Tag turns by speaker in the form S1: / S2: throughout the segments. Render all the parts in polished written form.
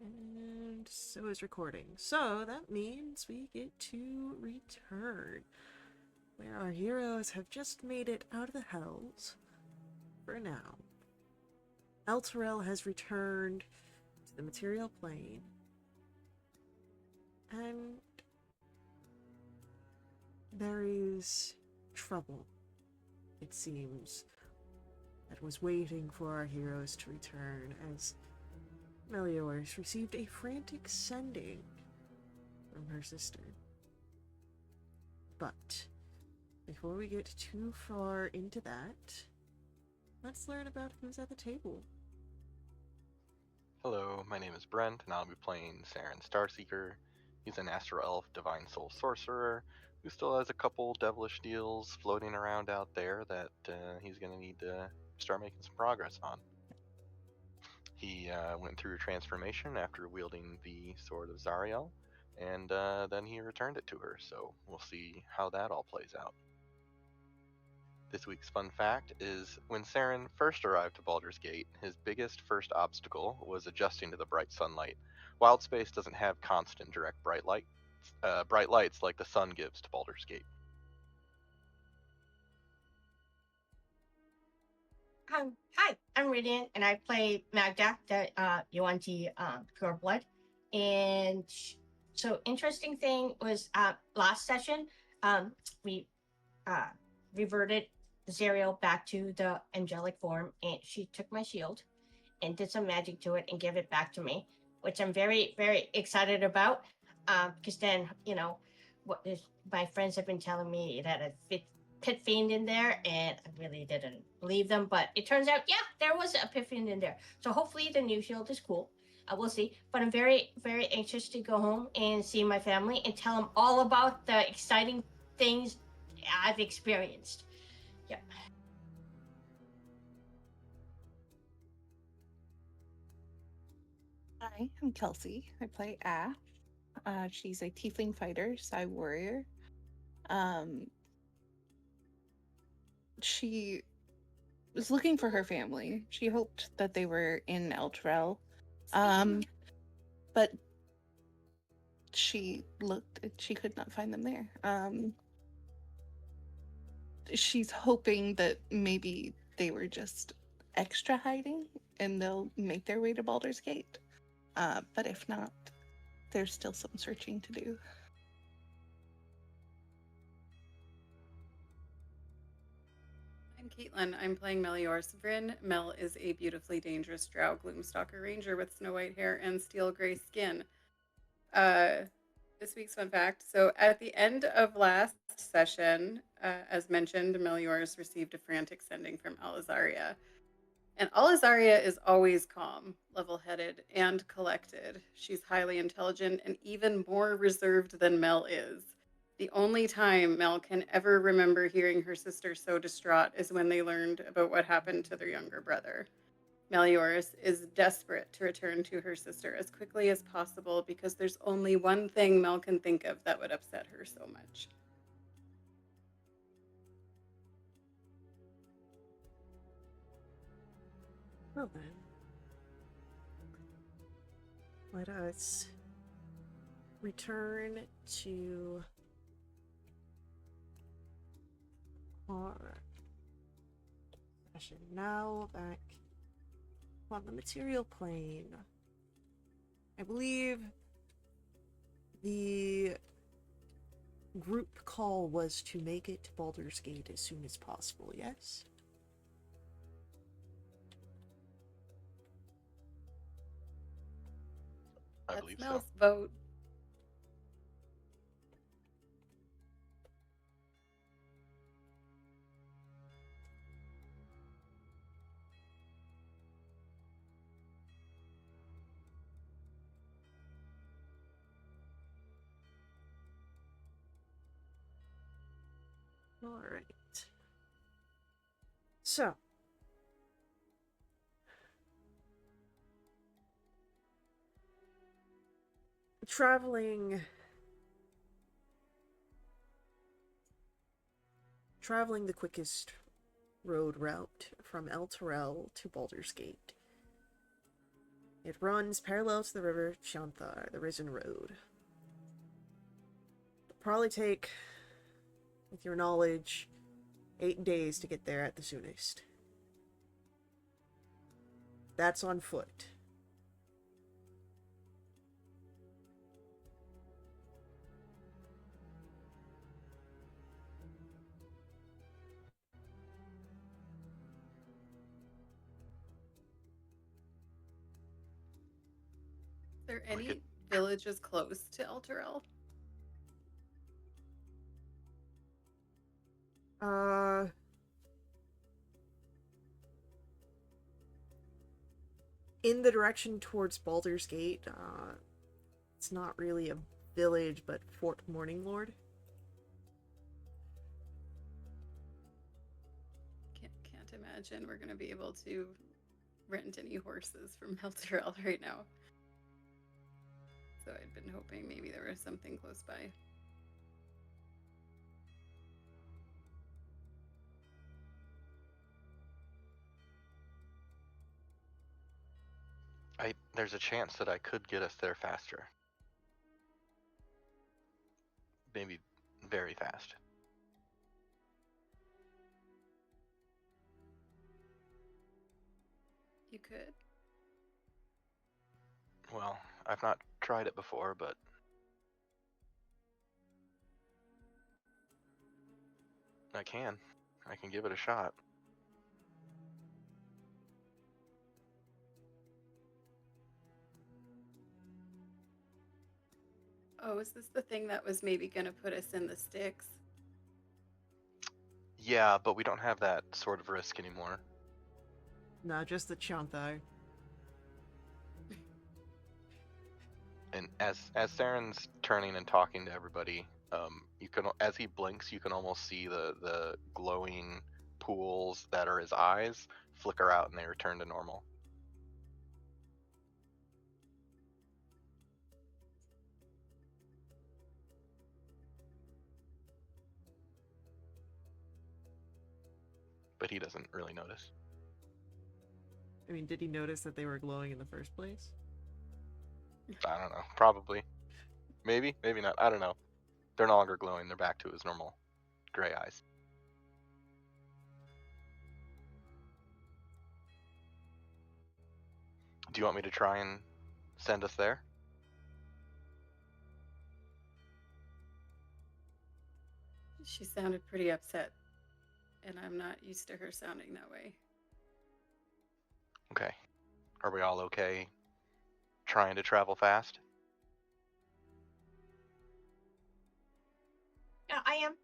S1: And so is recording. So that means we get to return, where our heroes have just made it out of the hells for now. Elturel has returned to the material plane, and there is trouble, it seems, that was waiting for our heroes to return as Melior's received a frantic sending from her sister. But before we get too far into that, let's learn about who's at the table.
S2: Hello, my name is Brent, and I'll be playing Saren Starseeker. He's an Astral Elf Divine Soul Sorcerer who still has a couple devilish deals floating around out there that he's going to need to start making some progress on. He went through transformation after wielding the Sword of Zariel, and then he returned it to her, so we'll see how that all plays out. This week's fun fact is when Saren first arrived to Baldur's Gate, his biggest first obstacle was adjusting to the bright sunlight. Wild space doesn't have constant direct bright lights like the sun gives to Baldur's Gate.
S3: Hi, I'm Radiant, and I play Magda, the UNT Pure Blood. And so, interesting thing was last session, we uh, reverted Zerial back to the angelic form, and she took my shield and did some magic to it and gave it back to me, which I'm very, very excited about. Because then, what is, my friends have been telling me that a pit fiend in there, and I really didn't believe them. But it turns out, yeah, there was a pit fiend in there. So hopefully the new shield is cool. We'll see. But I'm very, very anxious to go home and see my family and tell them all about the exciting things I've experienced. Yep.
S4: Hi, I'm Kelsey. I play Ash. She's a tiefling fighter, Psy warrior. Um, she was looking for her family. She hoped that they were in Eltrell. But she looked and she could not find them there. She's hoping that maybe they were just extra hiding and they'll make their way to Baldur's Gate. But if not, there's still some searching to do.
S5: I'm Caitlin. I'm playing Melior Sevrin. Mel is a beautifully dangerous drow gloomstalker ranger with snow white hair and steel gray skin. This week's fun fact. So at the end of last session, as mentioned, Melior's received a frantic sending from Alizaria. And Alizaria is always calm, level-headed, and collected. She's highly intelligent and even more reserved than Mel is. The only time Mel can ever remember hearing her sister so distraught is when they learned about what happened to their younger brother. Melioris is desperate to return to her sister as quickly as possible because there's only one thing Mel can think of that would upset her so much.
S1: Well then, let us return to our session. Now back on the material plane. I believe the group call was to make it to Baldur's Gate as soon as possible, yes?
S2: I
S5: That's
S2: believe
S5: Mel's
S2: so.
S5: vote.
S1: Alright. So, traveling the quickest road route from Elturel to Baldur's Gate. It runs parallel to the river Chanthar, the Risen Road. It'll probably take, with your knowledge, 8 days to get there at the soonest. That's on foot.
S5: Is there
S2: We
S5: any
S2: could-
S5: villages close to Elturel?
S1: In the direction towards Baldur's Gate, it's not really a village, but Fort Morning Lord.
S5: Can't imagine we're gonna be able to rent any horses from Elturel right now. So I'd been hoping maybe there was something close by.
S2: There's a chance that I could get us there faster. Maybe very fast.
S5: You could.
S2: Well, I've not tried it before, but I can. I can give it a shot.
S5: Oh, is this the thing that was maybe gonna put us in the sticks?
S2: Yeah, but we don't have that sort of risk anymore.
S1: No, just the Chanthar.
S2: And as Saren's turning and talking to everybody, you can, as he blinks, you can almost see the glowing pools that are his eyes flicker out and they return to normal. But he doesn't really notice.
S1: I mean, did he notice that they were glowing in the first place?
S2: I don't know. Probably. Maybe. Maybe not. I don't know. They're no longer glowing. They're back to his normal gray eyes. Do you want me to try and send us there?
S5: She sounded pretty upset, and I'm not used to her sounding that way.
S2: Okay. Are we all okay trying to travel fast?
S3: Yeah, I am.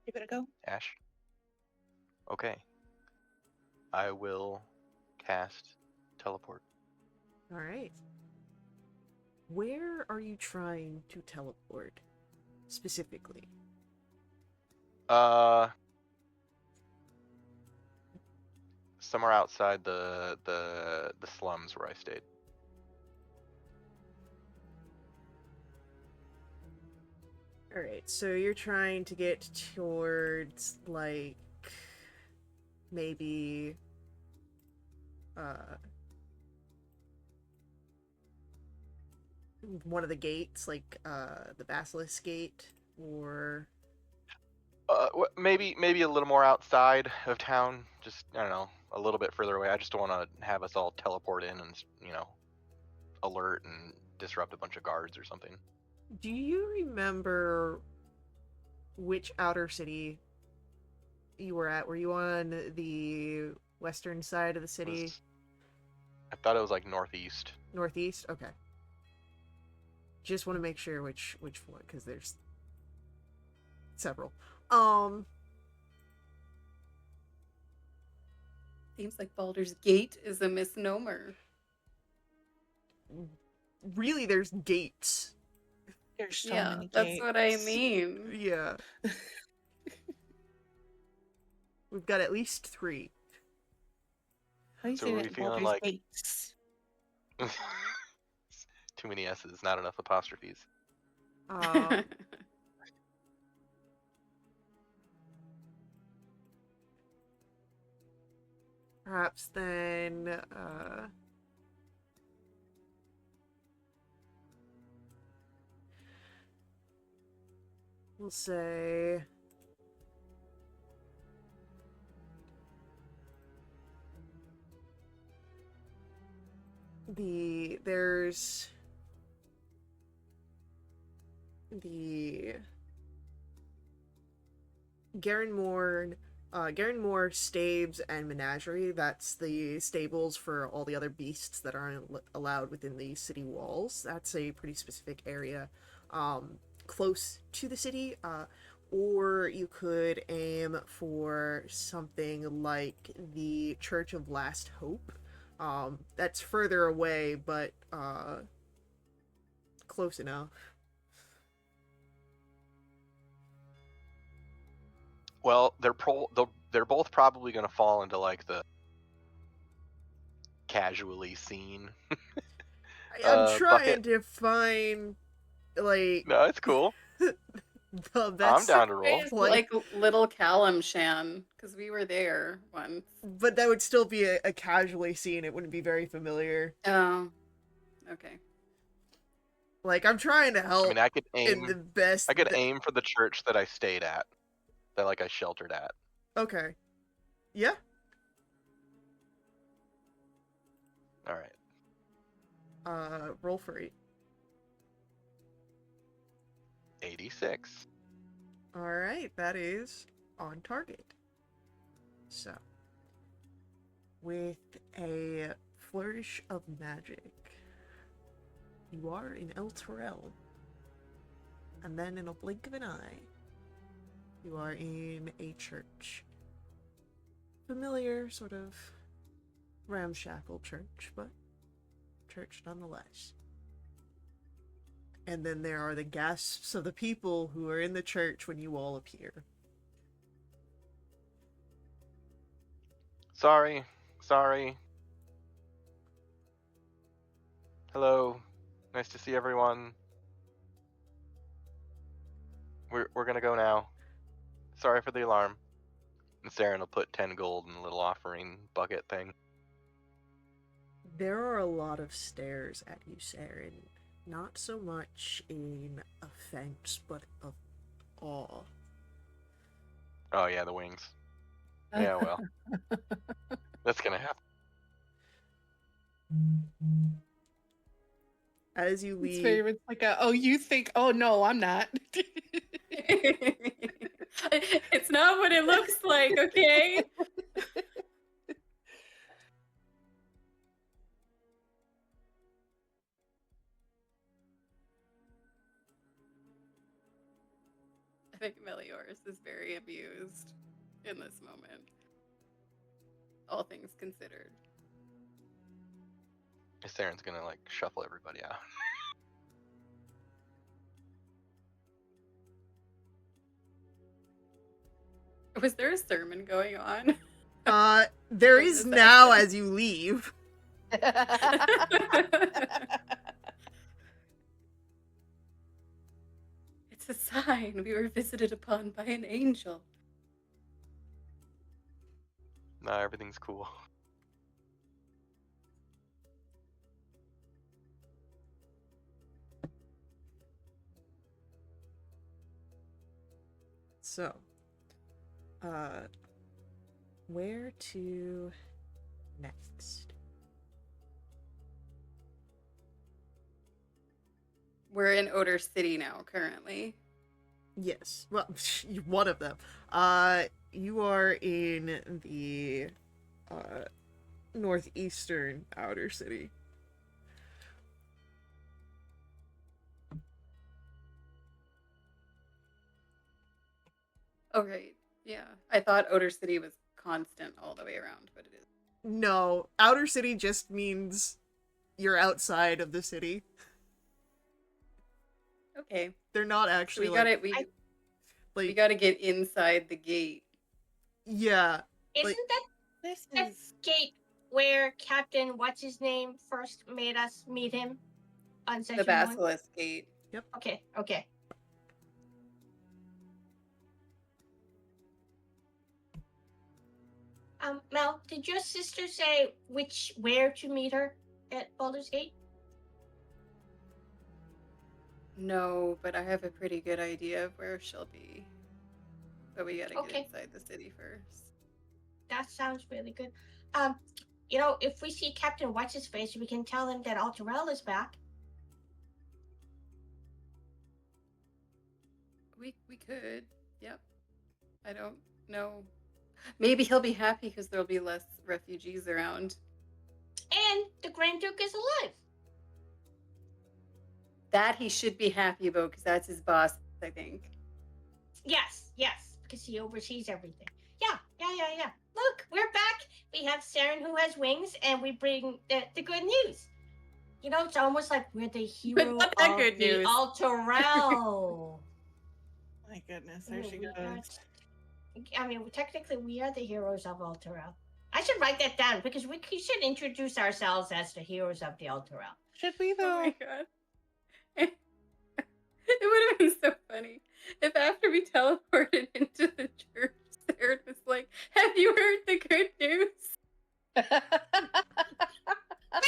S4: Give it a go.
S2: Ash? Okay. I will cast teleport.
S1: Alright. Where are you trying to teleport? Specifically.
S2: Somewhere outside the slums where I stayed.
S1: Alright, so you're trying to get towards, like, maybe, one of the gates, like, the Basilisk Gate, or...
S2: Maybe a little more outside of town. Just, I don't know, a little bit further away. I just don't want to have us all teleport in and, alert and disrupt a bunch of guards or something.
S1: Do you remember which outer city you were at? Were you on the western side of the city?
S2: I thought it was like northeast.
S1: Northeast? Okay. Just want to make sure which one, because there's several.
S5: Seems like Baldur's Gate is a misnomer.
S1: Really, there's gates.
S4: There's so
S5: Yeah,
S4: many
S5: that's what I
S4: gates.
S5: mean.
S1: Yeah. We've got at least 3.
S4: How do you
S2: So
S4: say
S2: are
S4: that
S2: we
S4: in
S2: feeling
S4: Baldur's
S2: like-
S4: Gates?
S2: Too many S's, not enough apostrophes.
S1: Perhaps then, we'll say there's the Garenmore Stables and Menagerie. That's the stables for all the other beasts that aren't allowed within the city walls. That's a pretty specific area, close to the city. Or you could aim for something like the Church of Last Hope. That's further away, but close enough.
S2: Well, they're both probably going to fall into like the casually seen.
S1: I'm trying
S2: bucket.
S1: to find like
S2: No, it's cool.
S1: the best.
S2: I'm down to roll.
S5: It's like Little Calamshan, because we were there once.
S1: But that would still be a casually seen. It wouldn't be very familiar.
S5: Oh, okay.
S1: Like, I'm trying to help
S2: I mean, I could
S1: in the
S2: aim.
S1: best.
S2: I could aim for the church that I stayed at, that like I sheltered at.
S1: Okay. Yeah.
S2: All right.
S1: Roll for it.
S2: 86.
S1: All right, that is on target. So, with a flourish of magic, you are in El Torel. And then in a blink of an eye, you are in a church. Familiar, sort of ramshackle church, but church nonetheless. And then there are the gasps of the people who are in the church when you all appear.
S2: Sorry. Hello. Nice to see everyone. We're gonna go now. Sorry for the alarm. And Saren will put 10 gold in the little offering bucket thing.
S1: There are a lot of stares at you, Saren. Not so much in offense, but of awe.
S2: Oh yeah, the wings. Yeah, well. That's gonna happen.
S1: As you
S4: It's
S1: leave,
S4: very much like you think, oh no, I'm not.
S5: It's not what it looks like, okay? I think Meliors is very amused in this moment. All things considered.
S2: Saren's gonna like shuffle everybody out.
S5: Was there a sermon going on?
S1: there
S5: From
S1: is
S5: this
S1: now
S5: action?
S1: as you leave.
S5: It's a sign we were visited upon by an angel.
S2: Nah, everything's cool.
S1: So, where to next?
S5: We're in Odor City now, currently.
S1: Yes. Well, one of them. You are in the northeastern outer city.
S5: Oh, right. Yeah. I thought Odor City was constant all the way around, but it is.
S1: No, outer city just means you're outside of the city.
S5: Okay.
S1: They're not
S5: So
S1: actually
S5: we got
S1: like,
S5: it. We
S1: like
S5: got to get inside the gate.
S1: yeah.
S3: Isn't that
S4: This
S3: the
S4: is
S3: gate where Captain what's his name first made us meet him on
S5: The
S3: session 1?
S5: Basilisk Gate.
S3: Okay. Mel, did your sister say where to meet her at Baldur's Gate?
S5: No, but I have a pretty good idea of where she'll be. But we gotta
S3: Okay.
S5: get inside the city first.
S3: That sounds really good. If we see Captain What's-His-Face, we can tell him that Alterel is back.
S5: We could. Yep. I don't know. Maybe he'll be happy because there'll be less refugees around.
S3: And the Grand Duke is alive.
S5: That he should be happy about because that's his boss, I think.
S3: Yes, because he oversees everything. Yeah. Look, we're back. We have Saren who has wings, and we bring the good news. It's almost like we're the hero
S5: not that
S3: of
S5: good
S3: the
S5: news.
S3: Alterel.
S4: My goodness, there she goes.
S3: I mean, technically, we are the heroes of Alterel. I should write that down because we should introduce ourselves as the heroes of the Alterel.
S4: Should we
S5: Oh
S4: though?
S5: my god. It would have been so funny if after we teleported into the church, Sarah was like, "Have you heard the good news?"
S3: Wait, let me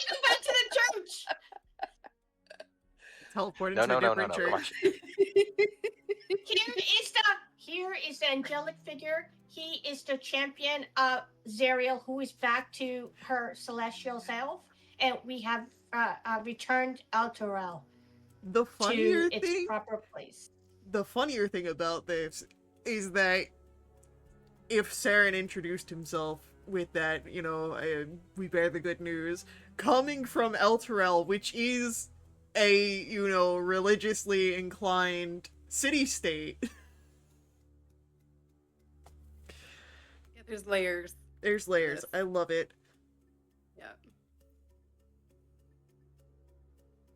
S3: go back to the church.
S1: Teleport
S2: No,
S1: into
S2: no,
S1: a
S2: no,
S1: different
S2: no, no.
S1: church.
S3: Here is the angelic figure. He is the champion of Zerial, who is back to her celestial self, and we have returned Alterel
S1: The funnier
S3: to its
S1: thing,
S3: proper place.
S1: the funnier thing about this is that if Saren introduced himself with that, we bear the good news, coming from Elturel, which is a, religiously inclined city-state.
S5: Yeah, there's layers.
S1: There's layers.
S5: Yes.
S1: I love it.
S5: Yeah.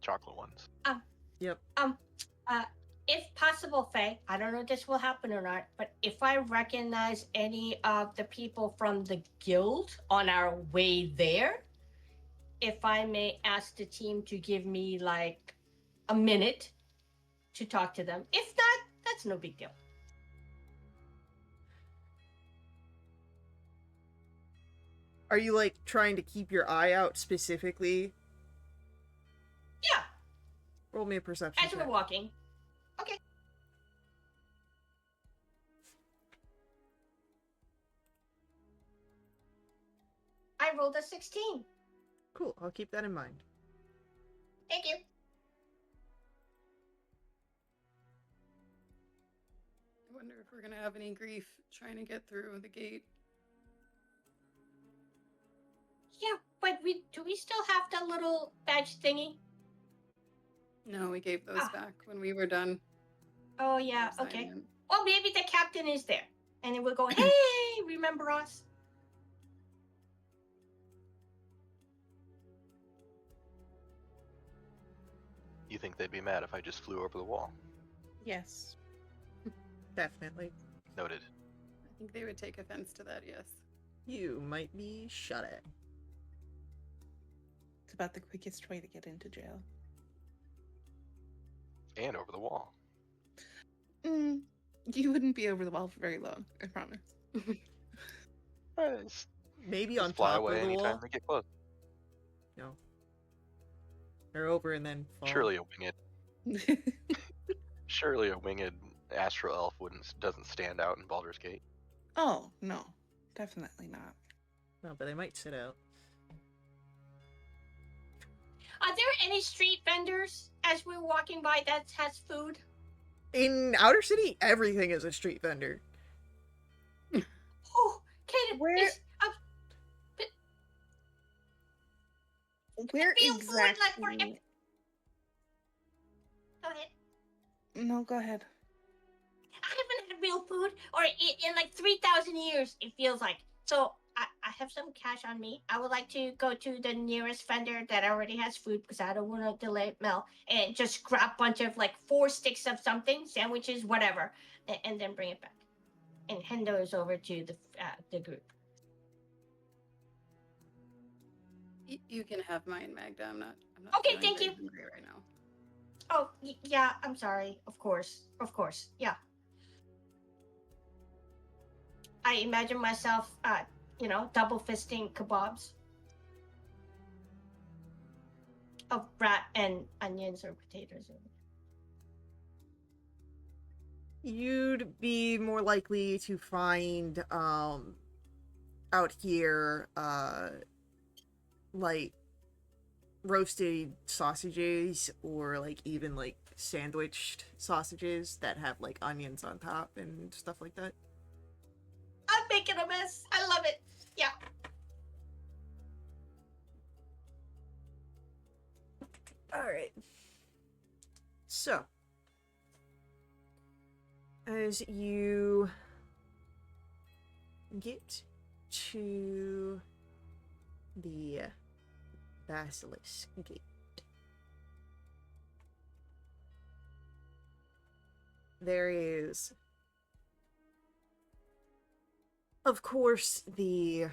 S2: Chocolate ones.
S1: Yep.
S3: If possible, Faye, I don't know if this will happen or not, but if I recognize any of the people from the guild on our way there, if I may ask the team to give me like a minute to talk to them. If not, that's no big deal.
S1: Are you, trying to keep your eye out specifically?
S3: Yeah,
S1: Roll me a perception
S3: as
S1: check.
S3: we're walking. Okay. I rolled a 16.
S1: Cool, I'll keep that in mind.
S3: Thank you.
S5: I wonder if we're gonna have any grief trying to get through the gate.
S3: Yeah, but do we still have the little badge thingy?
S5: No, we gave those back when we were done.
S3: Oh yeah,
S5: our
S3: okay.
S5: assignment.
S3: Well, maybe the captain is there, and then we'll go, hey, remember us?
S2: You think they'd be mad if I just flew over the wall?
S4: Yes.
S1: Definitely.
S2: Noted.
S5: I think they would take offense to that, yes.
S1: You might be shot at.
S4: It's about the quickest way to get into jail.
S2: And over the wall.
S4: You wouldn't be over the wall for very long, I promise.
S2: Just
S1: Maybe on
S2: fly
S1: top
S2: away
S1: of the
S2: anytime
S1: wall.
S2: they get close.
S1: No. They're over and then fall.
S2: Surely a winged astral elf doesn't stand out in Baldur's Gate.
S4: Oh, no. Definitely not.
S1: No, but they might sit out.
S3: Are there any street vendors as we're walking by that has food?
S1: In Outer City, everything is a street vendor.
S3: Oh, Kaden,
S4: Where- Where
S3: feel food like
S4: exactly?
S3: we're Go ahead.
S4: No, go ahead.
S3: I haven't had real food or in like 3,000 years, it feels like. So I have some cash on me. I would like to go to the nearest vendor that already has food because I don't want to delay Mel and just grab a bunch of 4 sticks of something, sandwiches, whatever, and then bring it back and hand those over to the group.
S5: You can have mine, Magda. I'm not
S3: Okay,
S5: feeling
S3: thank
S5: very
S3: you.
S5: hungry right now.
S3: Oh, yeah, I'm sorry. Of course. Yeah. I imagine myself double fisting kebabs of rat and onions or potatoes.
S1: You'd be more likely to find out here like roasted sausages or like even like sandwiched sausages that have like onions on top and stuff like that.
S3: I'm making a mess. I love it. Yeah.
S1: All right. So, as you get to the Basilisk Gate, there is, of course, the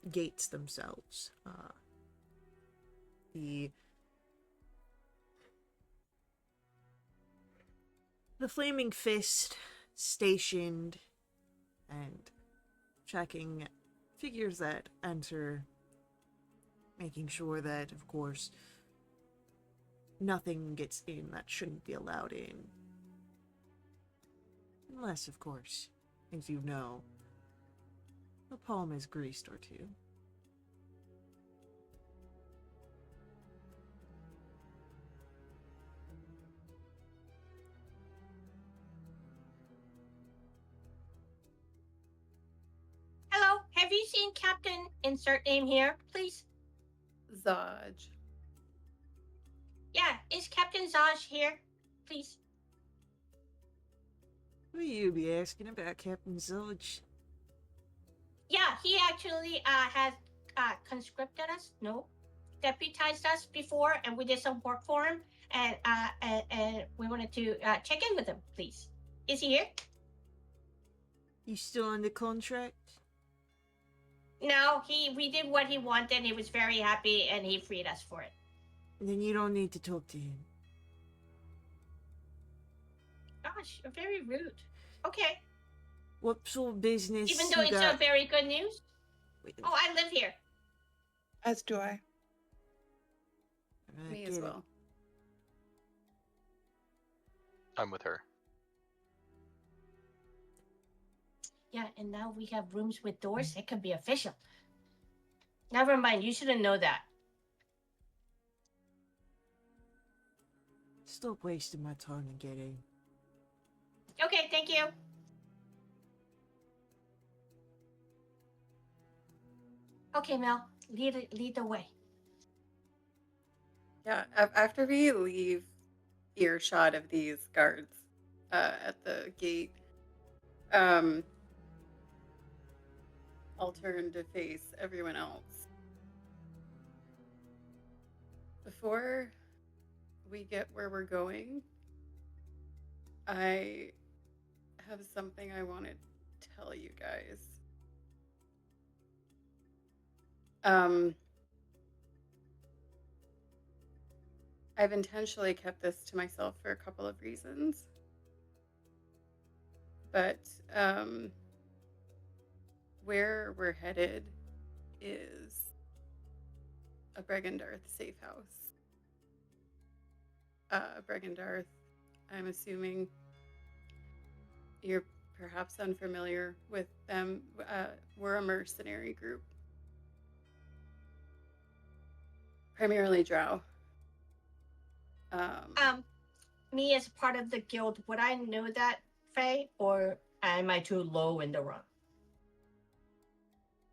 S1: gates themselves. The Flaming Fist stationed and checking figures that enter, making sure that, of course, nothing gets in that shouldn't be allowed in. Unless, of course, as you know, the palm is greased or two.
S3: Hello, have you seen Captain Insert Name here, please?
S5: Zaj.
S3: Yeah, is Captain Zaj here, please?
S1: Who you be asking about, Captain Zilch?
S3: Yeah, he actually has conscripted us. No, deputized us before, and we did some work for him, and we wanted to check in with him, please. Is he here?
S1: You still under contract?
S3: No, we did what he wanted. He was very happy, and he freed us for it.
S1: Then you don't need to talk to him.
S3: Gosh, very rude. Okay.
S1: What sort of business
S3: Even though
S1: you
S3: it's
S1: got?
S3: a very good news. Oh, I live here.
S4: As do I.
S5: Me
S1: get
S5: as
S1: it.
S5: well.
S2: I'm with her.
S3: Yeah, and now we have rooms with doors. It could be official. Never mind. You shouldn't know that.
S1: Stop wasting my time and get in.
S3: Okay, thank you. Okay, Mel, lead the way.
S5: Yeah, after we leave earshot of these guards at the gate, I'll turn to face everyone else. Before we get where we're going, I have something I want to tell you guys. I've intentionally kept this to myself for a couple of reasons. But where we're headed is a Bregendarth safe house. Bregendarth, I'm assuming you're perhaps unfamiliar with them. We're a mercenary group. Primarily drow.
S3: Me as part of the guild, would I know that, Faye, or am I too low in the run?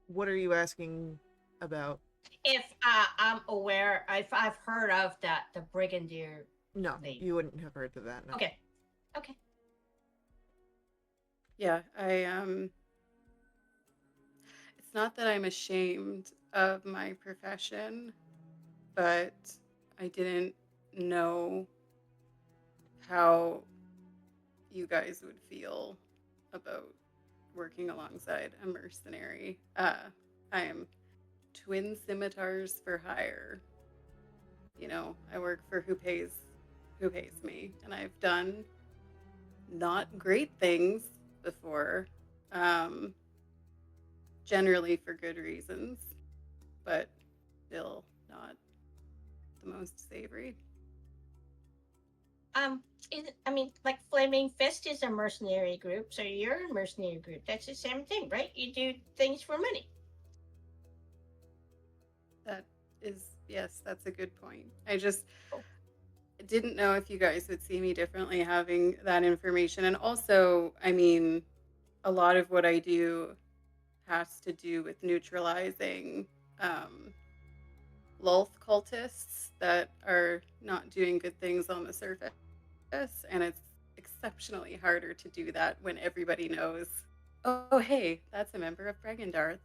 S1: What are you asking about?
S3: If I'm aware, if I've heard of that, the Brigadier.
S1: No,
S3: They-
S1: you wouldn't have heard of that. No.
S3: Okay.
S5: Yeah, it's not that I'm ashamed of my profession, but I didn't know how you guys would feel about working alongside a mercenary. I am twin scimitars for hire. You know, I work for who pays me, and I've done not great things before. generally for good reasons, but still not the most savory.
S3: I mean, like Flaming Fist is a mercenary group, so you're a mercenary group. That's the same thing, right? You do things for money.
S5: That is, yes, that's a good point. I just didn't know if you guys would see me differently having that information. And also, I mean, a lot of what I do has to do with neutralizing Lulth cultists that are not doing good things on the surface. And it's exceptionally harder to do that when everybody knows, oh, hey, that's a member of Bregendarth.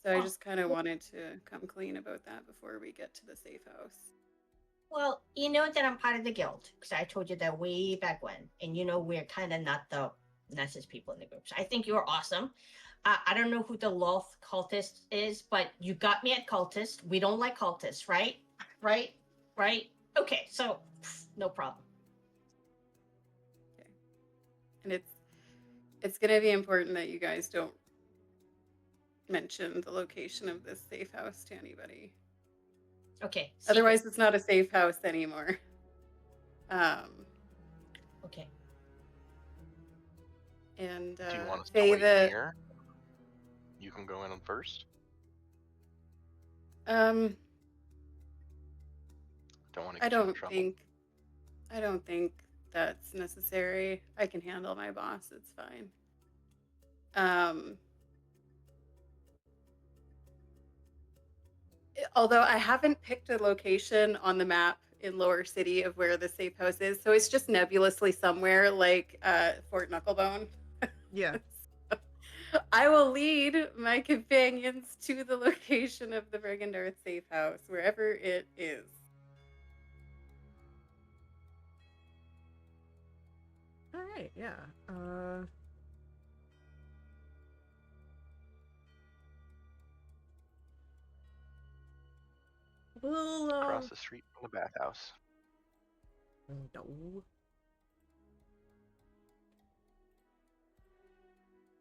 S5: So I just kind of wanted to come clean about that before we get to the safe house.
S3: Well, you know that I'm part of the guild because I told you that way back when, and you know we're kind of not the nicest people in the group. So I think you're awesome. I don't know who the Loth cultist is, but you got me at cultist. We don't like cultists, right? Right? Right? Okay, so no problem.
S5: Okay. And it's going to be important that you guys don't mention the location of this safe house to anybody.
S3: Okay.
S5: Otherwise, it's not a safe house anymore.
S3: Okay.
S5: And
S2: Do you want us to
S5: Faye,
S2: wait here? You can go in first.
S5: Don't
S2: want to get you in trouble.
S5: I don't think that's necessary. I can handle my boss. It's fine. Although I haven't picked a location on the map in Lower City of where the safe house is, so it's just nebulously somewhere like Fort Knucklebone.
S1: Yeah.
S5: I will lead my companions to the location of the Bregendarth safe house, wherever it is.
S1: All right. Yeah. We'll
S2: Across the street from the bathhouse.
S1: No.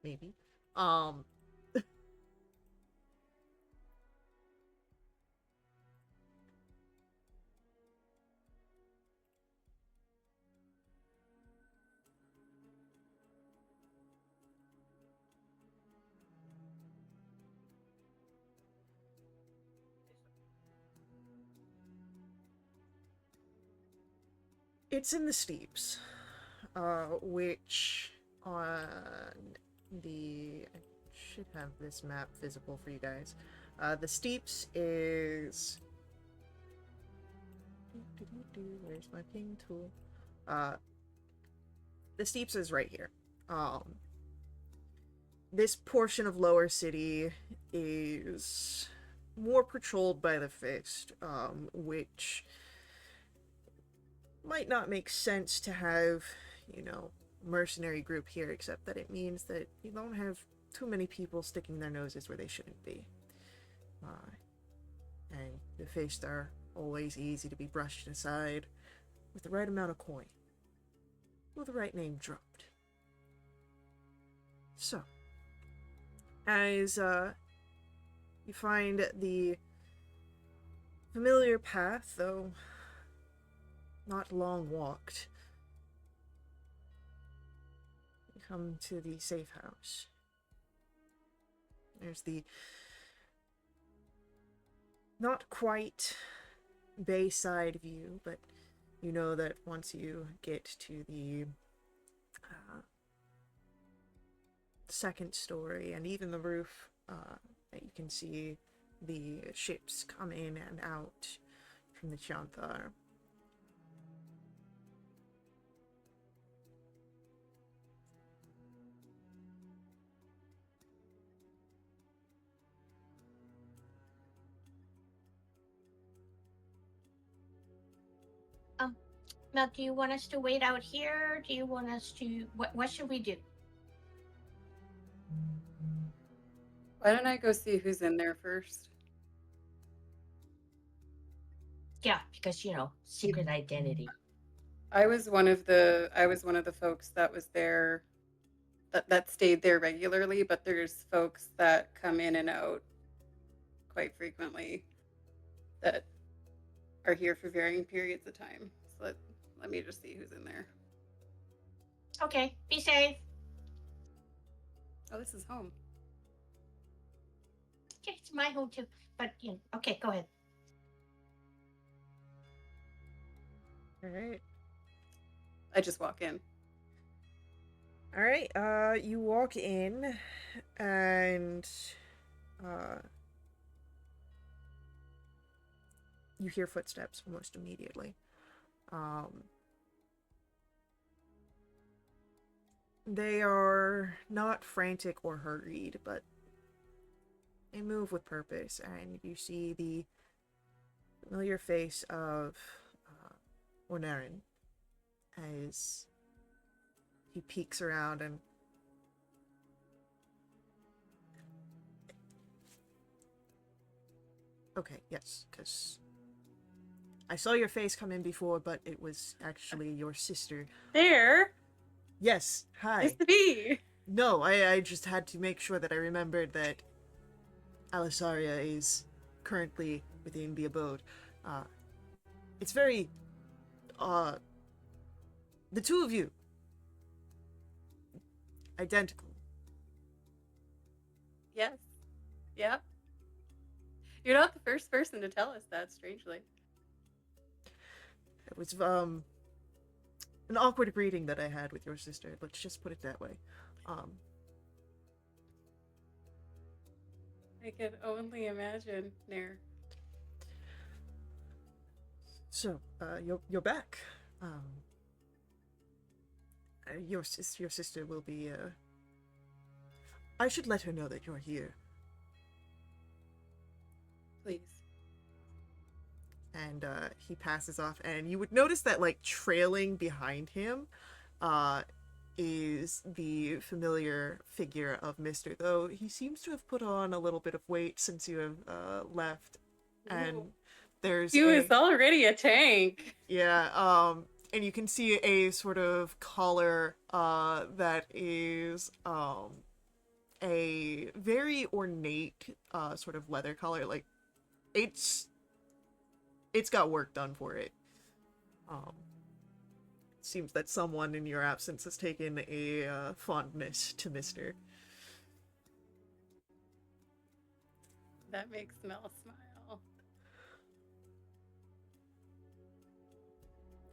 S1: Maybe. It's in the steeps, which on the... I should have this map visible for you guys. The steeps is... Where's my ping tool? The steeps is right here. This portion of Lower City is more patrolled by the Fist, which might not make sense to have, you know, mercenary group here, except that it means that you don't have too many people sticking their noses where they shouldn't be. And the Fist are always easy to be brushed aside with the right amount of coin. With the right name dropped. So, as you find the familiar path, though not long walked, you come to the safe house. There's the not quite bayside view, but you know that once you get to the second story and even the roof, that you can see the ships come in and out from the Chanthar.
S3: Now, do you want us to wait out here? Do you want us to... What should we do?
S5: Why don't I go see who's in there first?
S3: Yeah, because, you know, secret identity.
S5: I was one of the folks that was there that stayed there regularly, but there's folks that come in and out quite frequently that are here for varying periods of time. So let me just see who's in there.
S3: Okay, be safe.
S5: Oh, this is home.
S3: Okay, it's my home too. But okay, go ahead.
S1: All right.
S5: I just walk in.
S1: All right. You walk in, and you hear footsteps almost immediately. They are not frantic or hurried, but they move with purpose, and you see the familiar face of Ornarin as he peeks around and okay, yes, because I saw your face come in before, but it was actually your sister.
S5: There.
S1: Yes, hi.
S5: Nice to be.
S1: No, I just had to make sure that I remembered that Alisaria is currently within the abode. It's very, the two of you, identical.
S5: Yes. Yep. You're not the first person to tell us that, strangely.
S1: It was, an awkward greeting that I had with your sister, let's just put it that way.
S5: I could only imagine, Nair.
S1: So, you're back. Your sister will be, I should let her know that you're here.
S5: Please.
S1: And, he passes off, and you would notice that, like, trailing behind him, is the familiar figure of Mister, though he seems to have put on a little bit of weight since you have, left. And
S5: Ooh.
S1: there's
S5: He was already a tank.
S1: Yeah, and you can see a sort of collar, that is, a very ornate, sort of leather collar. Like, it's got work done for it. It seems that someone in your absence has taken a, fondness to Mister.
S5: That makes Mel smile.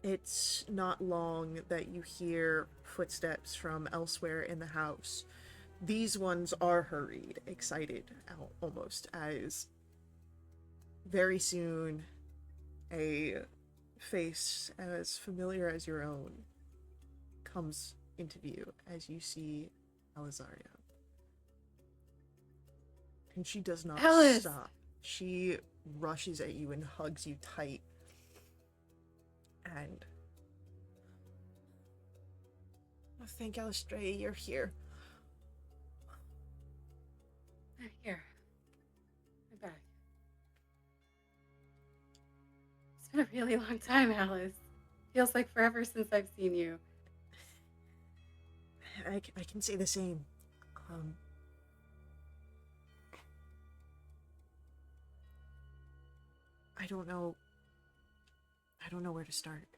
S1: It's not long that you hear footsteps from elsewhere in the house. These ones are hurried, excited, almost, as very soon a face as familiar as your own comes into view as you see Alisaria. And she does not
S5: Alice!
S1: stop. She rushes at you and hugs you tight. And oh, thank Alistraea, you're here.
S5: I'm here. I'm back. It's been a really long time, Alice. Feels like forever since I've seen you.
S1: I can say the same. I don't know where to start.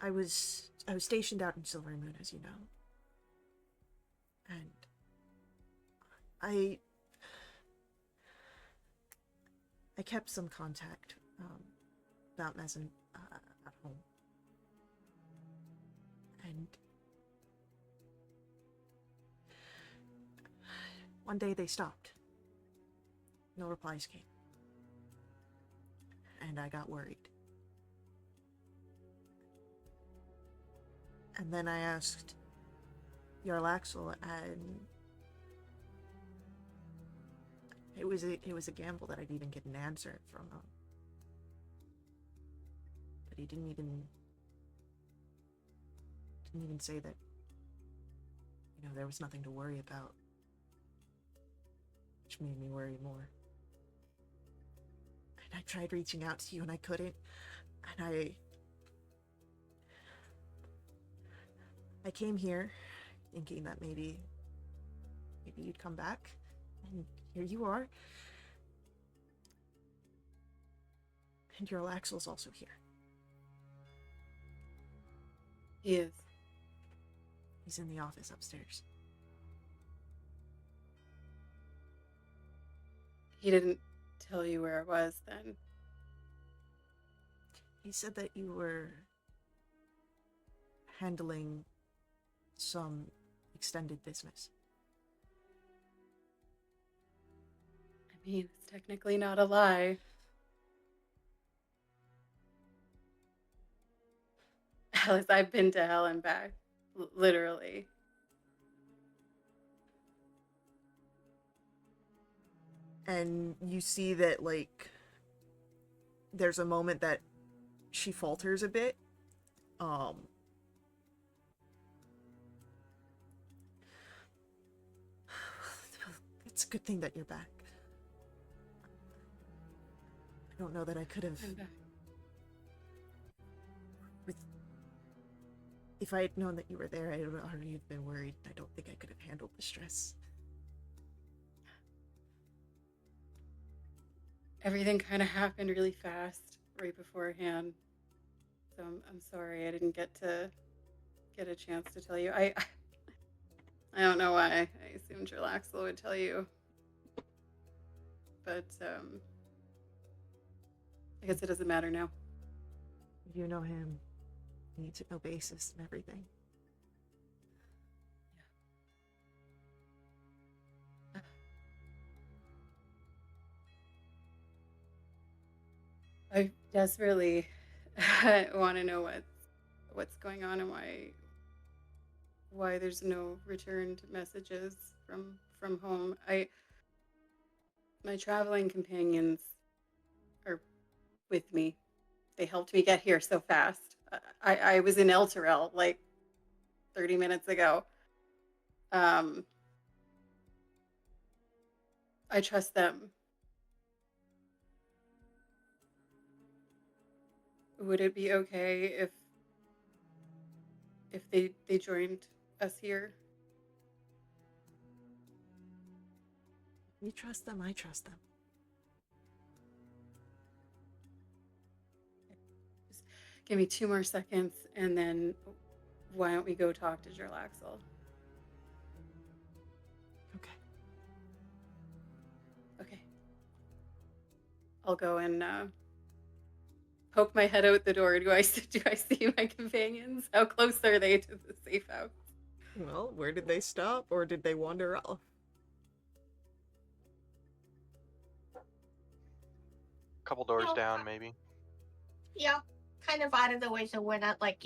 S1: I was stationed out in Silvermoon, as you know. And I kept some contact, about Mezen, at home. And one day they stopped. No replies came. And I got worried. And then I asked Jarl Axel, and it was a gamble that I'd even get an answer from him. But he didn't even say that, there was nothing to worry about. Which made me worry more. And I tried reaching out to you and I couldn't. And I came here thinking that maybe you'd come back. And here you are. And your Axel's also here.
S5: He is.
S1: He's in the office upstairs.
S5: He didn't tell you where it was then.
S1: He said that you were handling some extended business.
S5: I mean, it's technically not a lie. Alice, I've been to hell and back. Literally.
S1: And you see that, like, there's a moment that she falters a bit. It's a good thing that you're back. I don't know that I could have...
S5: I'm back.
S1: If I had known that you were there, I would already have been worried. I don't think I could have handled the stress.
S5: Everything kind of happened really fast right beforehand. So I'm sorry I didn't get a chance to tell you. I don't know why. I assumed Relaxel would tell you. But I guess it doesn't matter now.
S1: You know him. You need to know basis and everything.
S5: I desperately want to know what's going on and why there's no returned messages from home. My traveling companions are with me. They helped me get here so fast. I was in Elturel like 30 minutes ago. I trust them. Would it be okay if they joined us here?
S1: You trust them, I trust them.
S5: Just give me 2 more seconds, and then why don't we go talk to Gerlaxel?
S1: Okay.
S5: Okay. I'll go and poke my head out the door. Do I see my companions? How close are they to the safe house?
S1: Well, where did they stop, or did they wander off?
S2: Couple doors
S3: No.
S2: down, maybe.
S3: Yeah, kind of out of the way, so we're not like,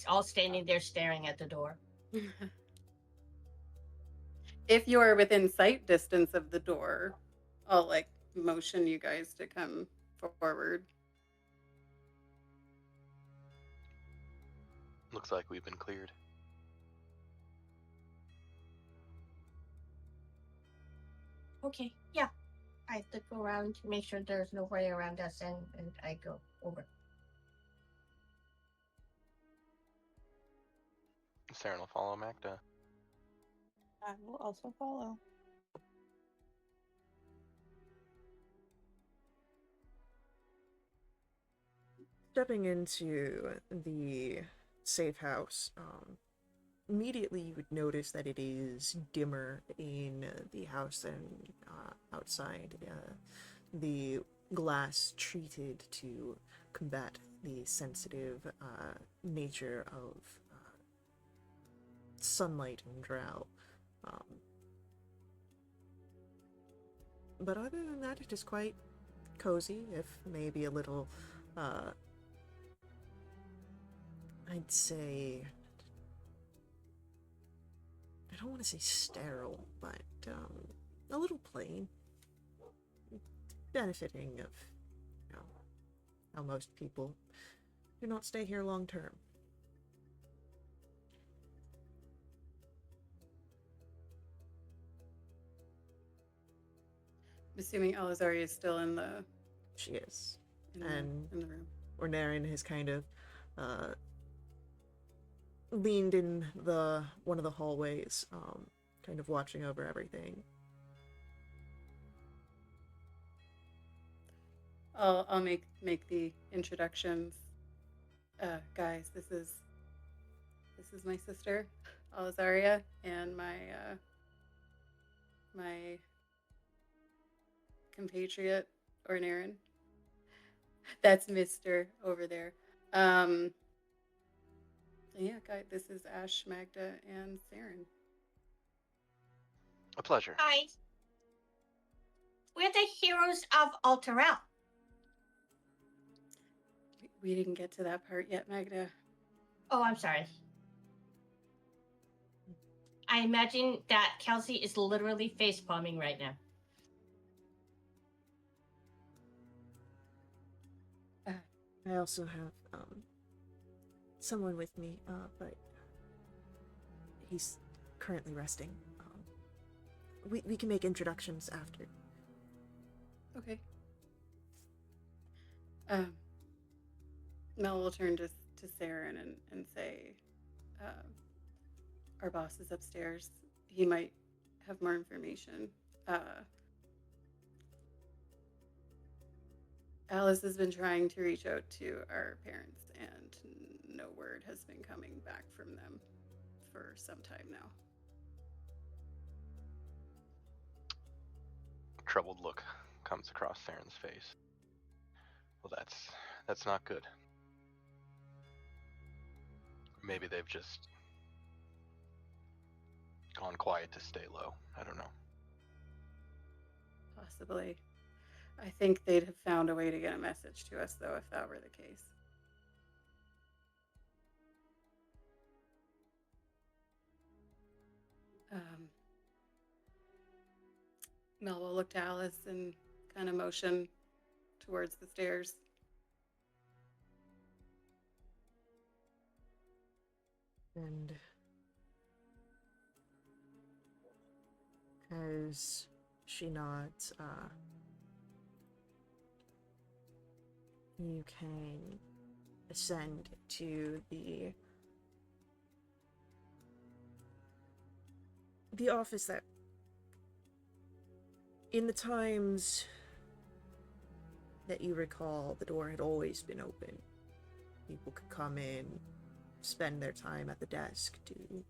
S3: all standing there staring at the door.
S5: If you are within sight distance of the door, I'll like motion you guys to come forward.
S2: Looks like we've been cleared.
S3: Okay, yeah. I look around to make sure there's nobody around us, and I go over.
S2: Saren will follow Magda.
S4: I will also follow.
S1: Stepping into the safe house, immediately you would notice that it is dimmer in the house than outside. The glass treated to combat the sensitive nature of sunlight and drow. But other than that, it is quite cozy, if maybe a little, I'd say, I don't want to say sterile, but a little plain. Benefiting of, how most people do not stay here long term.
S5: I'm assuming Alizari is still in the
S1: She is.
S5: in,
S1: And
S5: in the room.
S1: Ornaren has kind of leaned in one of the hallways, kind of watching over everything.
S5: I'll make the introductions. Guys, this is my sister, Alizaria, and my compatriot Ornaren. That's Mister over there. Yeah, guys, this is Ash, Magda, and Saren.
S2: A pleasure.
S3: Hi. We're the heroes of Alterel.
S5: We didn't get to that part yet, Magda.
S3: Oh, I'm sorry. I imagine that Kelsey is literally facepalming right now.
S1: I also have someone with me, but he's currently resting. We can make introductions after.
S5: Okay. Mel will turn to Saren and say, our boss is upstairs. He might have more information. Alice has been trying to reach out to our parents, and no word has been coming back from them for some time now.
S2: A troubled look comes across Saren's face. Well, that's not good. Maybe they've just gone quiet to stay low. I don't know.
S5: Possibly. I think they'd have found a way to get a message to us, though, if that were the case. Mel will look to Alice and kind of motion towards the stairs.
S1: And has she not, you can ascend to the office that, in the times that you recall, the door had always been open. People could come in, spend their time at the desk, do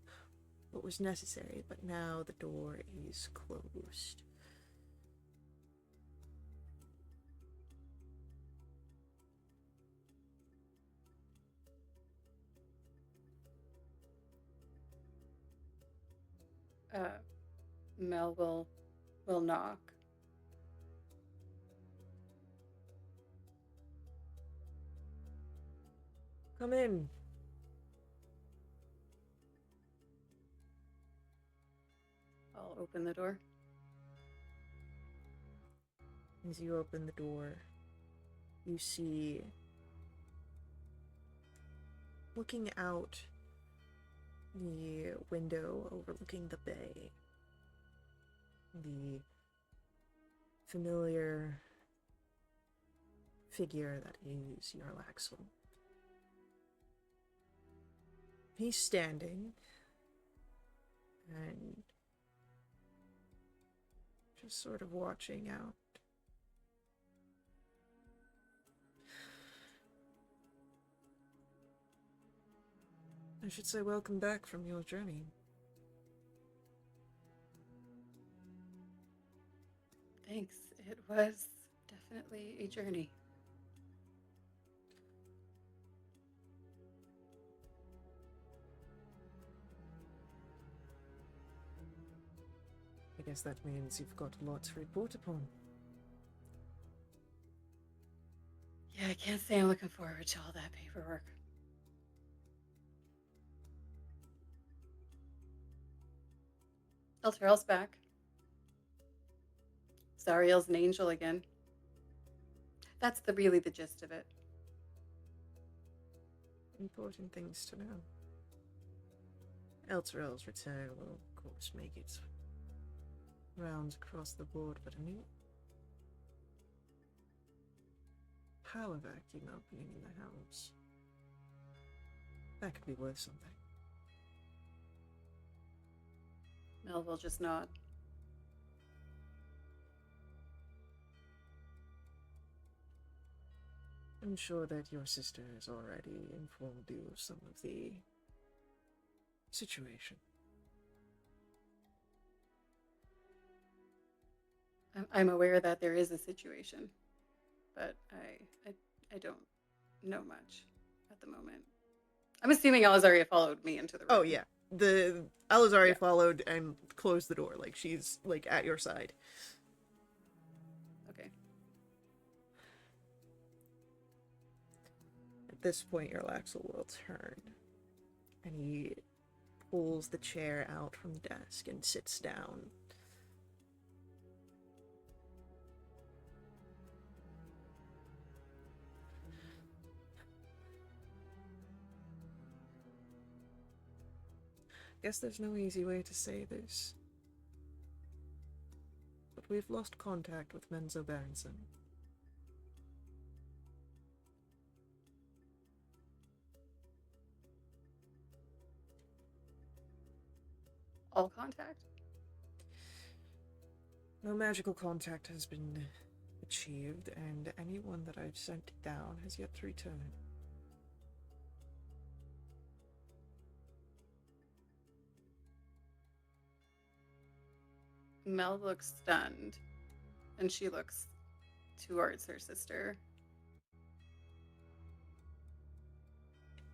S1: what was necessary, but now the door is closed.
S5: Mel will knock.
S1: Come in.
S5: I'll open the door.
S1: As you open the door, you see, looking out the window overlooking the bay, the familiar figure that is your Laxel. He's standing and just sort of watching out. I should say welcome back from your journey.
S5: Thanks. It was definitely a journey.
S1: I guess that means you've got a lot to report upon.
S5: Yeah, I can't say I'm looking forward to all that paperwork. Elturel's back. Zariel's an angel again. That's really the gist of it.
S1: Important things to know. Elturel's return will, of course, make its rounds across the board, but power vacuum opening in the house. That could be worth something.
S5: Mel will just nod.
S1: I'm sure that your sister has already informed you of some of the situation.
S5: I'm aware that there is a situation, but I don't know much at the moment. I'm assuming Alizaria followed me into the room.
S1: Oh yeah, the Alizaria
S5: Yeah.
S1: followed and closed the door. Like she's like at your side.
S5: Okay.
S1: At this point, your Laxel will turn, and he pulls the chair out from the desk and sits down. Guess there's no easy way to say this, but we've lost contact with Menzo Berenson.
S5: All contact?
S1: No magical contact has been achieved, and anyone that I've sent down has yet to return.
S5: Mel looks stunned, and she looks towards her sister.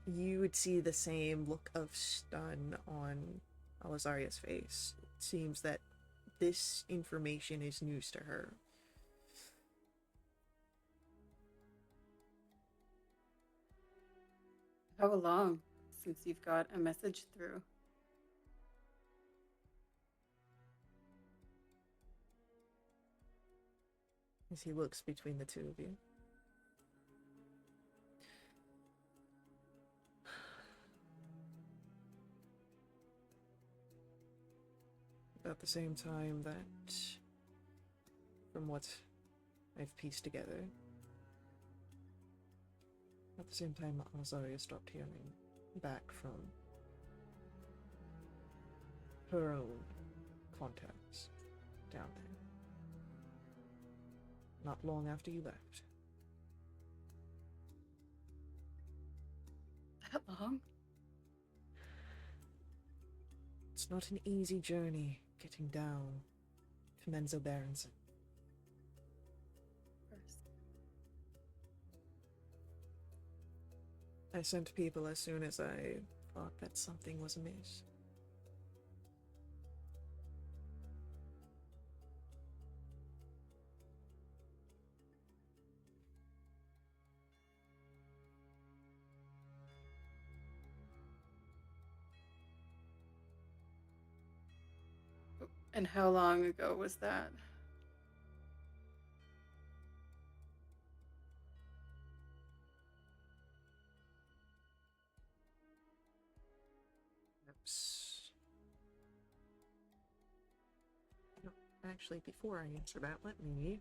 S1: You would see the same look of stun on Alizaria's face. It seems that this information is news to her.
S5: How long since you've got a message through?
S1: As he looks between the two of you. About the same time that, from what I've pieced together, at the same time Azaria stopped hearing back from her own contacts down there. Not long after you left.
S5: That long?
S1: It's not an easy journey getting down to Menzo Berenson. I sent people as soon as I thought that something was amiss.
S5: And how long ago was that?
S1: Perhaps... No, actually, before I answer that, let me...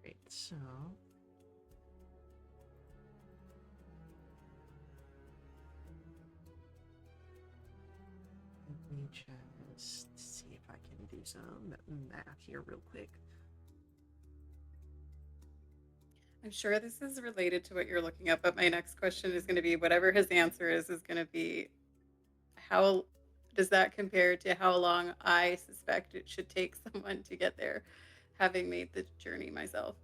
S1: Great, so... Let me just see if I can do some math here real quick.
S5: I'm sure this is related to what you're looking up, but my next question is going to be whatever his answer is going to be how does that compare to how long I suspect it should take someone to get there, having made the journey myself?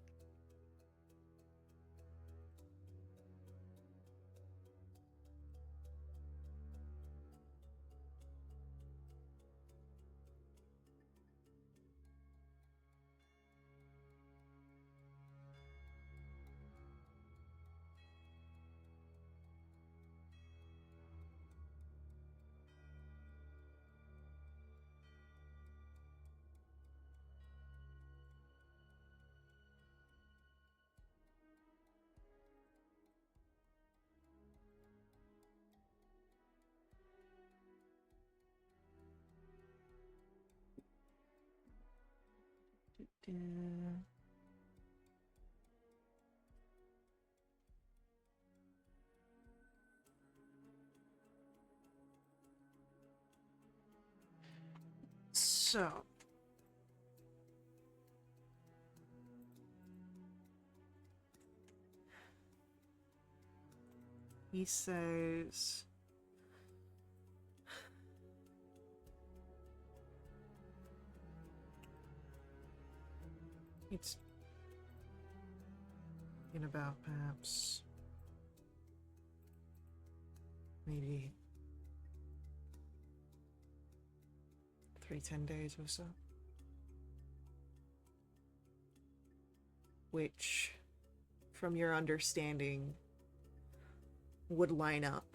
S1: So, he says, it's in about perhaps maybe 10 days or so. Which, from your understanding, would line up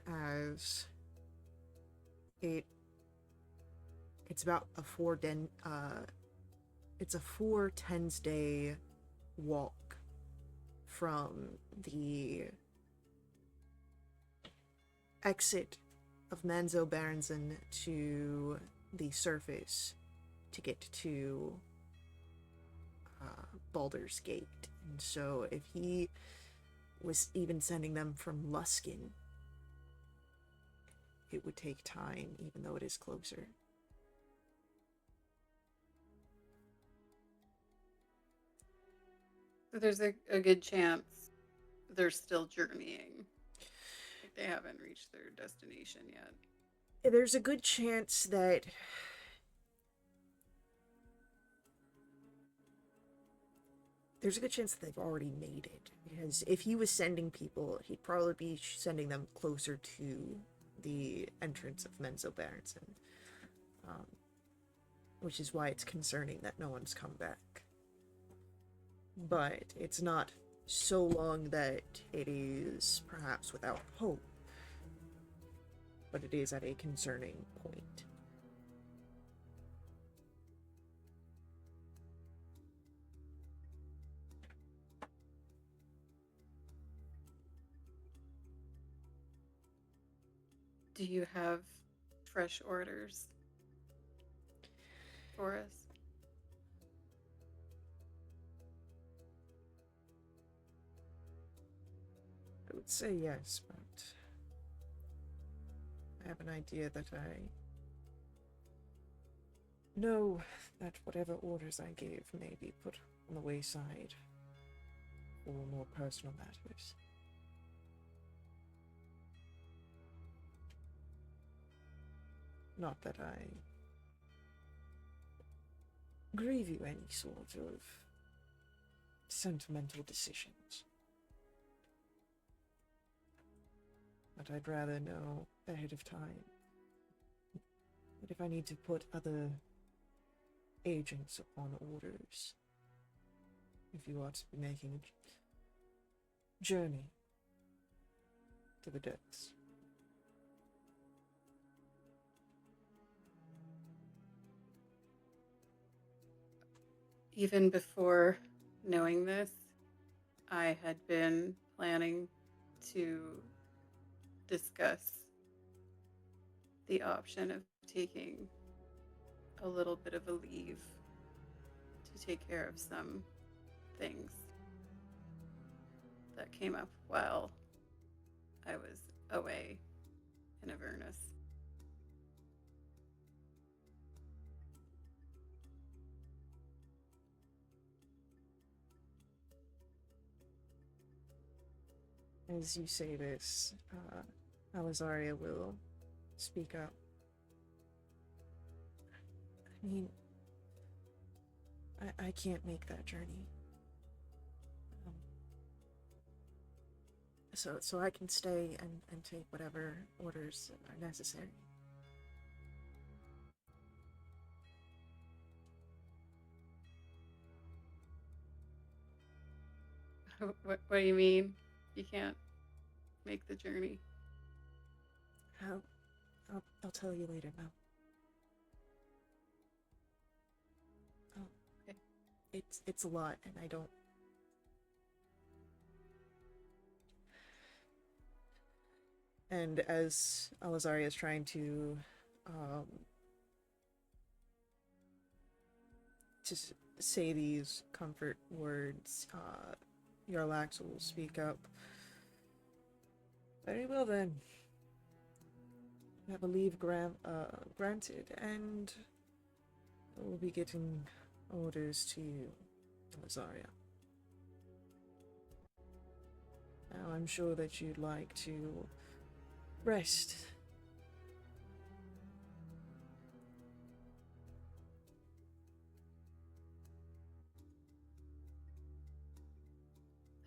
S1: as it's about a 4 tens day walk from the exit of Manzo Berenson to the surface to get to Baldur's Gate. And so if he was even sending them from Luskin, it would take time, even though it is closer.
S5: So there's a good chance they're still journeying. Like they haven't reached their destination yet.
S1: There's a good chance that they've already made it, because if he was sending people, he'd probably be sending them closer to the entrance of Menzo Berenson, which is why it's concerning that no one's come back. But it's not so long that it is perhaps without hope, but it is at a concerning point.
S5: Do you have fresh orders for us?
S1: I would say yes, but I have an idea that I know that whatever orders I gave may be put on the wayside for more personal matters. Not that I grieve you any sort of sentimental decisions, but I'd rather know ahead of time that if I need to put other agents upon orders, if you are to be making a journey to the depths.
S5: Even before knowing this, I had been planning to discuss the option of taking a little bit of a leave to take care of some things that came up while I was away in Avernus.
S1: As you say this, Alizaria will speak up. I mean, I can't make that journey. So I can stay and take whatever orders are necessary.
S5: What do you mean? You can't make the journey?
S1: I'll tell you later, Mel. Oh,
S5: okay.
S1: It's a lot, and I don't. And as Alizaria is trying to say these comfort words, Yarlax will speak up. Very well then. Have a leave granted, and we'll be getting orders to you, Lazaria. Now, I'm sure that you'd like to rest.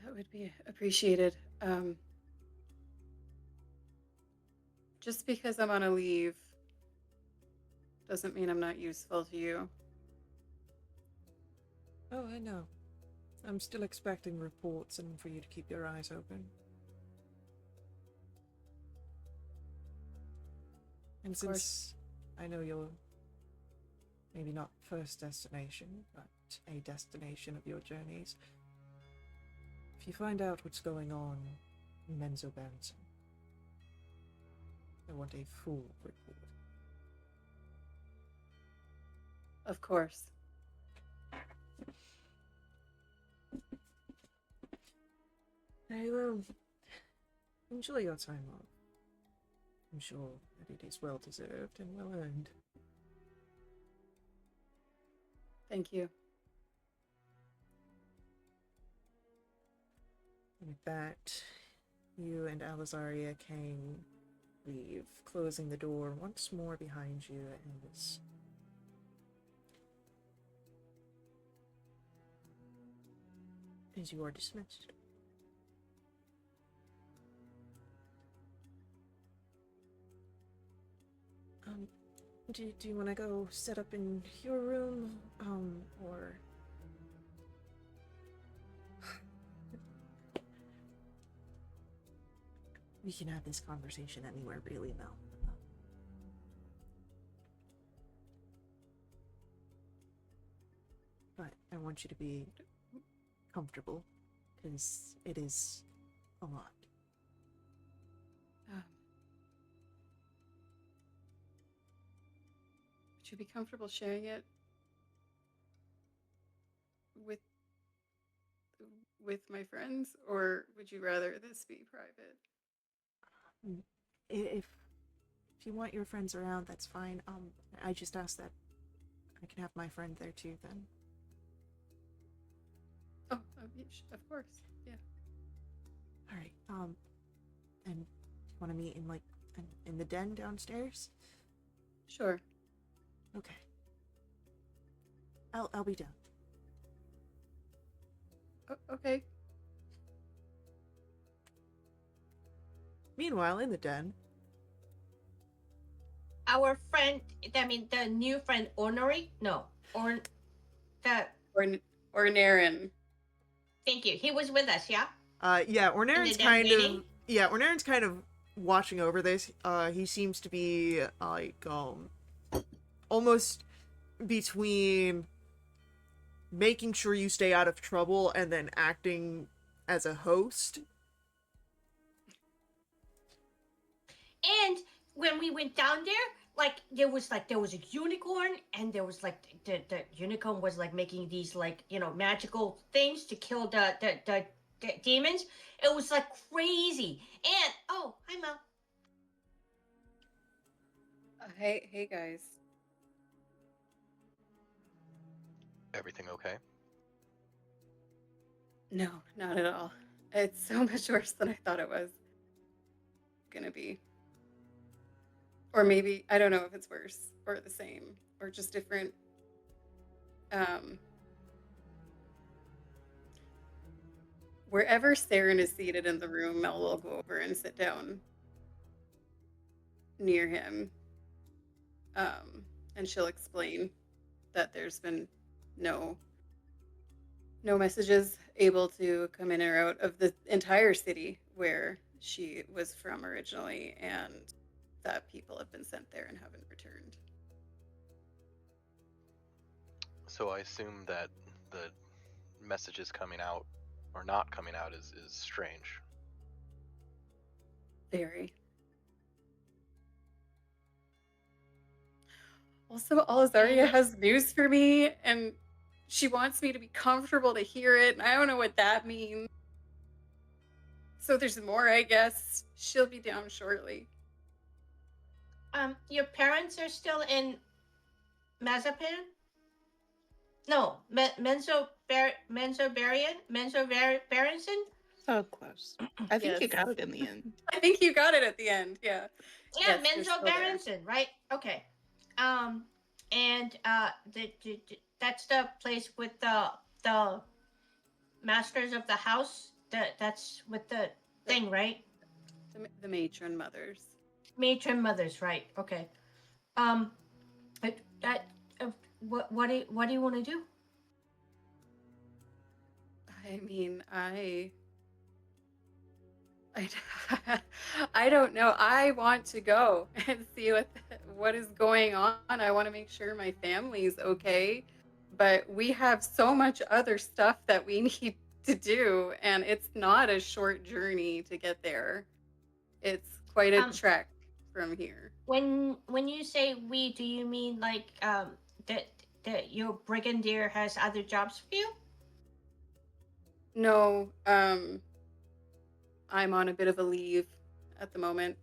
S5: That would be appreciated. Just because I'm on a leave doesn't mean I'm not useful to you.
S1: Oh, I know. I'm still expecting reports and for you to keep your eyes open. And since I know you're maybe not first destination, but a destination of your journeys, if you find out what's going on in Menzoberranzan, I want a full report.
S5: Of course.
S1: Very well. Enjoy your time off. I'm sure that it is well deserved and well earned.
S5: Thank you.
S1: With that, you and Alizaria can leave, closing the door once more behind you as you are dismissed. Do you want to go set up in your room, or... We can have this conversation anywhere, really, Mel. But I want you to be comfortable, because it is a lot.
S5: Would you be comfortable sharing it with my friends, or would you rather this be private?
S1: If you want your friends around, that's fine. I just asked that I can have my friend there too, then.
S5: Oh, of course, yeah.
S1: All right. And want to meet in the den downstairs?
S5: Sure.
S1: Okay. I'll be down.
S5: Okay.
S1: Meanwhile, in the den,
S3: Our friend, I mean, the new friend, Ornery? No. Or
S5: Naren.
S3: Thank you. He was with us, yeah?
S1: yeah, Ornaren's
S3: den
S1: kind of...
S3: waiting?
S1: Yeah, Ornaren's kind of watching over this. He seems to be, almost between making sure you stay out of trouble and then acting as a host.
S3: And when we went down there, there was a unicorn, and there was the unicorn was making these magical things to kill the demons. It was crazy. And oh, hi Mel.
S5: Hey guys.
S2: Everything okay?
S5: No, not at all. It's so much worse than I thought it was gonna be. Or maybe, I don't know if it's worse or the same or just different. Wherever Saren is seated in the room, Mel will go over and sit down near him. And she'll explain that there's been no messages able to come in or out of the entire city where she was from originally, and that people have been sent there and haven't returned.
S2: So I assume that the messages coming out or not coming out is strange.
S5: Very. Also, Alizaria has news for me, and she wants me to be comfortable to hear it, and I don't know what that means. So there's more, I guess. She'll be down shortly.
S3: Your parents are still in Mazapan? No, Menzo
S4: So close. I think you
S5: Yes.
S4: got it in the end.
S5: I think you got it at the end, yeah.
S3: Yeah,
S5: Yes, they're
S3: Menzo
S5: still there.
S3: Berenson, right? Okay. And that's the place with the masters of the house. That's with the thing, right?
S5: The matron mothers.
S3: Matron mothers, right? Okay. That what do you want to do?
S5: I mean, I don't know. I want to go and see what is going on. I want to make sure my family's okay. But we have so much other stuff that we need to do, and it's not a short journey to get there. It's quite a trek from here.
S3: When you say we, do you mean like that your brigadier has other jobs for you?
S5: No, I'm on a bit of a leave at the moment.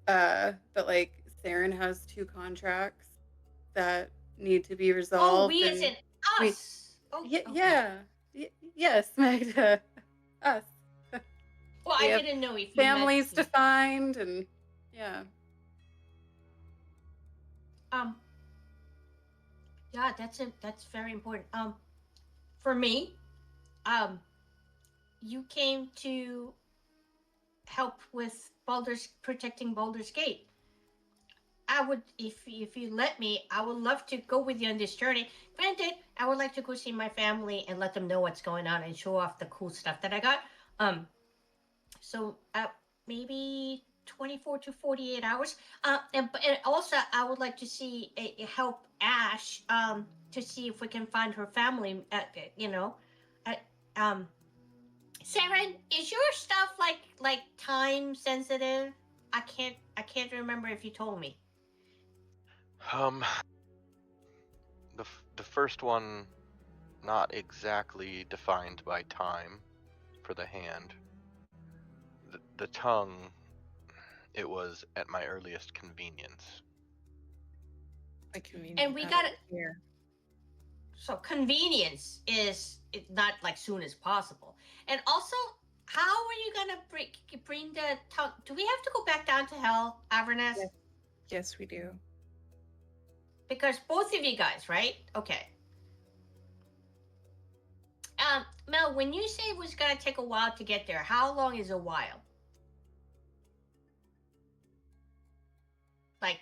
S5: But like Saren has 2 contracts that need to be resolved.
S3: Oh, we as in us.
S5: Yes, Magda, us.
S3: Well, I didn't know if you
S5: families to find, and yeah.
S3: Yeah, that's very important. For me, you came to help with protecting Baldur's Gate. I would, if you let me, I would love to go with you on this journey. Granted, I would like to go see my family and let them know what's going on and show off the cool stuff that I got. So maybe 24 to 48 hours. And also I would like to see help Ash to see if we can find her family. Saren, is your stuff like time sensitive? I can't remember if you told me.
S2: The first one, not exactly defined by time for the hand. The tongue, it was at my earliest convenience.
S3: And we got it here. So convenience is not like soon as possible. And also, how are you gonna bring the tongue? Do we have to go back down to hell, Avernus?
S4: Yes, we do.
S3: Because both of you guys, right? Okay. Mel, when you say it was gonna take a while to get there, how long is a while? Like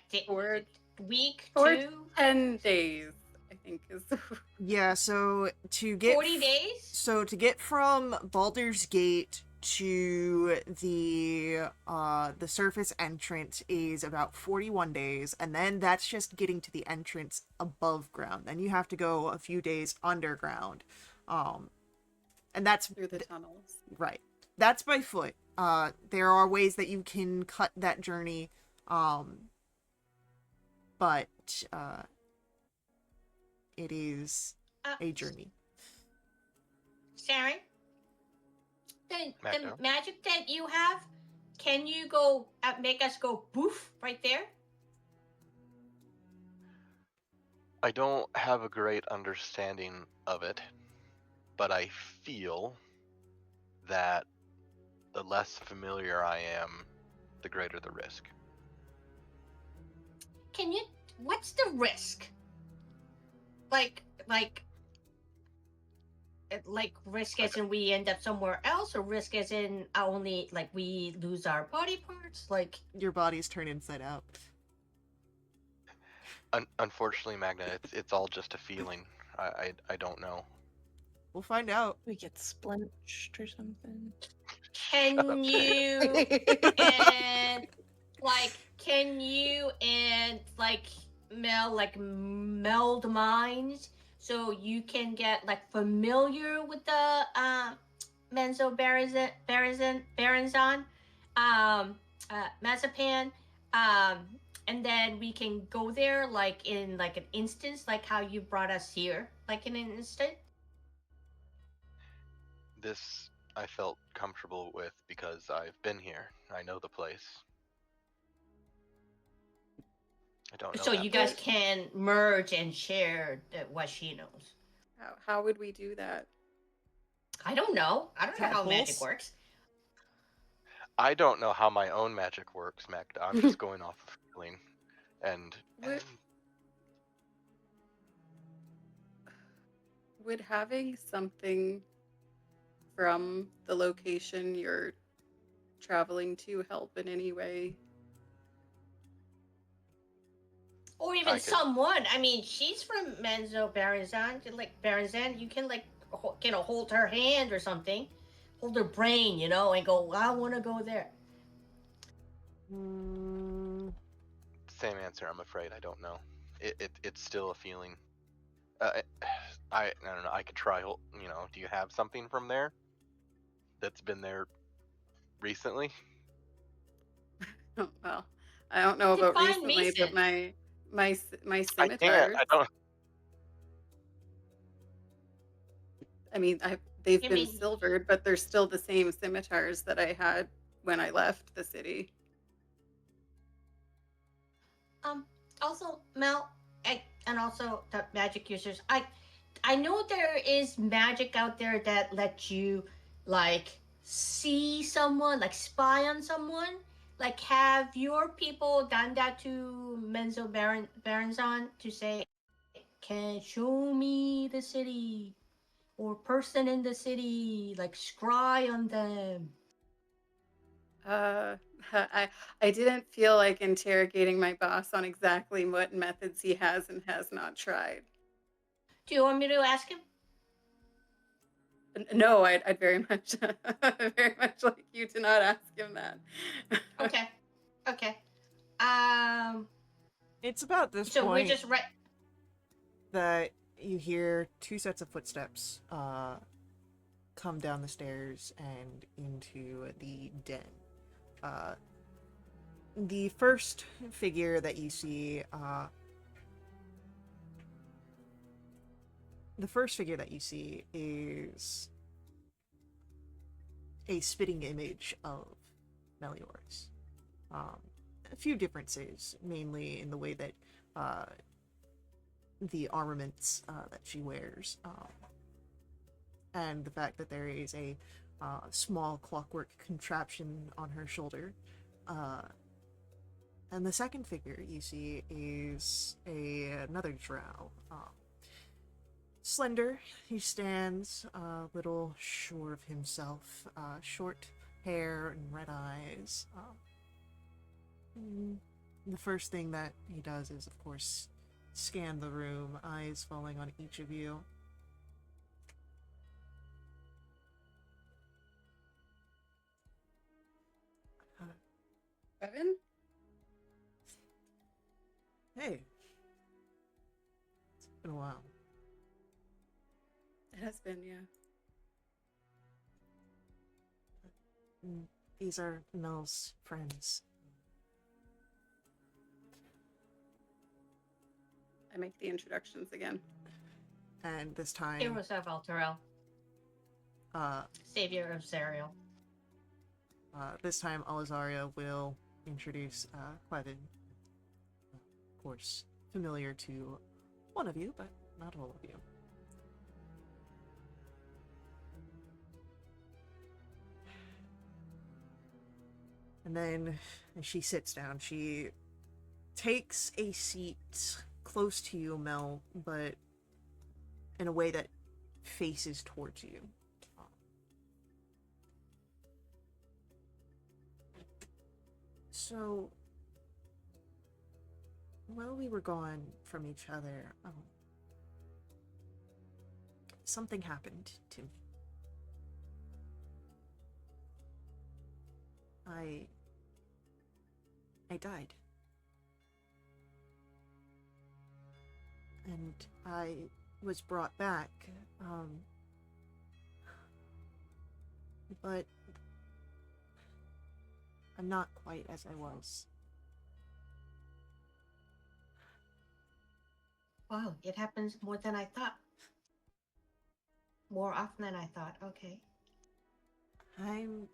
S3: week,
S5: 10 days, I think is.
S1: Yeah, so to get
S3: 40 days?
S1: So to get from Baldur's Gate to the surface entrance is about 41 days, and then that's just getting to the entrance above ground. Then you have to go a few days underground. And that's
S5: through the tunnels.
S1: Right. That's by foot. There are ways that you can cut that journey, but it is a journey.
S3: Saren, the magic that you have, can you go make us go poof right there?
S2: I don't have a great understanding of it, but I feel that the less familiar I am, the greater the risk.
S3: What's the risk? Like risk as in we end up somewhere else, or risk as in only like we lose our body parts, like
S1: your bodies turn inside out?
S2: Unfortunately, Magna, it's all just a feeling. I don't know.
S1: We'll find out.
S4: We get splunched or something.
S3: Can you and Mel meld minds so you can get familiar with the Menzo Barazan, Mazapan, and then we can go there like in like an instance, like how you brought us here, like in an instant.
S2: This I felt comfortable with because I've been here. I know the place. I don't know
S3: So
S2: that
S3: you guys
S2: place.
S5: What?
S3: can merge and share what she knows.
S5: How would we do that?
S3: I don't know. I don't know how magic
S1: Tadpoles?
S3: works.
S2: I don't know how my own magic works, Magda. I'm just going off of feeling. And
S5: Would would having something from the location you're traveling to help in any way?
S3: Or
S2: I
S3: even
S2: could
S3: someone. I mean, she's from Menzo Baranzan. Like Baranzan, you can like hold her hand or something, hold her brain, and go. I want to go there.
S1: Mm,
S2: same answer. I'm afraid I don't know. It's still a feeling. Uh, I don't know. I could try. Do you have something from there that's been there recently?
S5: Oh, well, I don't know about
S3: Define
S5: recently, but
S3: Mason.
S5: my
S2: I can't.
S5: scimitars.
S2: I don't.
S5: I mean, they've
S3: I
S5: been
S3: mean,
S5: silvered, but they're still the same scimitars that I had when I left the city.
S3: um. Also, Mel, and also the magic users. I know there is magic out there that lets you like see someone, like spy on someone. Like, have your people done that to Menzo Baranzan to say, "Can show me the city or person in the city, like scry on them."
S5: Uh, I didn't feel like interrogating my boss on exactly what methods he has and has not tried.
S3: Do you want me to ask him?
S5: No, I'd very much, very much like you to not ask him that.
S3: Okay, okay. Um.
S1: it's about this
S3: So we're
S1: point
S3: just right.
S1: that you hear two sets of footsteps come down the stairs and into the den. Uh, the first figure that you see, is a spitting image of Melior's. A few differences, mainly in the way that the armaments that she wears, and the fact that there is a small clockwork contraption on her shoulder. And the second figure you see is another drow. Slender, he stands a little sure of himself, short hair and red eyes. The first thing that he does is, of course, scan the room, eyes falling on each of you.
S5: Evan?
S1: Hey, it's been a while.
S5: It has been, yeah.
S1: These are Mel's friends.
S5: I make the introductions again.
S1: And this time,
S3: Heroes of Alterel,
S1: uh,
S3: savior of Zerial.
S1: this time Alizaria will introduce Clevin. Of course, familiar to one of you, but not all of you. And then, as she sits down, she takes a seat close to you, Mel, but in a way that faces towards you. So, while we were gone from each other, something happened to me. I died. And I was brought back, but I'm not quite as I was.
S3: Wow, it happens more than I thought. More often than I thought. Okay.
S1: I'm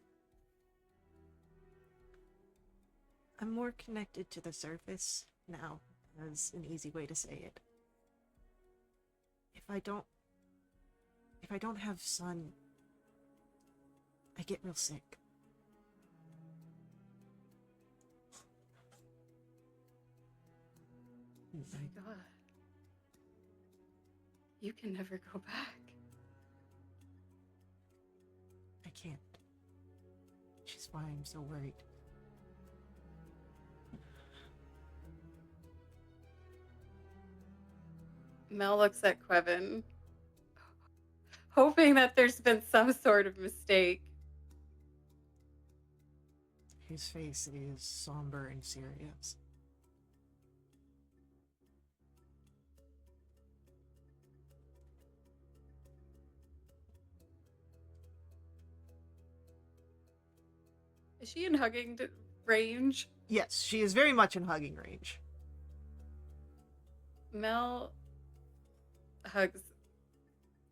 S1: more connected to the surface now, as an easy way to say it. If I don't have sun, I get real sick.
S5: Oh my god. You can never go back.
S1: I can't. Which is why I'm so worried.
S5: Mel looks at Quevin, hoping that there's been some sort of mistake.
S1: His face is somber and serious.
S5: Is she in hugging range?
S1: Yes, she is very much in hugging range.
S5: Mel hugs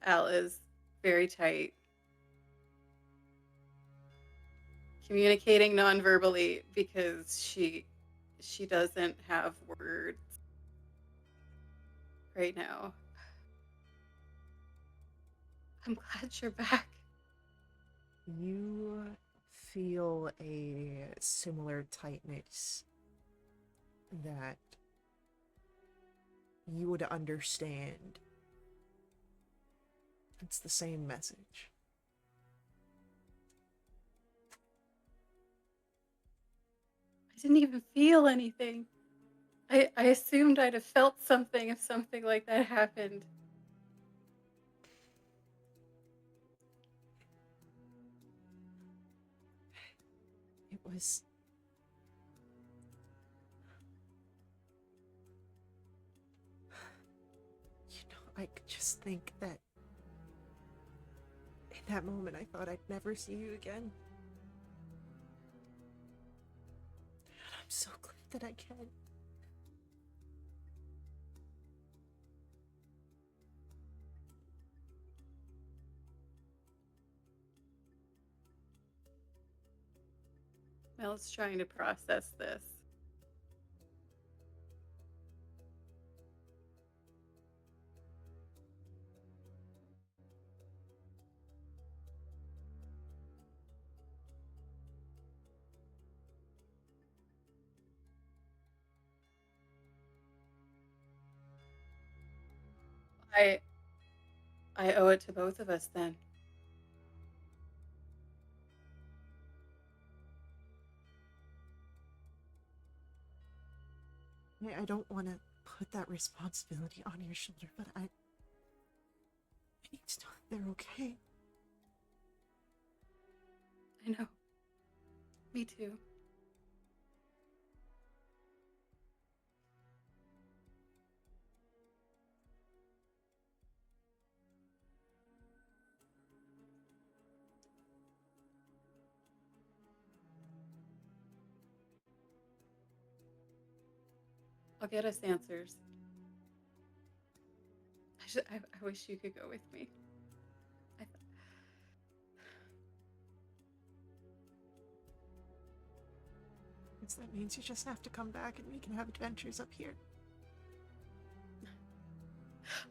S5: Alice very tight, communicating non-verbally because she doesn't have words right now. I'm glad you're back.
S1: You feel a similar tightness that you would understand. It's the same message.
S5: I didn't even feel anything. I assumed I'd have felt something if something like that happened.
S1: It was... I could just think that in that moment I thought I'd never see you again. I'm so glad that I can.
S5: Mel's trying to process this. I owe it to both of us then.
S1: I don't want to put that responsibility on your shoulder, but I need to know that they're okay.
S5: I know. Me too. I'll get us answers. I wish you could go with me.
S1: Guess that means you just have to come back and we can have adventures up here.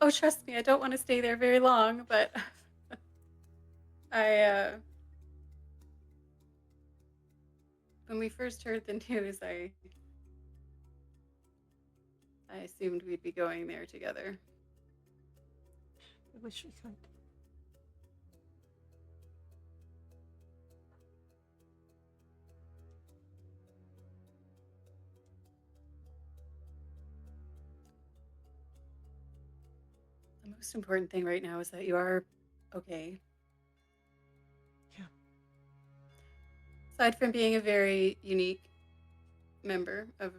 S5: Oh, trust me, I don't want to stay there very long, but when we first heard the news, I assumed we'd be going there together.
S1: I wish we could.
S5: The most important thing right now is that you are okay.
S1: Yeah.
S5: Aside from being a very unique member of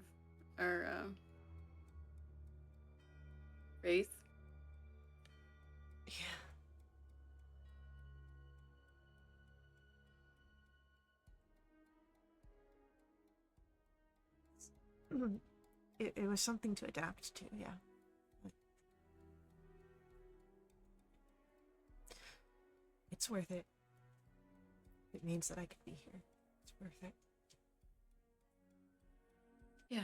S5: our race.
S1: Yeah. It was something to adapt to, yeah. It's worth it. It means that I can be here. It's worth it.
S5: Yeah.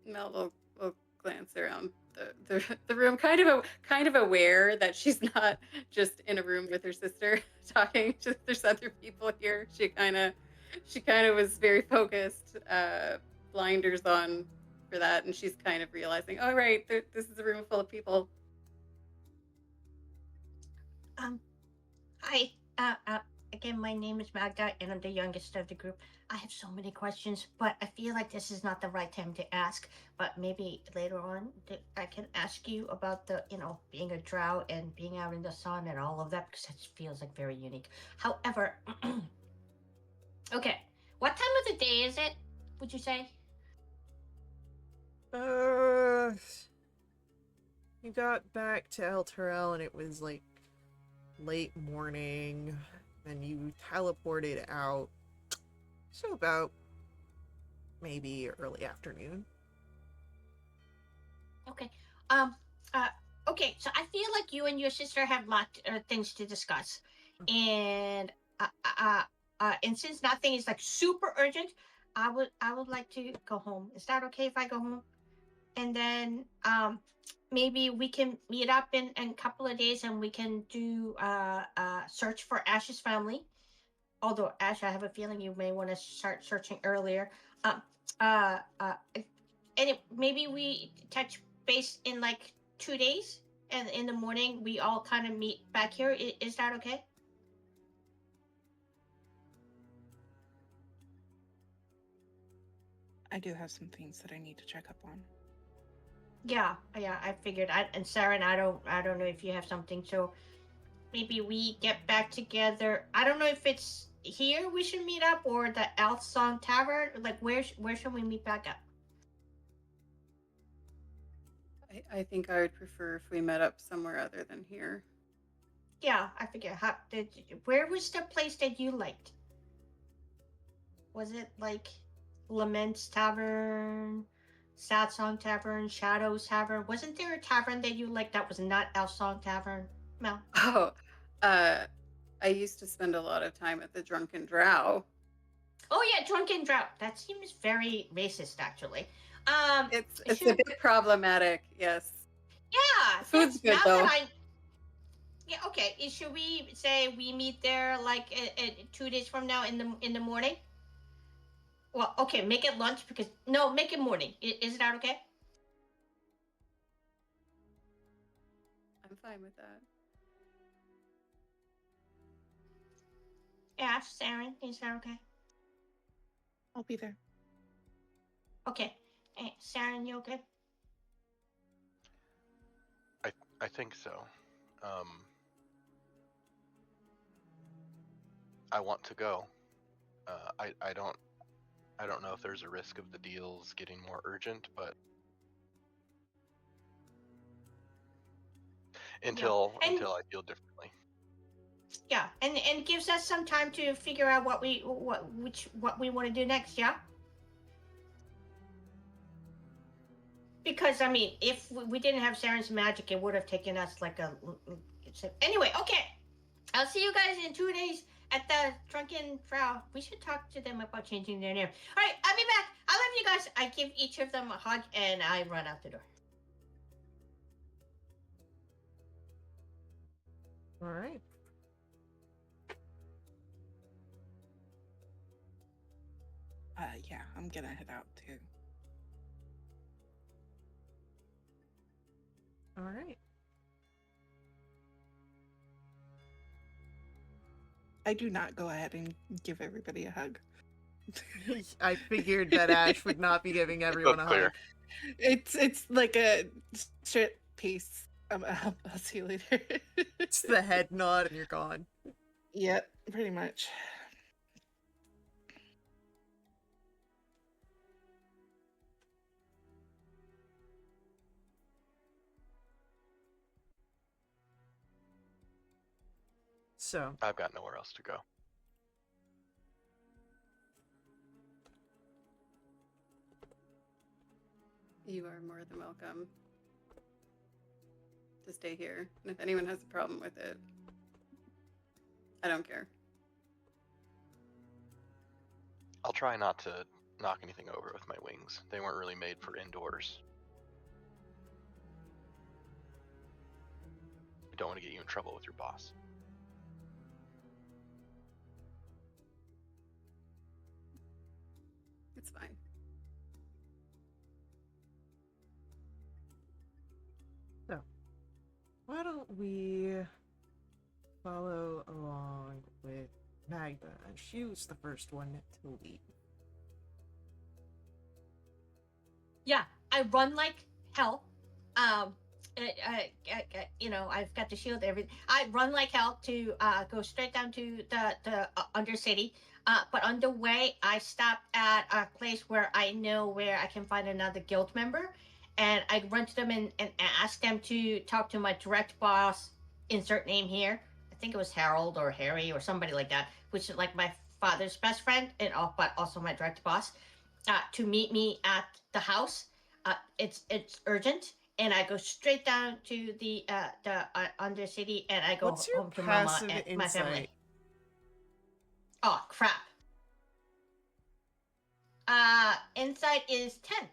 S5: Mel will glance around the room, kind of aware that she's not just in a room with her sister talking. Just there's other people here. She kind of was very focused, blinders on for that, and she's kind of realizing, oh right, this is a room full of people.
S3: Hi. Again, my name is Magda, and I'm the youngest of the group. I have so many questions, but I feel like this is not the right time to ask. But maybe later on, I can ask you about the, being a drow and being out in the sun and all of that, because it feels like very unique. However, okay, what time of the day is it? Would you say?
S1: You got back to El Terrell and it was like late morning, and you teleported out. So about maybe early afternoon.
S3: Okay. Uh. Okay. So I feel like you and your sister have lot things to discuss, and and since nothing is like super urgent, I would like to go home. Is that okay if I go home? And then maybe we can meet up in a couple of days, and we can do search for Ash's family. Although Ash, I have a feeling you may want to start searching earlier. Um. Uh. And maybe we touch base in like 2 days, and in the morning we all kind of meet back here. Is that okay?
S4: I do have some things that I need to check up on.
S3: Yeah, I figured. And Sarah, and I don't know if you have something, so maybe we get back together. I don't know if it's here we should meet up, or the Elf Song Tavern. Like, where should we meet back up?
S5: I think I would prefer if we met up somewhere other than here.
S3: Yeah, I figured. Where was the place that you liked? Was it like Lament's Tavern, Sad Song Tavern, Shadows Tavern? Wasn't there a tavern that you liked that was not Elf Song Tavern? Mel?
S5: Oh, I used to spend a lot of time at the Drunken Drow.
S3: Oh yeah, Drunken Drought. That seems very racist, actually.
S5: It's a bit problematic, yes.
S3: Yeah,
S5: The food's good
S3: now
S5: though.
S3: that yeah, okay. Should we say we meet there like 2 days from now in the morning? Well, okay, make it lunch because no, make it morning. Is that okay?
S5: I'm fine with that.
S3: Yeah, Saren, is that okay?
S4: I'll be there.
S3: Okay. Hey, Saren, you okay?
S2: I think so. I want to go. I don't know if there's a risk of the deals getting more urgent, but until I feel differently.
S3: Yeah, and gives us some time to figure out what we want to do next. Yeah. Because I mean, if we didn't have Saren's magic, it would have taken us like a. Anyway, okay. I'll see you guys in 2 days at the Drunken Drow. We should talk to them about changing their name. All right, I'll be back. I love you guys. I give each of them a hug and I run out the door.
S1: All right.
S4: Yeah, I'm gonna head out too.
S1: All right.
S4: I do not go ahead and give everybody a hug.
S1: I figured that Ash would not be giving everyone a
S2: That's clear.
S1: hug.
S4: It's like a straight piece. I'll see you later.
S1: It's the head nod and you're gone.
S4: Yep, pretty much.
S1: So,
S2: I've got nowhere else to go.
S5: You are more than welcome to stay here. And if anyone has a problem with it, I don't care.
S2: I'll try not to knock anything over with my wings. They weren't really made for indoors. I don't want to get you in trouble with your boss.
S5: It's fine.
S1: Why don't we follow along with Magda? She was the first one to leave.
S3: Yeah, I run like hell. I've got the shield. Everything. I run like hell to go straight down to the Undercity. But on the way, I stopped at a place where I know where I can find another guild member, and I run to them and ask them to talk to my direct boss. Insert name here. I think it was Harold or Harry or somebody like that, which is like my father's best friend and but also my direct boss. To meet me at the house. It's urgent, and I go straight down to the Undercity, and I go
S1: What's your
S3: home to Mama
S1: passive
S3: and
S1: insight?
S3: my family. Oh crap! Insight is 10.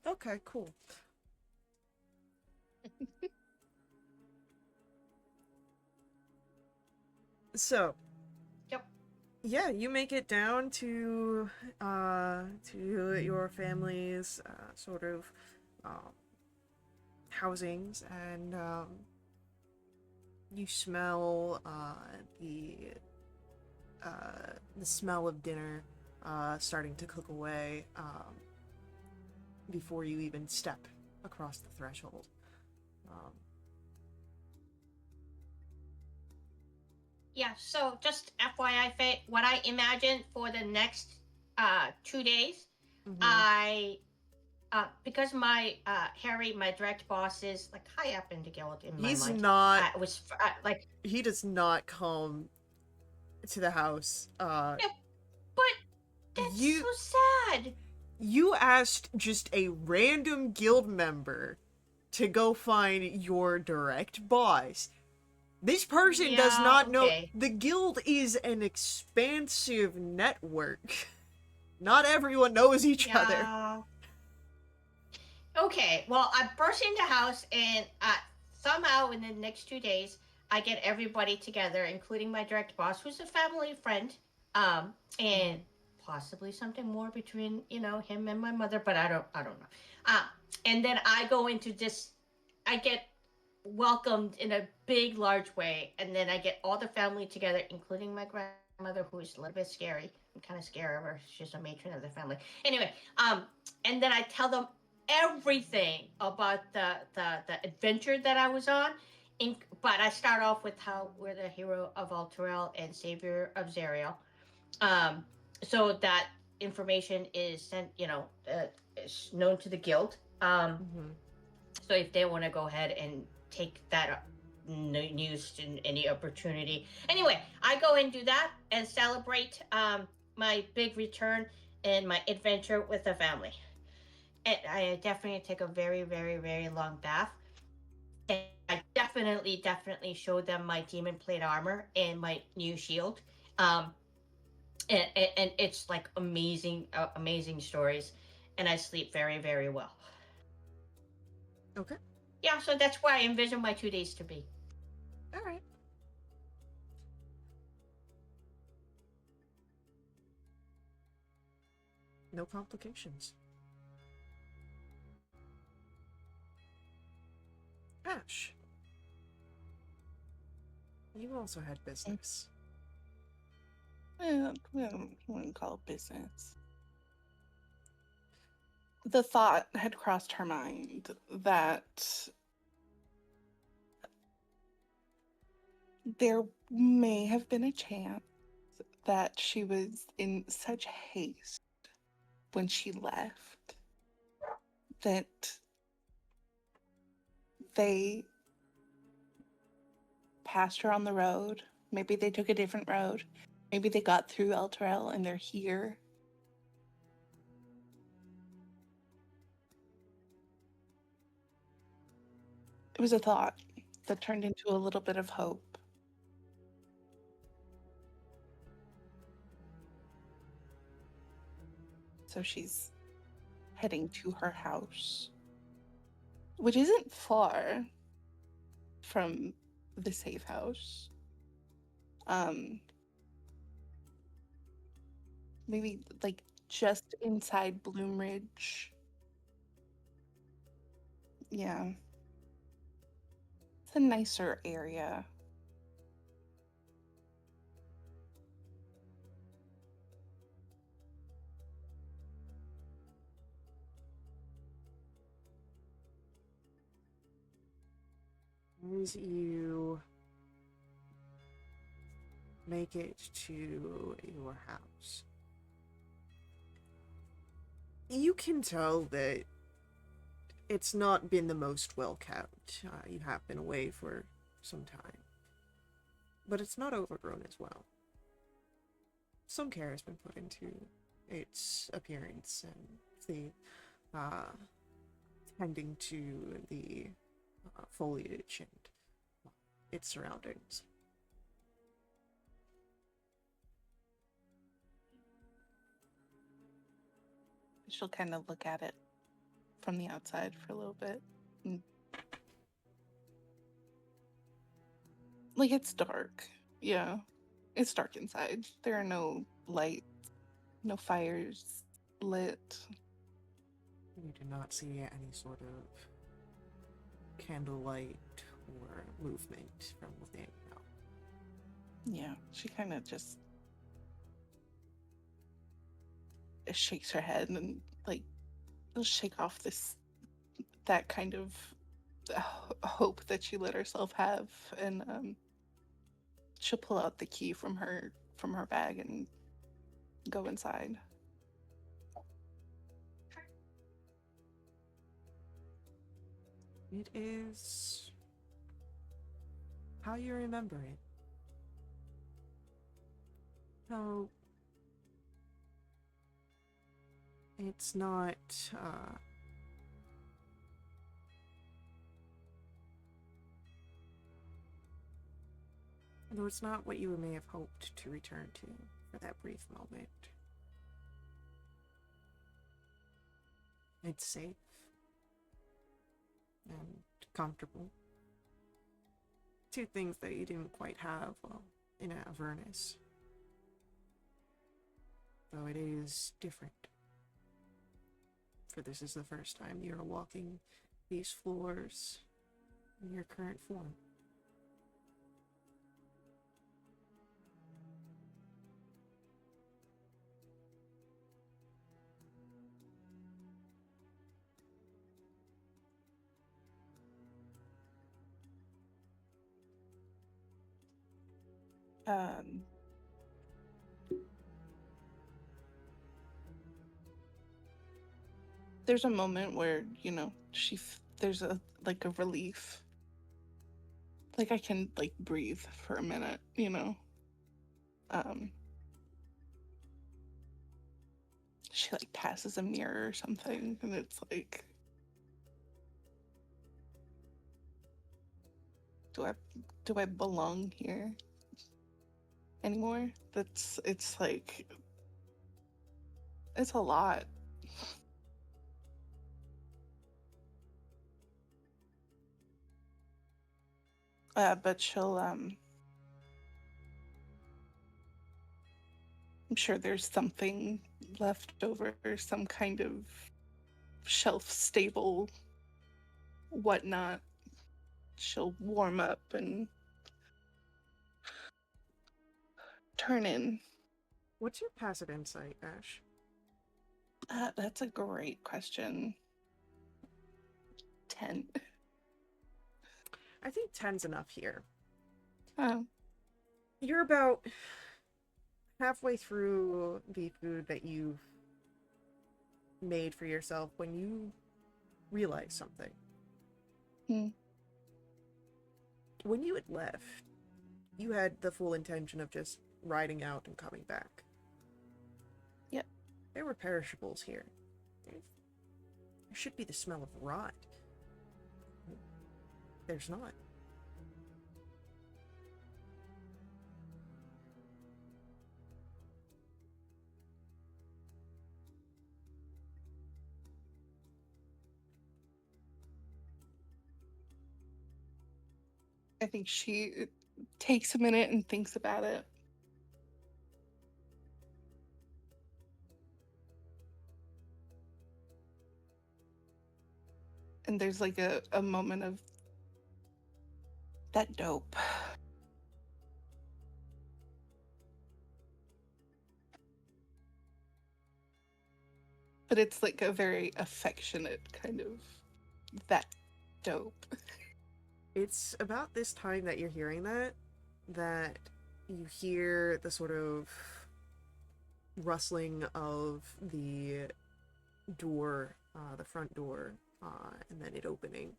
S1: Okay, cool. So,
S3: Yep.
S1: yeah, you make it down to your family's sort of housings, and you smell the smell of dinner starting to cook away before you even step across the threshold.
S3: Yeah. So just FYI, Faye, what I imagine for the next 2 days, I because my Harry, my direct boss, is like high up in the guild in my
S1: He's
S3: mind.
S1: not.
S3: Was like
S1: He does not come to the house.
S3: yeah, but that's
S1: You-
S3: so sad.
S1: You asked just a random guild member to go find your direct boss. This person does
S3: Yeah,
S1: not know.
S3: okay.
S1: The guild is an expansive network. Not everyone knows each other.
S3: Yeah. Okay, well, I burst in the house, and somehow in the next 2 days, I get everybody together, including my direct boss, who's a family friend, and possibly something more between him and my mother, but I don't know. And then I go into this. I get welcomed in a big, large way, and then I get all the family together, including my grandmother, who is a little bit scary. I'm kind of scared of her. She's a matron of the family. Anyway, and then I tell them everything about the adventure that I was on. But I start off with how we're the hero of Alterel and savior of Zerial. So that information is sent, is known to the guild. So if they want to go ahead and take that news to any opportunity. Anyway, I go and do that and celebrate my big return and my adventure with the family. And I definitely take a very, very, very long bath. And I definitely showed them my demon plate armor and my new shield. And it's like amazing, amazing stories. And I sleep very, very well.
S1: Okay.
S3: Yeah, so that's where I envision my 2 days to be.
S1: All right. No complications. Ash, you also had business.
S4: I wouldn't call it business. The thought had crossed her mind that there may have been a chance that she was in such haste when she left that they passed her on the road. Maybe they took a different road. Maybe they got through Elturel and they're here. was a thought that turned into a little bit of hope. So she's heading to her house, which isn't far from the safe house. Maybe like just inside Bloom Ridge. Yeah. It's a nicer area.
S1: As you make it to your house, you can tell that it's not been the most well kept. You have been away for some time. But it's not overgrown as well. Some care has been put into its appearance and the tending to the foliage and its surroundings.
S4: She'll kind of look at it from the outside for a little bit. Like, it's dark. Yeah. It's dark inside. There are no lights, no fires lit.
S1: You do not see any sort of candlelight or movement from within. No.
S4: Yeah. She kind of just shakes her head and, like, she'll shake off that kind of hope that she let herself have, and she'll pull out the key from her bag and go inside.
S1: It is how you remember it. How it's not though it's not what you may have hoped to return to for that brief moment. It's safe and comfortable. Two things that you didn't quite have in Avernus. Though it is different. For this is the first time you're walking these floors in your current form.
S4: There's a moment where, there's a relief. Like, I can, like, breathe for a minute, She, like, passes a mirror or something, and it's like, do I belong here anymore? It's like, it's a lot. But she'll, I'm sure there's something left over, some kind of shelf-stable whatnot. She'll warm up and turn in.
S1: What's your passive insight, Ash?
S4: That's a great question. 10.
S1: I think 10's enough here.
S4: Oh.
S1: You're about halfway through the food that you've made for yourself when you realize something. When you had left, you had the full intention of just riding out and coming back.
S4: Yep.
S1: There were perishables here. There should be the smell of rot. There's not.
S4: I think she takes a minute and thinks about it. And there's like a moment of that dope. But it's like a very affectionate kind of that dope.
S1: It's about this time that you're hearing that you hear the sort of rustling of the door, the front door, and then it opening.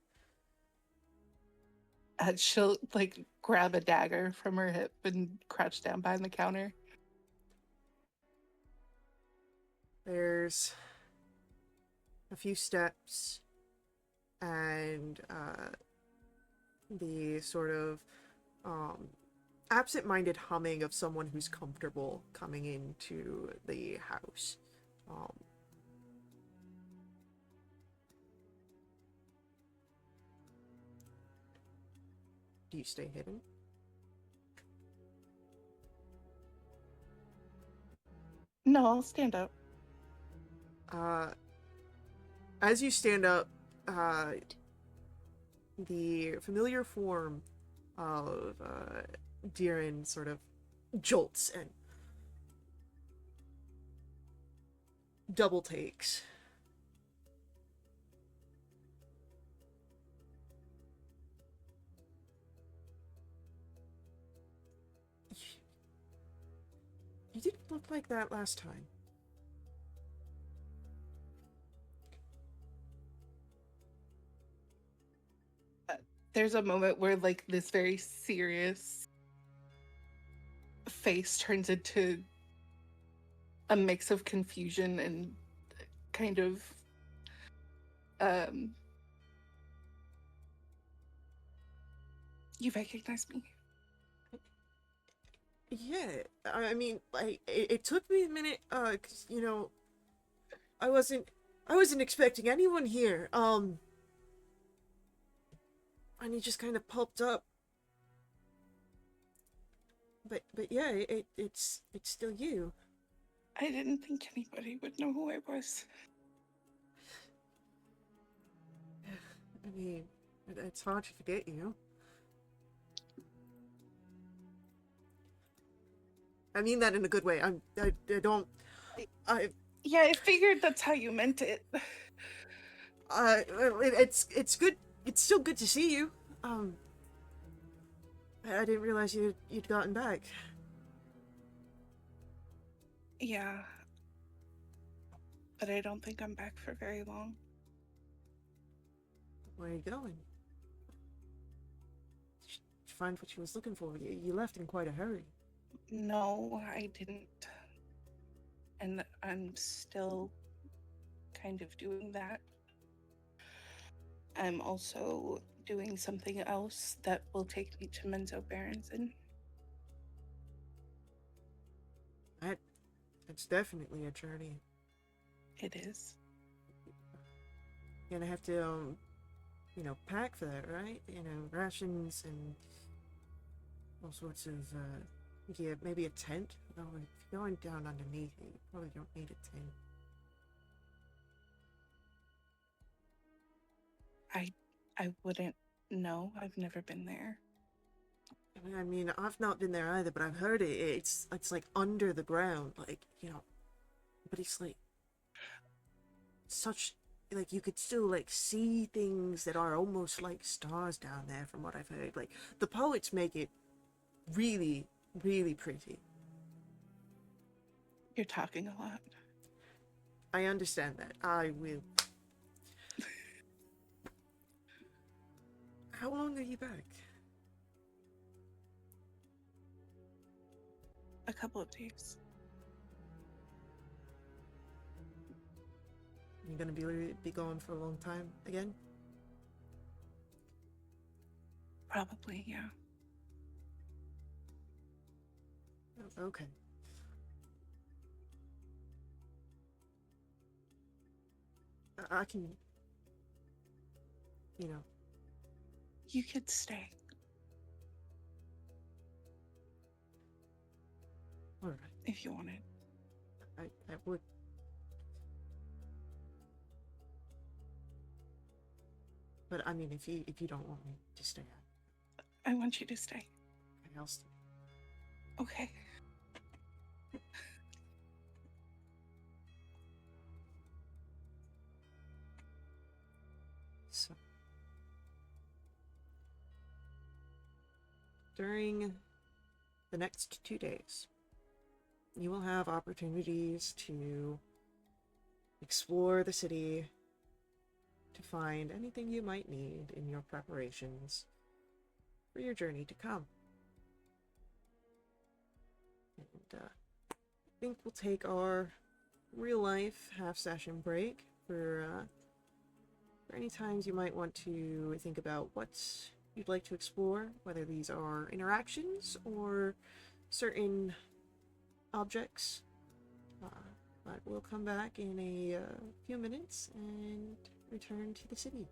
S4: She'll like grab a dagger from her hip and crouch down behind the counter.
S1: There's a few steps and the sort of absent-minded humming of someone who's comfortable coming into the house. Do you stay hidden?
S4: No, I'll stand up.
S1: As you stand up, the familiar form of Diren sort of jolts and double takes. You didn't look like that last time.
S4: There's a moment where like this very serious face turns into a mix of confusion and kind of you recognize me?
S1: Yeah, I mean, like, it took me a minute, 'cause, you know, I wasn't expecting anyone here, and he just kind of popped up. But yeah, it's still you.
S4: I didn't think anybody would know who I was.
S1: I mean, it's hard to forget you. I mean that in a good way. I don't.
S4: Yeah, I figured that's how you meant it.
S1: It's good. It's still good to see you. I didn't realize you'd gotten back.
S4: Yeah. But I don't think I'm back for very long.
S1: Where are you going? Did you find what you was looking for? You left in quite a hurry.
S4: No, I didn't. And I'm still kind of doing that. I'm also doing something else that will take me to Menzo Berenson.
S1: It's definitely a journey.
S4: It is.
S1: You're gonna have to, pack for that, right? Rations and all sorts of, yeah, maybe a tent. Oh, if you're going down underneath, you probably don't need a tent.
S4: I wouldn't know. I've never been there.
S1: I mean, I've not been there either, but I've heard it. It's like under the ground, like, but it's like such, like, you could still like see things that are almost like stars down there from what I've heard. Like, the poets make it really, really pretty.
S4: You're talking a lot.
S1: I understand that. I will. How long are you back?
S4: A couple of days.
S1: You're gonna be gone for a long time again?
S4: Probably, yeah.
S1: Okay. I can, you know,
S4: You could stay.
S1: all right.
S4: If you wanted.
S1: I would. But I mean, if you don't want me to stay,
S4: I want you to stay.
S1: I'll stay.
S4: Okay.
S1: So, during the next 2 days, you will have opportunities to explore the city, to find anything you might need in your preparations for your journey to come. And I think we'll take our real life half session break for any times you might want to think about what you'd like to explore, whether these are interactions or certain objects. But we'll come back in a few minutes and return to the city.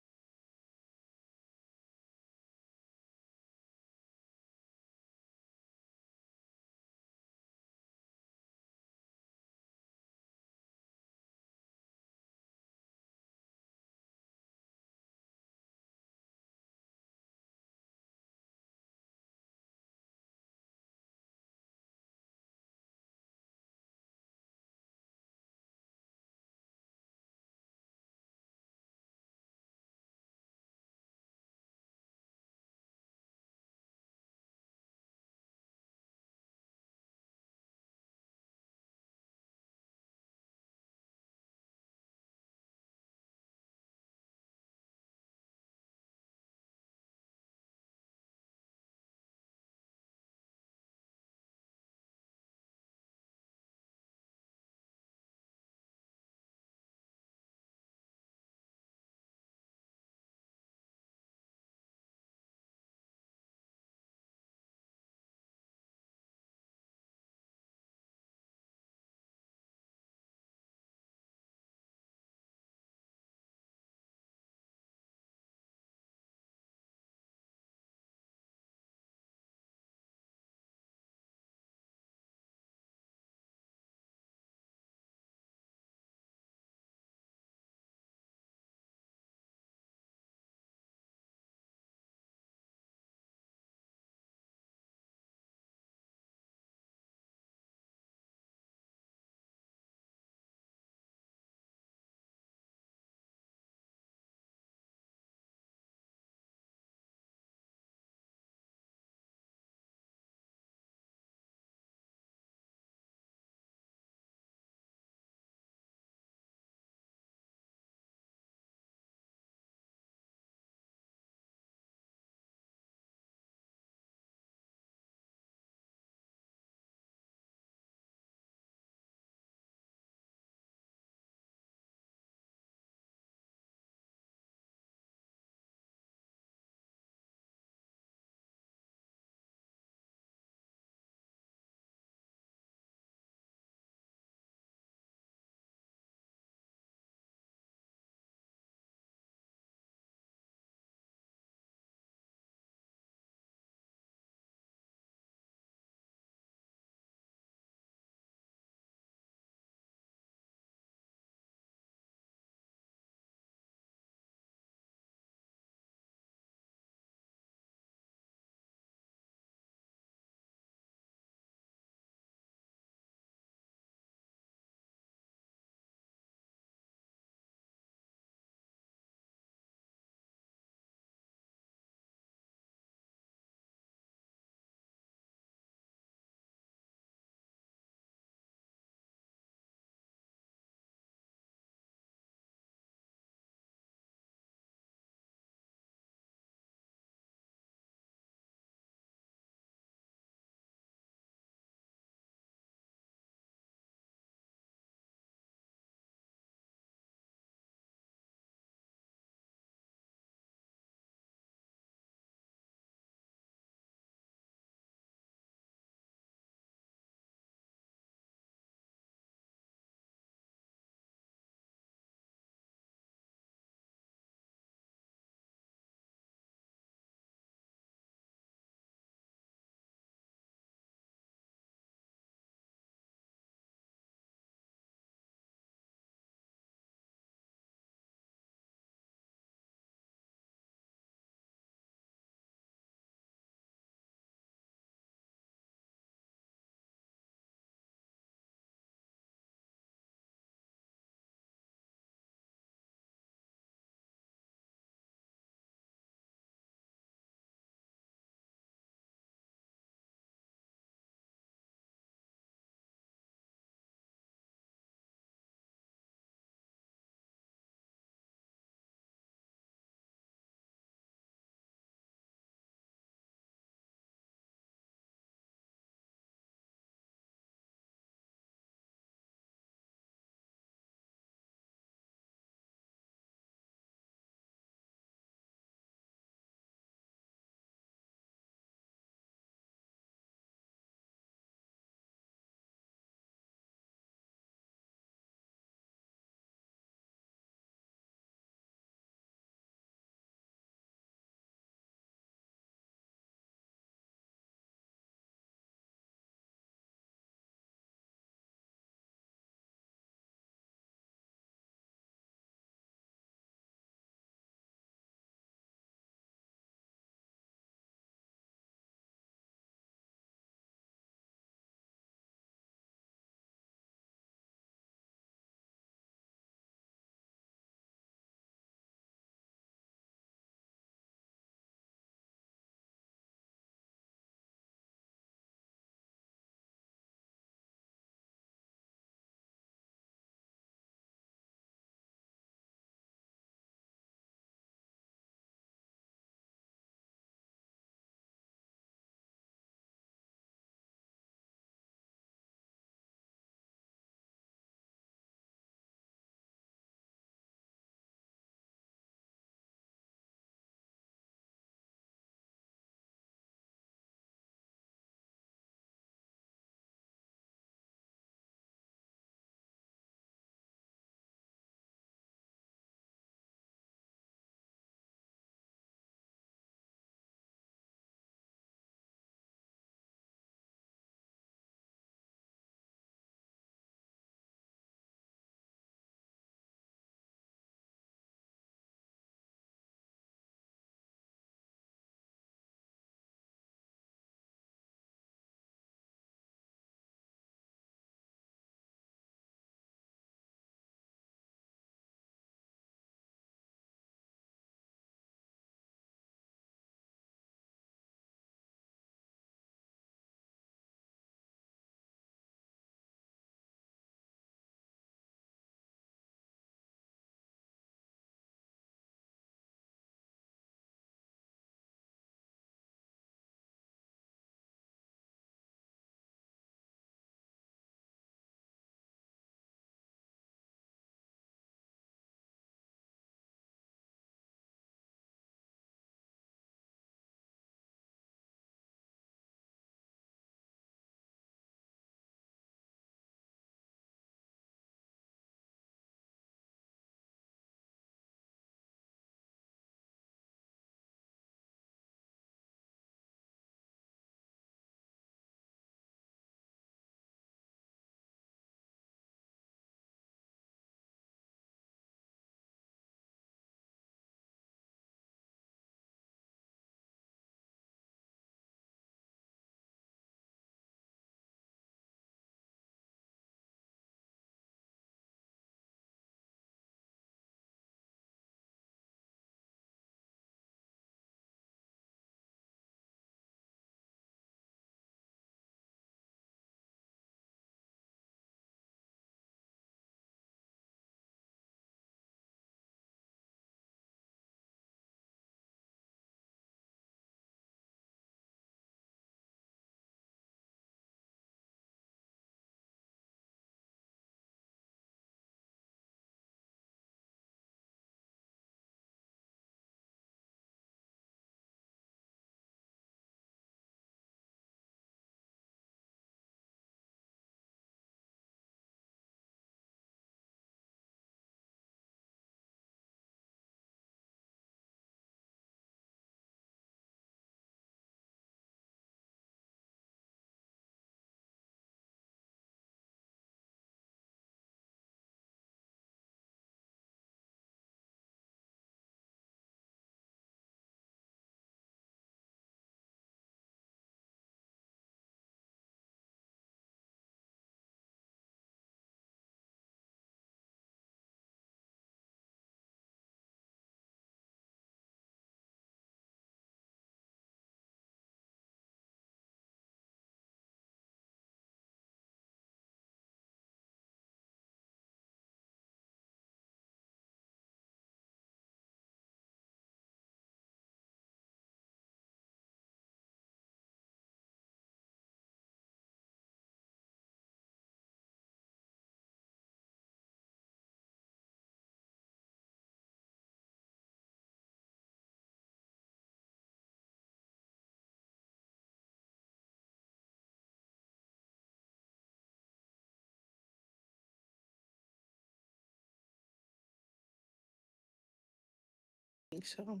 S4: think so.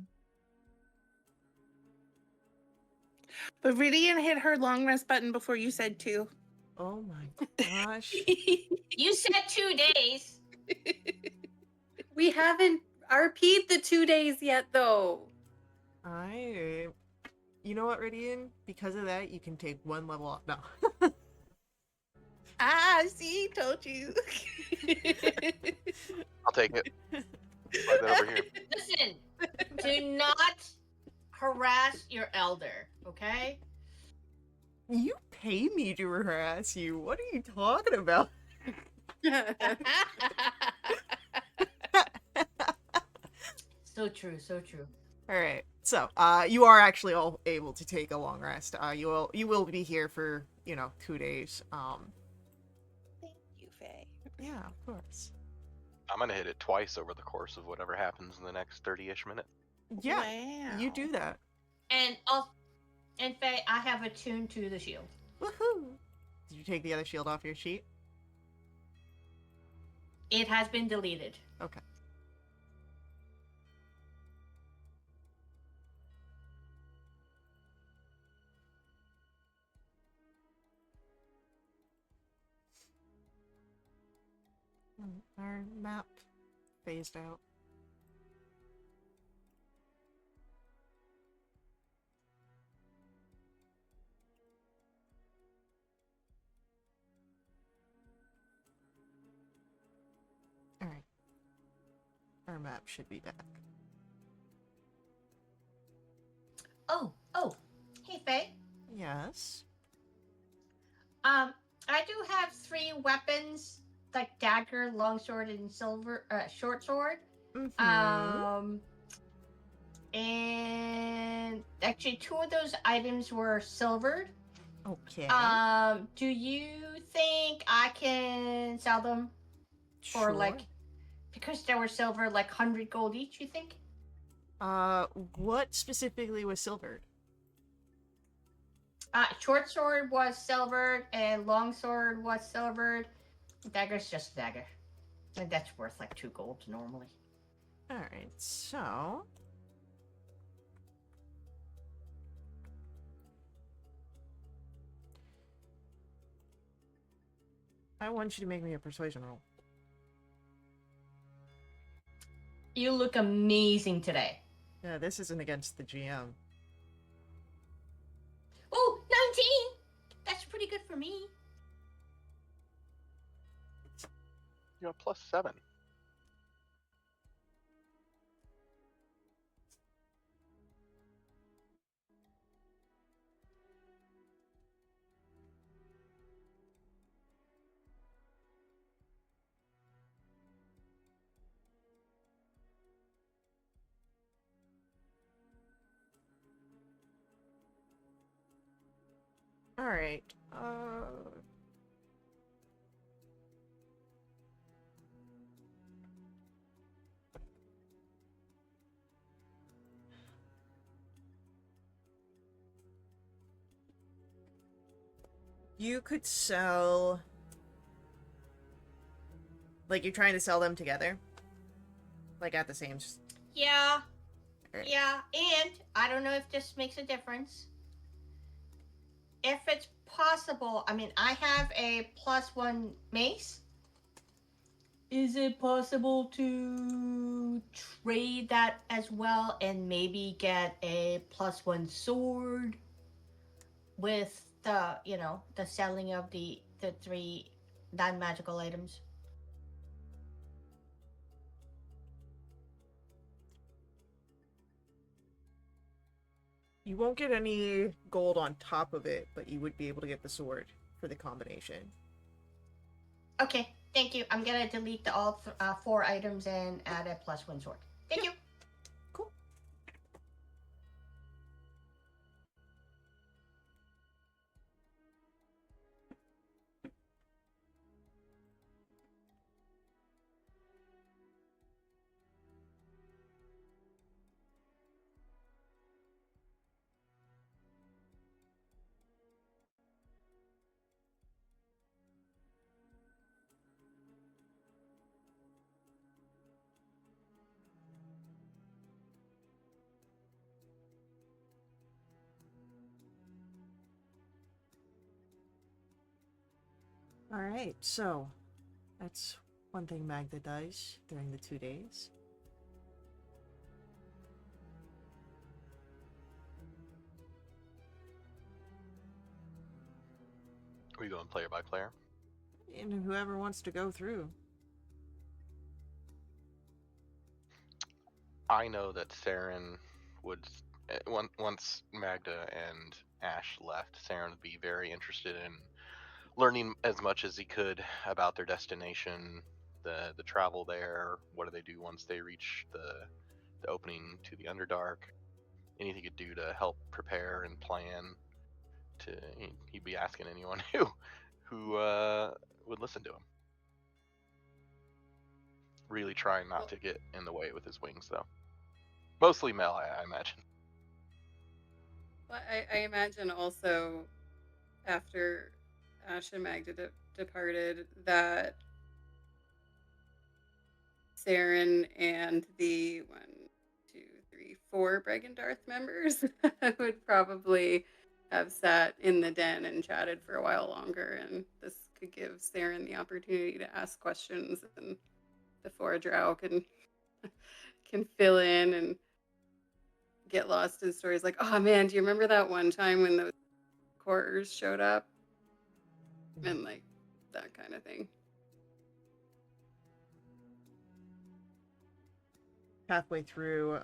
S4: But Ridian hit her long rest button before you said 2.
S1: Oh my gosh.
S3: You said 2 days.
S5: We haven't RP'd the 2 days yet, though.
S1: You know what, Ridian? Because of that, you can take 1 level off. No.
S4: See, told you.
S2: I'll take it. Slide that over here.
S3: Listen, do not harass your elder, okay?
S1: You pay me to harass you. What are you talking about?
S3: So true, so true.
S1: All right. So, you are actually all able to take a long rest. You will be here for, 2 days.
S4: Thank you, Faye.
S1: Yeah, of course.
S2: I'm gonna hit it twice over the course of whatever happens in the next 30-ish minutes.
S1: Yeah,
S4: Wow.
S1: you do that.
S3: And Faye, I have attuned to the shield.
S1: Woohoo! Did you take the other shield off your sheet?
S3: It has been deleted.
S1: Okay. Our map phased out. Alright. Our map should be back.
S3: Oh, hey Faye.
S1: Yes.
S3: I do have 3 weapons, like dagger, longsword, and short sword.
S1: Mm-hmm.
S3: And actually 2 of those items were silvered.
S1: Okay.
S3: Do you think I can sell them for
S1: Sure.
S3: because they were silver, 100 gold each, you think?
S1: What specifically was silvered?
S3: Short sword was silvered and long sword was silvered. Dagger's just a dagger. And that's worth 2 gold normally.
S1: Alright, so... I want you to make me a persuasion roll.
S3: You look amazing today.
S1: Yeah, this isn't against the GM.
S3: Oh, 19! That's pretty good for me.
S2: You got +7.
S1: Alright, you could sell... you're trying to sell them together? At the same...
S3: Yeah.
S1: Alright.
S3: Yeah, and I don't know if this makes a difference. If it's possible, I have a +1 mace. Is it possible to trade that as well and maybe get a +1 sword with the selling of the 3 non-magical items?
S1: You won't get any gold on top of it, but you would be able to get the sword for the combination.
S3: Okay, thank you. I'm gonna delete the all 4 items and add a +1 sword. Thank you.
S1: Cool. Alright, so that's one thing Magda does during the 2 days.
S2: Are we going player by player?
S1: And whoever wants to go through.
S2: I know that Saren would, once Magda and Ash left, Saren would be very interested in learning as much as he could about their destination, the travel there. What do they do once they reach the opening to the Underdark? Anything he could do to help prepare and plan. He'd be asking anyone who would listen to him. Really trying not to get in the way with his wings, though. Mostly Mel, I imagine.
S5: Well, I imagine also after Ash and Magda departed that Saren and the 1, 2, 3, 4 Bregendarth members would probably have sat in the den and chatted for a while longer, and this could give Saren the opportunity to ask questions, and the four drow can fill in and get lost in stories like, oh man, do you remember that one time when those quarters showed up? And like that kind of thing.
S1: Halfway through,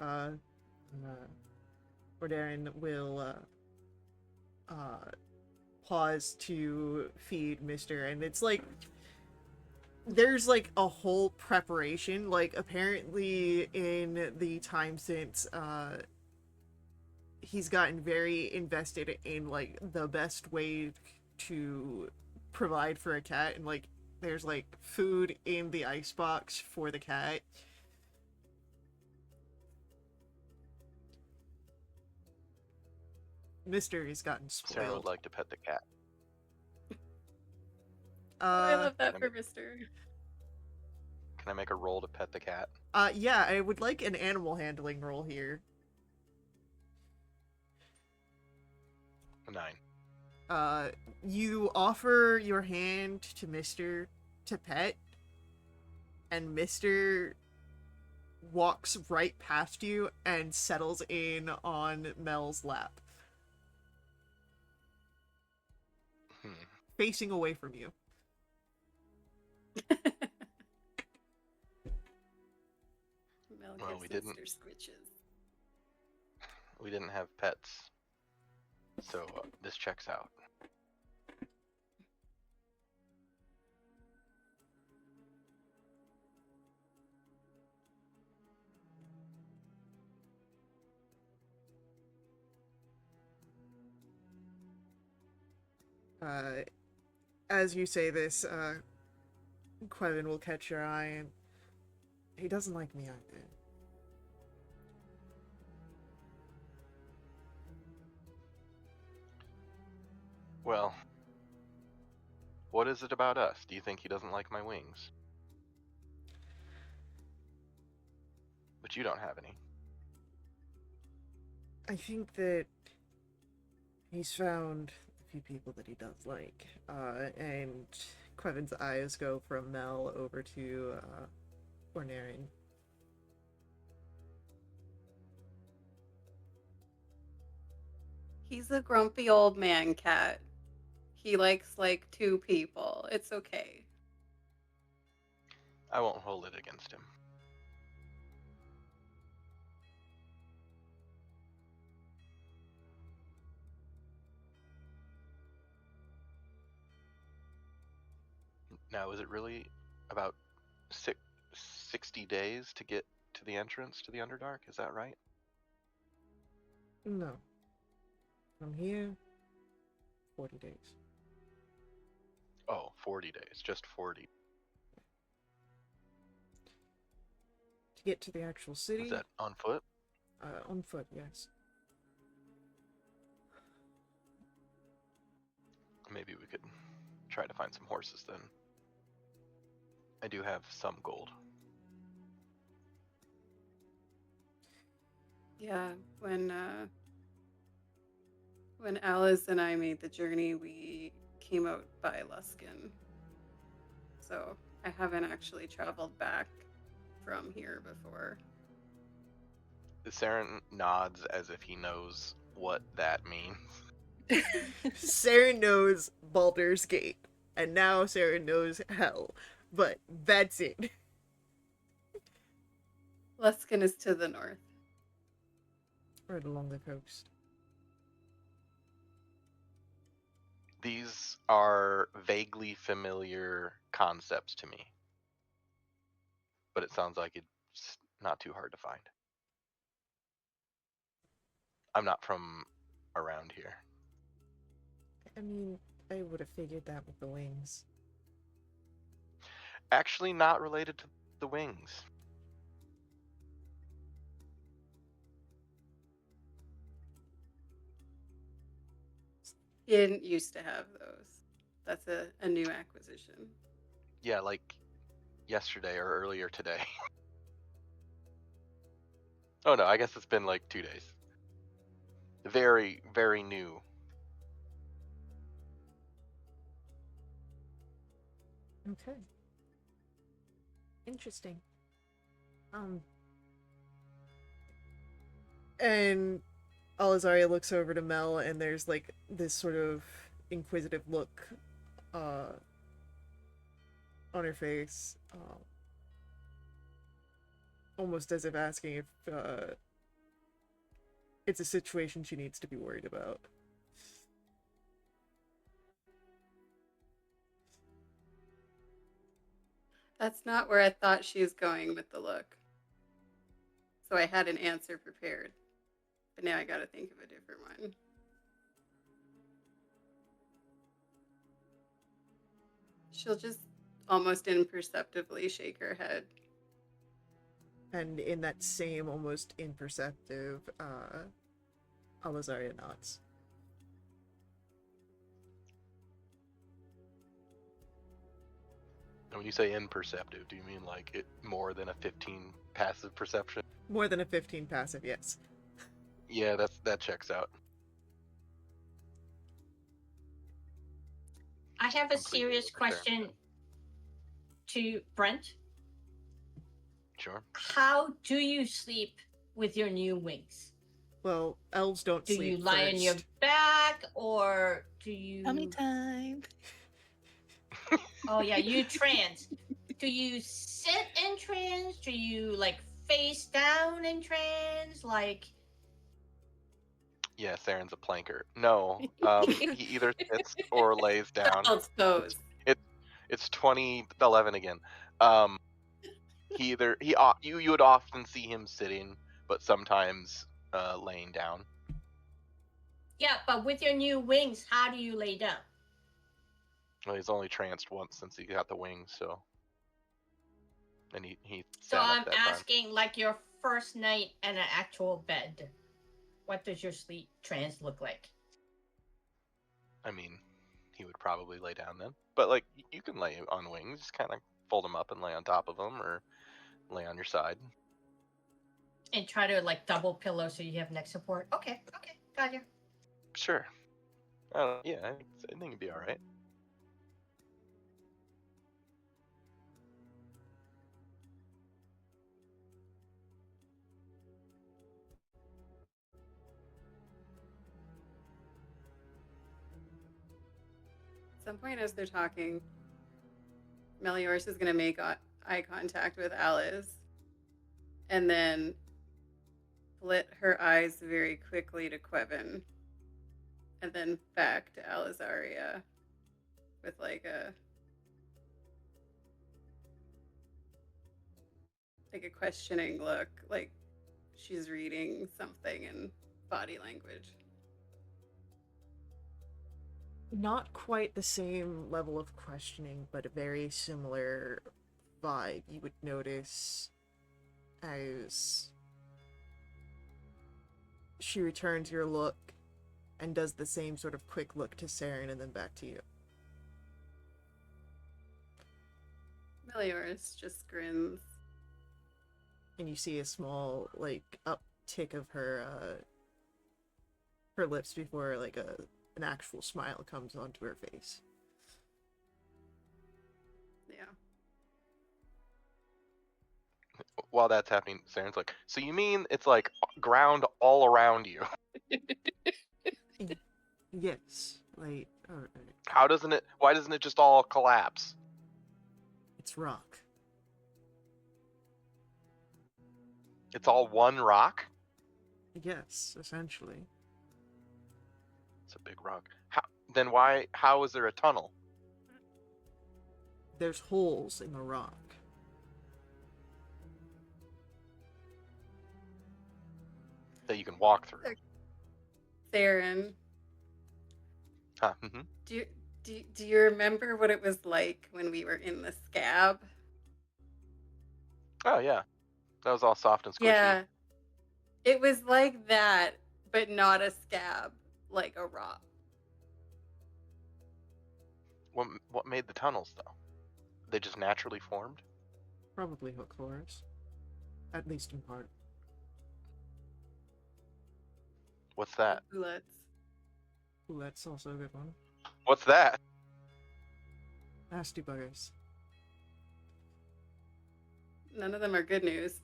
S1: Ordarian will pause to feed Mister, and it's like there's like a whole preparation. Like apparently in the time since he's gotten very invested in like the best way to provide for a cat, and like there's like food in the icebox for the cat. Mister has gotten
S2: Saren would
S1: spoiled.
S2: like to pet the cat.
S5: I love that for Mister.
S2: Can I make a roll to pet the cat?
S1: Yeah, I would like an animal handling roll here.
S2: 9.
S1: You offer your hand to Mister to pet, and Mister walks right past you and settles in on Mel's lap, facing away from you.
S5: Mel
S2: Well,
S5: gives
S2: we didn't.
S5: Mister squitches.
S2: We didn't have pets, so this checks out.
S1: As you say this, Quevin will catch your eye, and he doesn't like me either.
S2: Well, what is it about us? Do you think he doesn't like my wings? But you don't have any.
S1: I think that he's found a few people that he does like, and Quevin's eyes go from Mel over to Ornarian.
S5: He's a grumpy old man cat. He likes like 2 people. It's okay.
S2: I won't hold it against him. Now, is it really about 60 days to get to the entrance to the Underdark? Is that right?
S1: No. From here, 40 days.
S2: Oh, 40 days. Just 40.
S1: To get to the actual city?
S2: Is that on foot?
S1: On foot, yes.
S2: Maybe we could try to find some horses then. I do have some gold.
S5: Yeah, when Alice and I made the journey, we came out by Luskin, so I haven't actually traveled back from here before.
S2: Saren nods as if he knows what that means.
S1: Saren knows Baldur's Gate, and now Saren knows Hell, but that's it.
S5: Luskin is to the north.
S1: Right along the coast.
S2: These are vaguely familiar concepts to me, but it sounds like it's not too hard to find. I'm not from around here.
S1: I mean, I would have figured that with the wings.
S2: Actually, not related to the wings.
S5: He didn't used to have those. That's a new acquisition.
S2: Yeah, like yesterday or earlier today. Oh no, I guess it's been like 2 days. Very, very new.
S1: Okay. Interesting. And Alizaria looks over to Mel, and there's like this sort of inquisitive look on her face, almost as if asking if it's a situation she needs to be worried about.
S5: That's not where I thought she was going with the look. So I had an answer prepared. But now I gotta think of a different one. She'll just almost imperceptibly shake her head.
S1: And in that same almost imperceptive, Alizaria nods.
S2: And when you say imperceptive, do you mean like it more than a 15 passive perception?
S1: More than a 15 passive, yes.
S2: Yeah, that checks out.
S3: I have a
S2: Completely
S3: serious
S2: fair.
S3: question to Brent.
S2: Sure.
S3: How do you sleep with your new wings?
S1: Well, elves don't
S3: Do
S1: sleep
S3: you lie on your
S1: first.
S3: back, or do you...
S4: Tummy time.
S3: Oh yeah, you trance. Do you sit in trance? Do you like face down in trance? Like...
S2: Yeah, Saren's a planker. No, he either sits or lays down.
S5: Child's pose.
S2: It's 2011 again. You would often see him sitting, but sometimes laying down.
S3: Yeah, but with your new wings, how do you lay down?
S2: Well, he's only tranced once since he got the wings, so. And he
S3: So
S2: sat
S3: I'm
S2: up that time.
S3: asking, like, your first night in an actual bed. What does your sleep trance look like?
S2: I mean, he would probably lay down then. But like, you can lay on wings, just kind of fold them up and lay on top of them, or lay on your side.
S3: And try to, like, double pillow so you have neck support? Okay, got you.
S2: Sure. Yeah, I think it'd be all right.
S5: At some point as they're talking, Meliorce is gonna make eye contact with Alice and then flit her eyes very quickly to Quevin and then back to Alizaria with like a questioning look, like she's reading something in body language.
S1: Not quite the same level of questioning, but a very similar vibe you would notice as she returns your look and does the same sort of quick look to Saren and then back to you.
S5: Meliorce just grins.
S1: And you see a small, like, uptick of her lips before, like, an actual smile comes onto her face.
S5: Yeah.
S2: while that's happening, Saren's like, so you mean it's like ground all around you?
S1: Yes. Like, alright.
S2: Why doesn't it just all collapse?
S1: It's rock.
S2: It's all one rock?
S1: Yes, essentially.
S2: It's a big rock. How is there a tunnel?
S1: There's holes in the rock.
S2: That you can walk through?
S5: Theron,
S2: Huh, mm-hmm.
S5: do you remember what it was like when we were in the scab?
S2: Oh, yeah. That was all soft and squishy.
S5: Yeah. It was like that, but not a scab, like a rock.
S2: What made the tunnels, though? They just naturally formed?
S1: Probably hook floors. At least in part.
S2: What's that?
S5: Bullets.
S1: Ooh, that's also a good one.
S2: What's that?
S1: Nasty buggers.
S5: None of them are good news.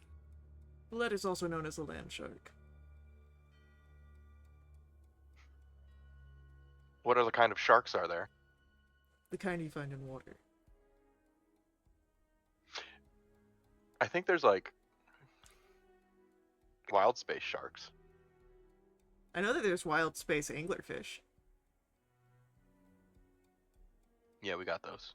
S1: Bullet is also known as a land shark.
S2: What other kind of sharks are there?
S1: The kind you find in water.
S2: I think there's like wild space sharks.
S1: I know that there's wild space anglerfish.
S2: Yeah, we got those.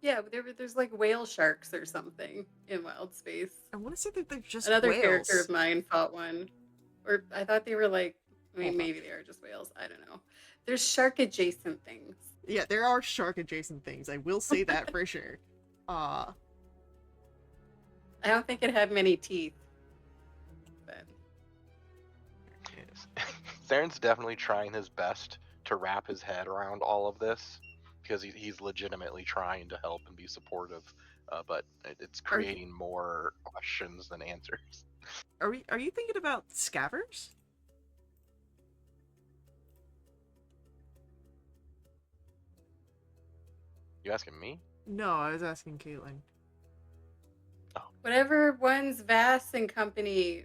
S5: Yeah, but there's like whale sharks or something in wild space.
S1: I want to say that they're just
S5: Another
S1: whales.
S5: character of mine fought one. Or I thought they were like,
S1: Hold on.
S5: maybe they are just whales. I don't know. There's shark adjacent things.
S1: Yeah, there are shark adjacent things. I will say that for sure.
S5: I don't think it had many teeth. But
S2: Yes. Saren's definitely trying his best to wrap his head around all of this because he's legitimately trying to help and be supportive, but it's creating more questions than answers.
S1: Are you thinking about scavers?
S2: You asking me?
S1: No, I was asking Caitlin.
S5: whatever ones Vass and company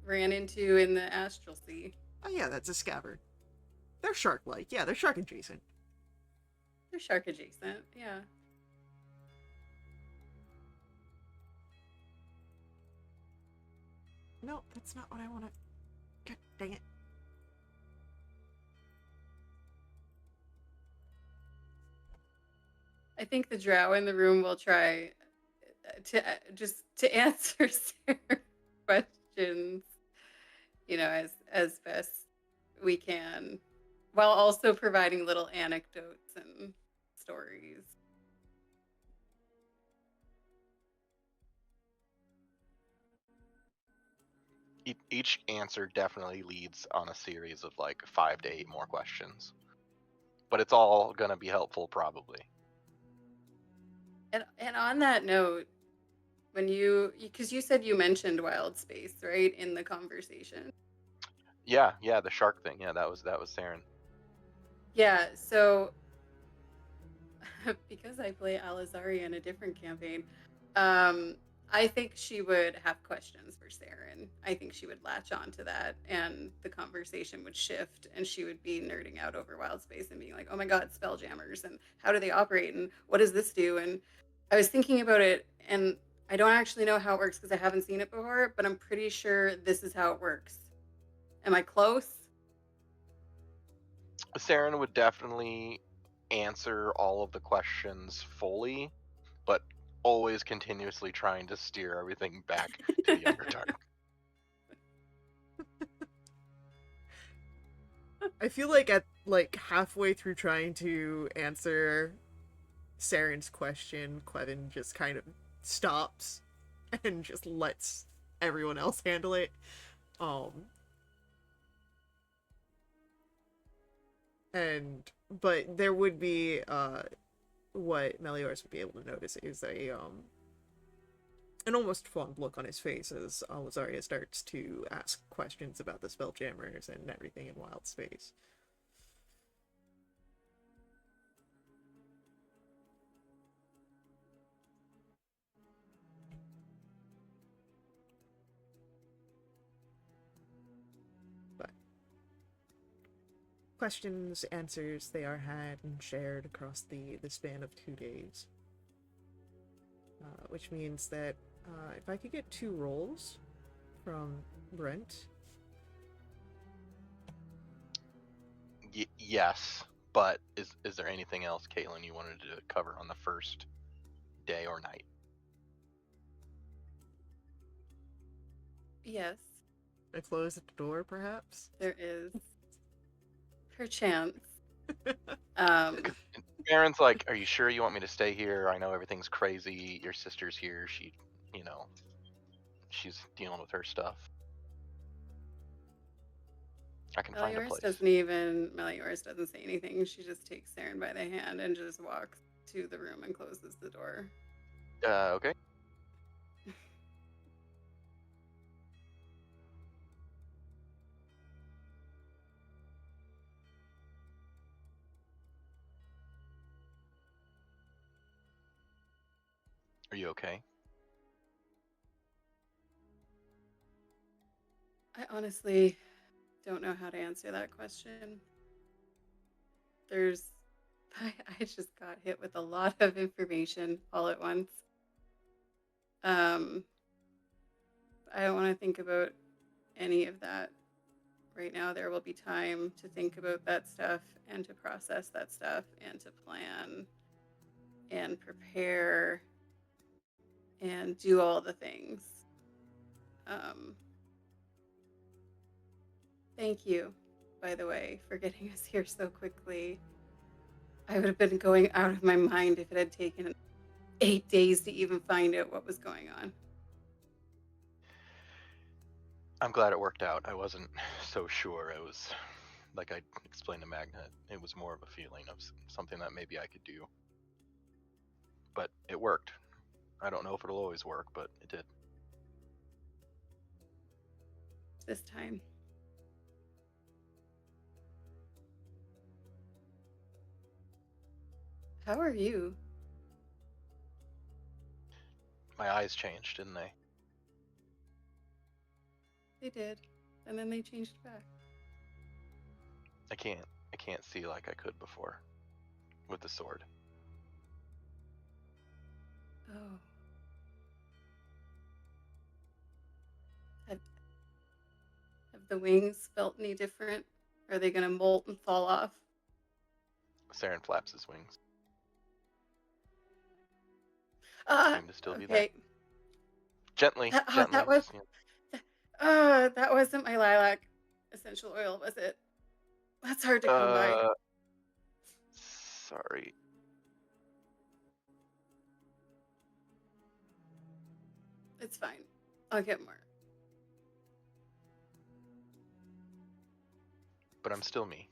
S5: ran into in the Astral Sea.
S1: Oh yeah, that's a scaver. They're shark-like. Yeah, they're shark adjacent.
S5: They're shark adjacent, yeah.
S1: No, that's not what I want to... God dang it.
S5: I think the drow in the room will try to answer Sarah's questions, as best we can, while also providing little anecdotes and stories.
S2: Each answer definitely leads on a series of like 5 to 8 more questions, but it's all gonna be helpful probably.
S5: And on that note, because you said you mentioned wild space, right, in the conversation.
S2: Yeah, the shark thing. Yeah, that was Saren.
S5: Yeah, so because I play Alizaria in a different campaign, I think she would have questions for Saren. I think she would latch on to that, and the conversation would shift, and she would be nerding out over wild space and being like, oh my god, spelljammers, and how do they operate, and what does this do? And I was thinking about it, and I don't actually know how it works because I haven't seen it before, but I'm pretty sure this is how it works. Am I close?
S2: Saren would definitely answer all of the questions fully, but always continuously trying to steer everything back to the Underdark.
S1: I feel like at halfway through trying to answer Saren's question, Quevin just kind of stops and just lets everyone else handle it. But there would be what Meliors would be able to notice is an almost fond look on his face as Alizaria starts to ask questions about the spelljammers and everything in wild space. questions, answers, they are had and shared across the span of 2 days. Which means that if I could get 2 rolls from Brent.
S2: Yes, but is there anything else, Caitlin, you wanted to cover on the first day or night?
S5: Yes,
S1: I close at the door, perhaps?
S5: there is. Perchance. Um,
S2: Aaron's like, are you sure you want me to stay here? I know everything's crazy. Your sister's here. She's dealing with her stuff. I can find a place.
S5: Meliors doesn't say anything. She just takes Saren by the hand and just walks to the room and closes the door.
S2: Okay. Are you okay?
S5: I honestly don't know how to answer that question. I just got hit with a lot of information all at once. I don't want to think about any of that right now. There will be time to think about that stuff and to process that stuff and to plan and prepare and do all the things. Thank you, by the way, for getting us here so quickly. I would have been going out of my mind if it had taken 8 days to even find out what was going on.
S2: I'm glad it worked out. I wasn't so sure. It was, like I explained to Magna, it was more of a feeling of something that maybe I could do. But it worked. I don't know if it'll always work, but it did.
S5: This time. How are you?
S2: My eyes changed, didn't they?
S5: They did, and then they changed back.
S2: I can't see like I could before with the sword.
S5: Oh. Have the wings felt any different? Are they gonna molt and fall off?
S2: Saren flaps his wings. Seem to still be there.
S5: Okay.
S2: Gently.
S5: That was. That wasn't my lilac essential oil, was it? That's hard to come by.
S2: Sorry.
S5: It's fine. I'll get more.
S2: But I'm still me.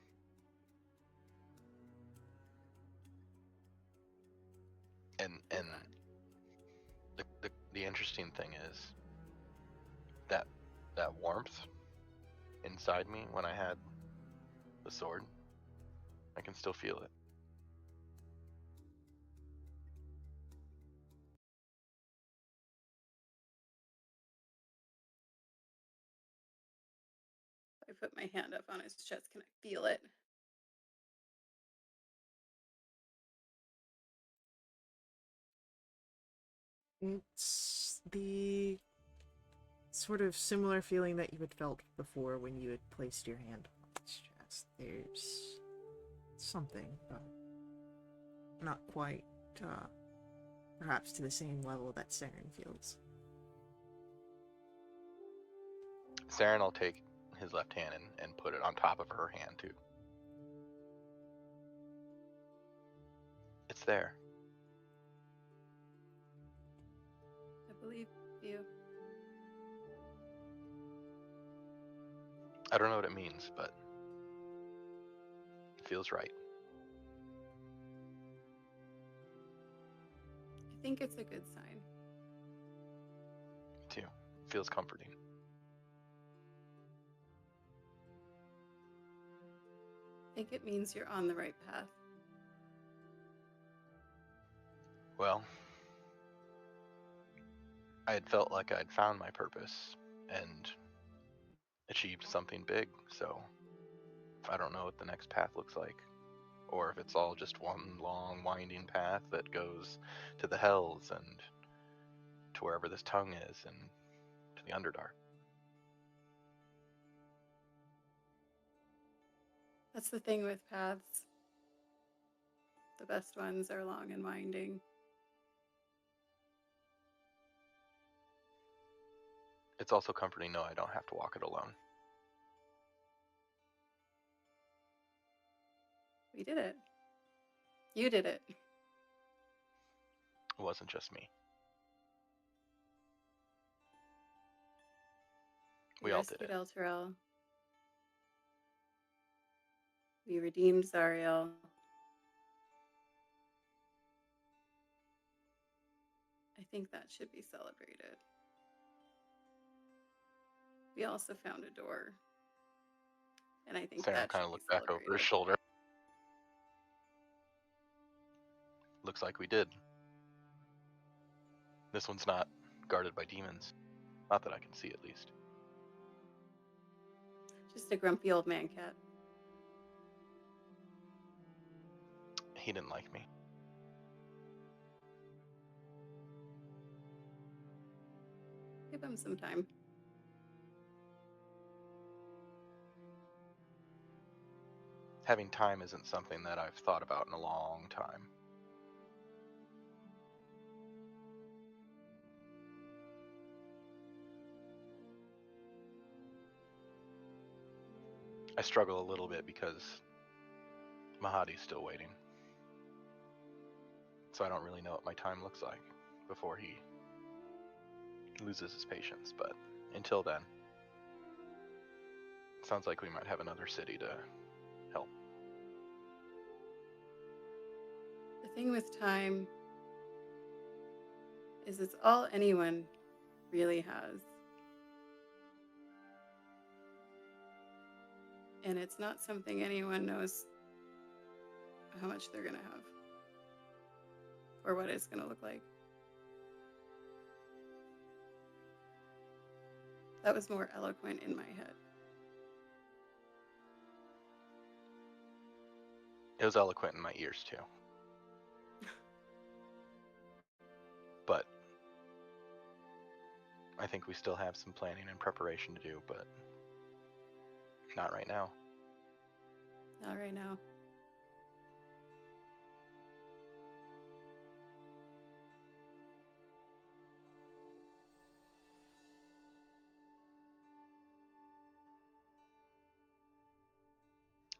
S2: And the interesting thing is that warmth inside me when I had the sword, I can still feel it.
S5: I put my hand up on his chest. Can I feel it?
S1: It's the sort of similar feeling that you had felt before when you had placed your hand on his chest. There's something, but not quite, perhaps to the same level that Saren feels.
S2: Saren will take his left hand and put it on top of her hand too. It's there.
S5: I believe you.
S2: I don't know what it means, but it feels right.
S5: I think it's a good sign.
S2: Me too. It feels comforting.
S5: I think it means you're on the right path.
S2: Well, I had felt like I'd found my purpose and achieved something big, so I don't know what the next path looks like, or if it's all just one long winding path that goes to the hells and to wherever this tongue is and to the Underdark.
S5: That's the thing with paths. The best ones are long and winding.
S2: It's also comforting to know I don't have to walk it alone.
S5: We did it. You did it.
S2: It wasn't just me. We all did
S5: rescued
S2: it.
S5: Elturel. We redeemed Zariel. I think that should be celebrated. We also found a door. And I think
S2: Sam
S5: that
S2: kind
S5: should
S2: of
S5: be
S2: looked back over his
S5: celebrated.
S2: shoulder. Looks like we did. This one's not guarded by demons. Not that I can see, at least.
S5: Just a grumpy old man cat.
S2: He didn't like me.
S5: Give him some time.
S2: Having time isn't something that I've thought about in a long time. I struggle a little bit because Mahadi's still waiting. So I don't really know what my time looks like before he loses his patience. But until then, it sounds like we might have another city to help.
S5: The thing with time is it's all anyone really has. And it's not something anyone knows how much they're going to have or what it's going to look like. That was more eloquent in my head.
S2: It was eloquent in my ears too. But I think we still have some planning and preparation to do, but not right now.
S5: Not right now.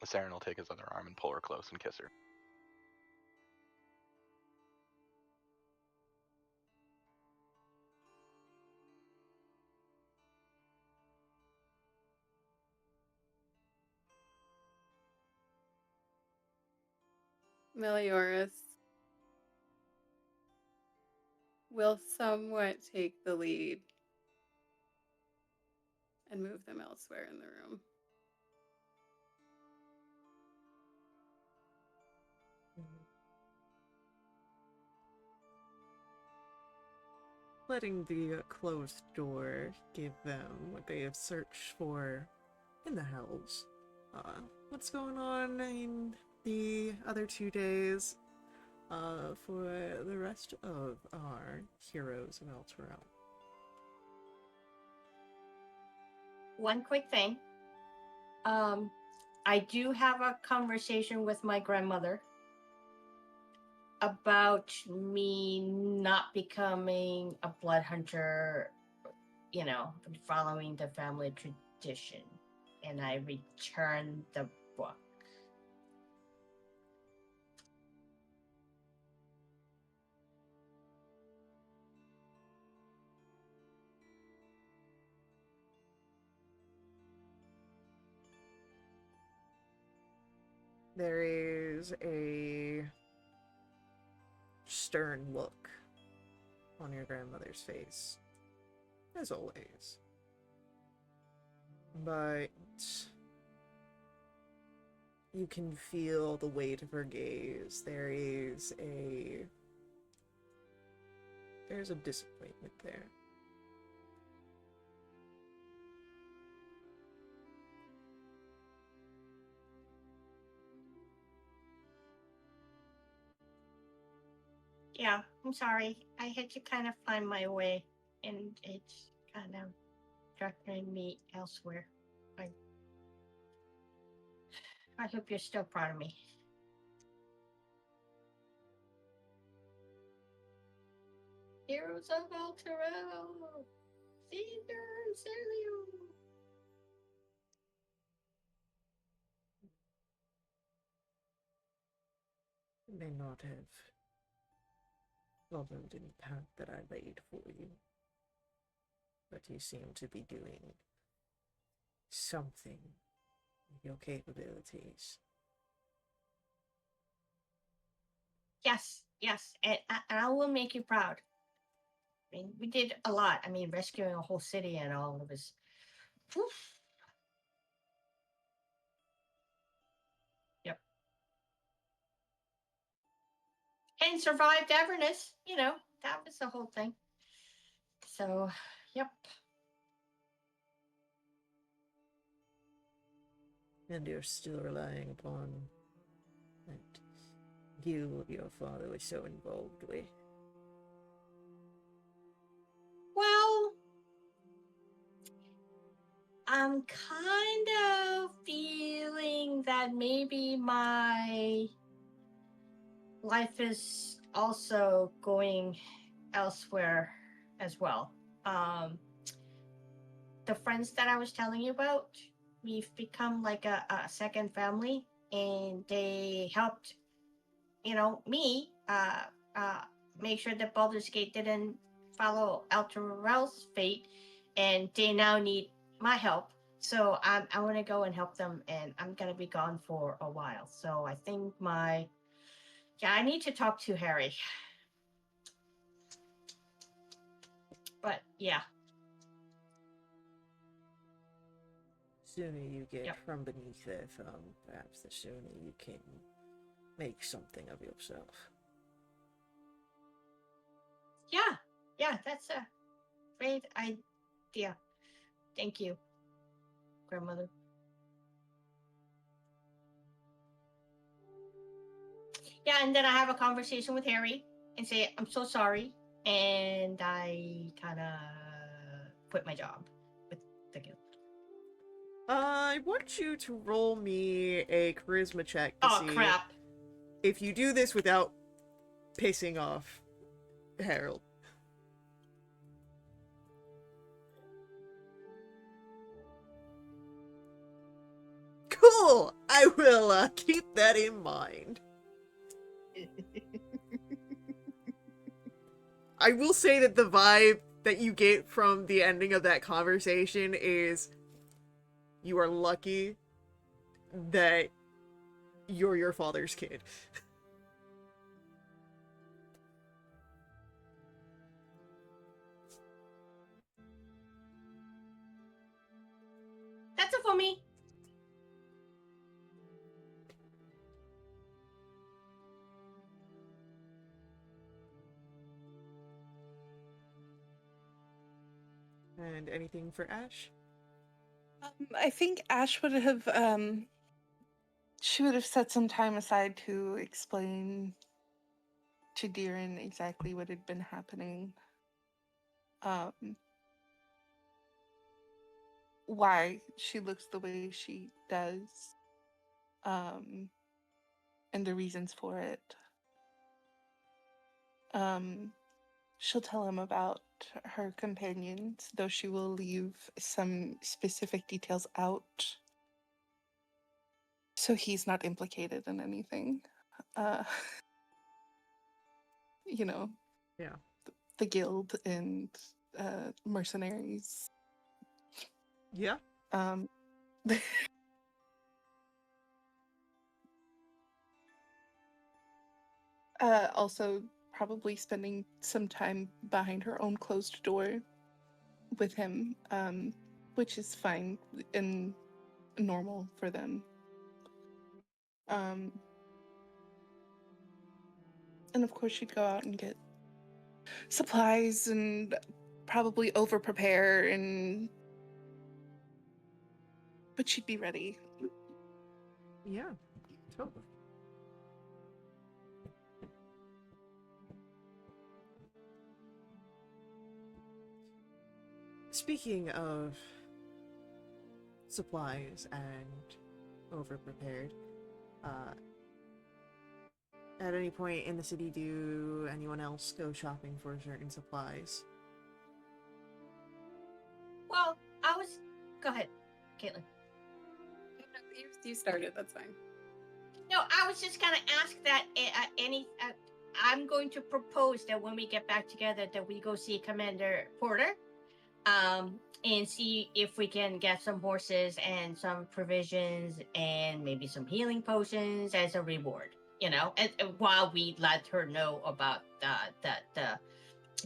S2: Saren will take his other arm and pull her close and kiss her.
S5: Melioras will somewhat take the lead and move them elsewhere in the room.
S1: Letting the closed door give them what they have searched for in the hells. What's going on in the other 2 days for the rest of our heroes of Elturel?
S3: One quick thing. I do have a conversation with my grandmother about me not becoming a blood hunter, following the family tradition. And I returned the book.
S1: There is a stern look on your grandmother's face, as always. But you can feel the weight of her gaze. There's a disappointment there.
S3: Yeah, I'm sorry. I had to kind of find my way, and it's kind of directing me elsewhere. I, I hope you're still proud of me. Heroes of Alterel! Caesar Celio!
S1: You may not have followed any path that I laid for you, but you seem to be doing something with your capabilities.
S3: Yes, yes, and I will make you proud. I mean, we did a lot. I mean, rescuing a whole city and all of us. Oof. Yep. And survived Avernus. You know, that was the whole thing. So, yep.
S1: And you're still relying upon that guild your father was so involved with.
S3: Well, I'm kind of feeling that maybe my life is also going elsewhere as well. The friends that I was telling you about, we've become like a second family, and they helped, me make sure that Baldur's Gate didn't follow Alterel's fate, and they now need my help. So I want to go and help them, and I'm gonna be gone for a while. So I think I need to talk to Harry. But yeah,
S1: Sooner you get
S3: Yep.
S1: from beneath their thumb, perhaps the sooner you can make something of yourself.
S3: yeah, that's a great idea. Thank you, grandmother. Yeah, and then I have a conversation with Harry and say, I'm so sorry. And I kind of quit my job with the guild.
S1: I want you to roll me a charisma check to
S3: Oh,
S1: see
S3: crap.
S1: if you do this without pissing off Harold. Cool! I will keep that in mind. I will say that the vibe that you get from the ending of that conversation is you are lucky that you're your father's kid.
S3: That's it for me.
S1: And anything for Ash?
S4: I think Ash would have she would have set some time aside to explain to Deeren exactly what had been happening. Why she looks the way she does. And the reasons for it. She'll tell him about her companions, though she will leave some specific details out so he's not implicated in anything. Uh, you know,
S1: Yeah.
S4: the guild and mercenaries.
S1: Yeah.
S4: Um, also, probably spending some time behind her own closed door with him, which is fine and normal for them. And of course, she'd go out and get supplies and probably over prepare, but she'd be ready.
S1: Yeah. Totally. Speaking of supplies and overprepared, at any point in the city, do anyone else go shopping for certain supplies?
S3: Well, Go ahead, Caitlin.
S5: You started. That's fine.
S3: No, I was just gonna ask that I'm going to propose that when we get back together, that we go see Commander Porter, and see if we can get some horses and some provisions and maybe some healing potions as a reward. And while we let her know about the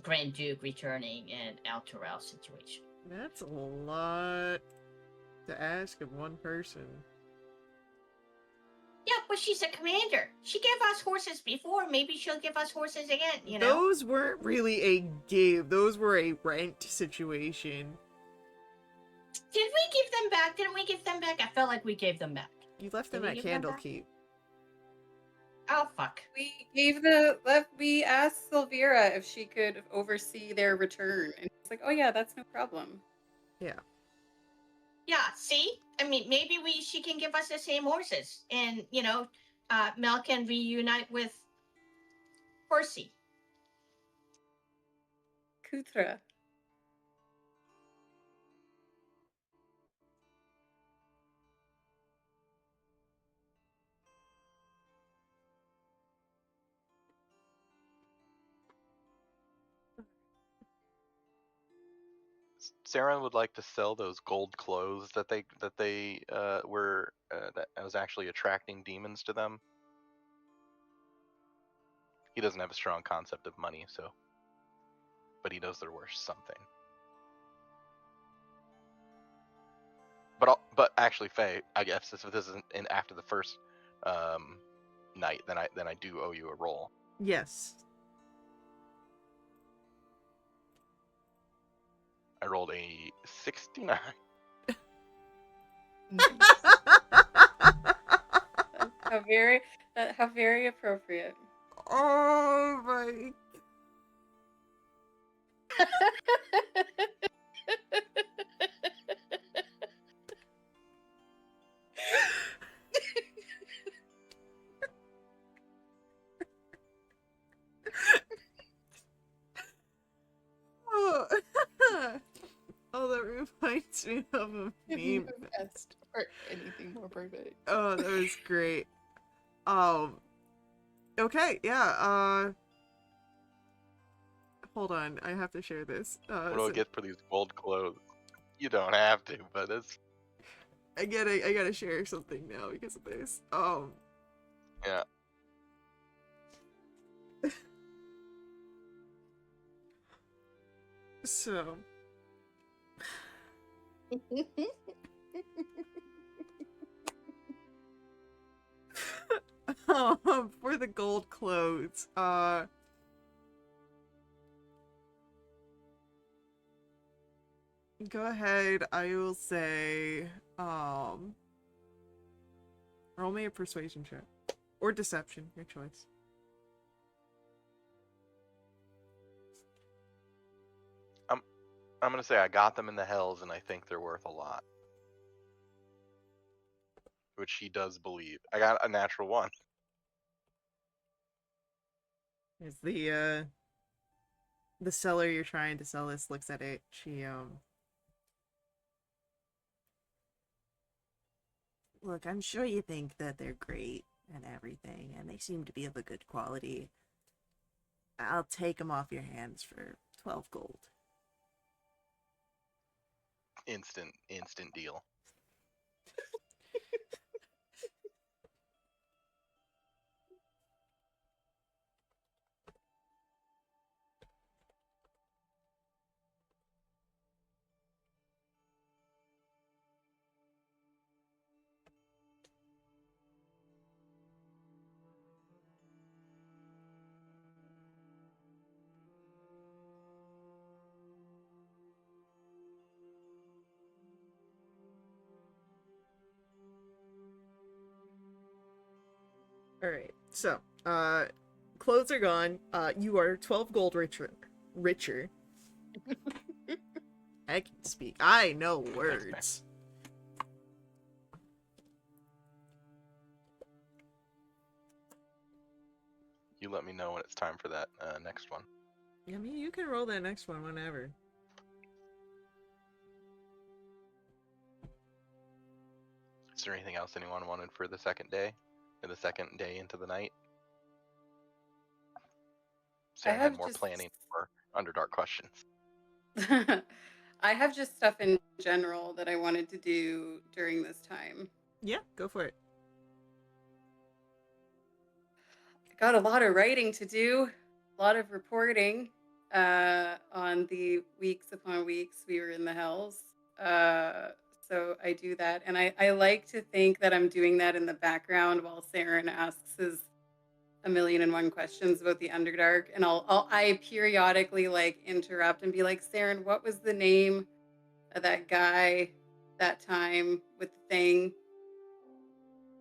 S3: Grand Duke returning and Alterel situation.
S1: That's a lot to ask of one person.
S3: Yeah, but she's a commander. She gave us horses before. Maybe she'll give us horses again,
S1: Those weren't really a give. Those were a rent situation.
S3: Did we give them back? Didn't we give them back? I felt like we gave them back.
S1: You left
S3: Did
S1: them
S3: we
S1: at
S3: give them back?
S1: Candlekeep.
S3: Oh, fuck.
S5: We asked Sylvira if she could oversee their return, and it's like, oh yeah, that's no problem.
S1: Yeah.
S3: Yeah, see? I mean, maybe she can give us the same horses. And, Mel can reunite with Percy.
S5: Kutra.
S2: Saren would like to sell those gold clothes that were that was actually attracting demons to them. He doesn't have a strong concept of money, but he knows they're worth something. But actually, Faye, I guess if this isn't after the first night, then I do owe you a roll.
S1: Yes.
S2: I rolled a 69.
S5: How very appropriate.
S1: Oh my. Oh, that reminds me of a meme.
S4: Best or anything more perfect.
S1: Oh, that was great. Okay, yeah, hold on, I have to share this.
S2: What do I get for these gold clothes? You don't have to, but it's...
S1: I gotta share something now because of this.
S2: Yeah.
S1: So... for the gold clothes, go ahead, I will say, roll me a persuasion check. Or deception, your choice.
S2: I'm gonna say I got them in the hells and I think they're worth a lot. Which he does believe. I got a natural 1.
S1: As the seller you're trying to sell this looks at it, she, look, I'm sure you think that they're great and everything, and they seem to be of a good quality. I'll take them off your hands for 12 gold.
S2: Instant deal.
S1: Alright, so, clothes are gone. You are 12 gold richer. I can speak. I know words.
S2: You let me know when it's time for that next one.
S1: I mean, you can roll that next one whenever.
S2: Is there anything else anyone wanted for the second day? Or the second day into the night? Sarah had
S5: have
S2: more
S5: just-
S2: planning for Underdark questions.
S5: I have just stuff in general that I wanted to do during this time.
S1: Yeah, go for it.
S5: I got a lot of writing to do, a lot of reporting on the weeks upon weeks we were in the Hells. So I do that. And I like to think that I'm doing that in the background while Saren asks his 1,000,001 questions about the Underdark. And I periodically like interrupt and be like, Saren, what was the name of that guy that time with the thing?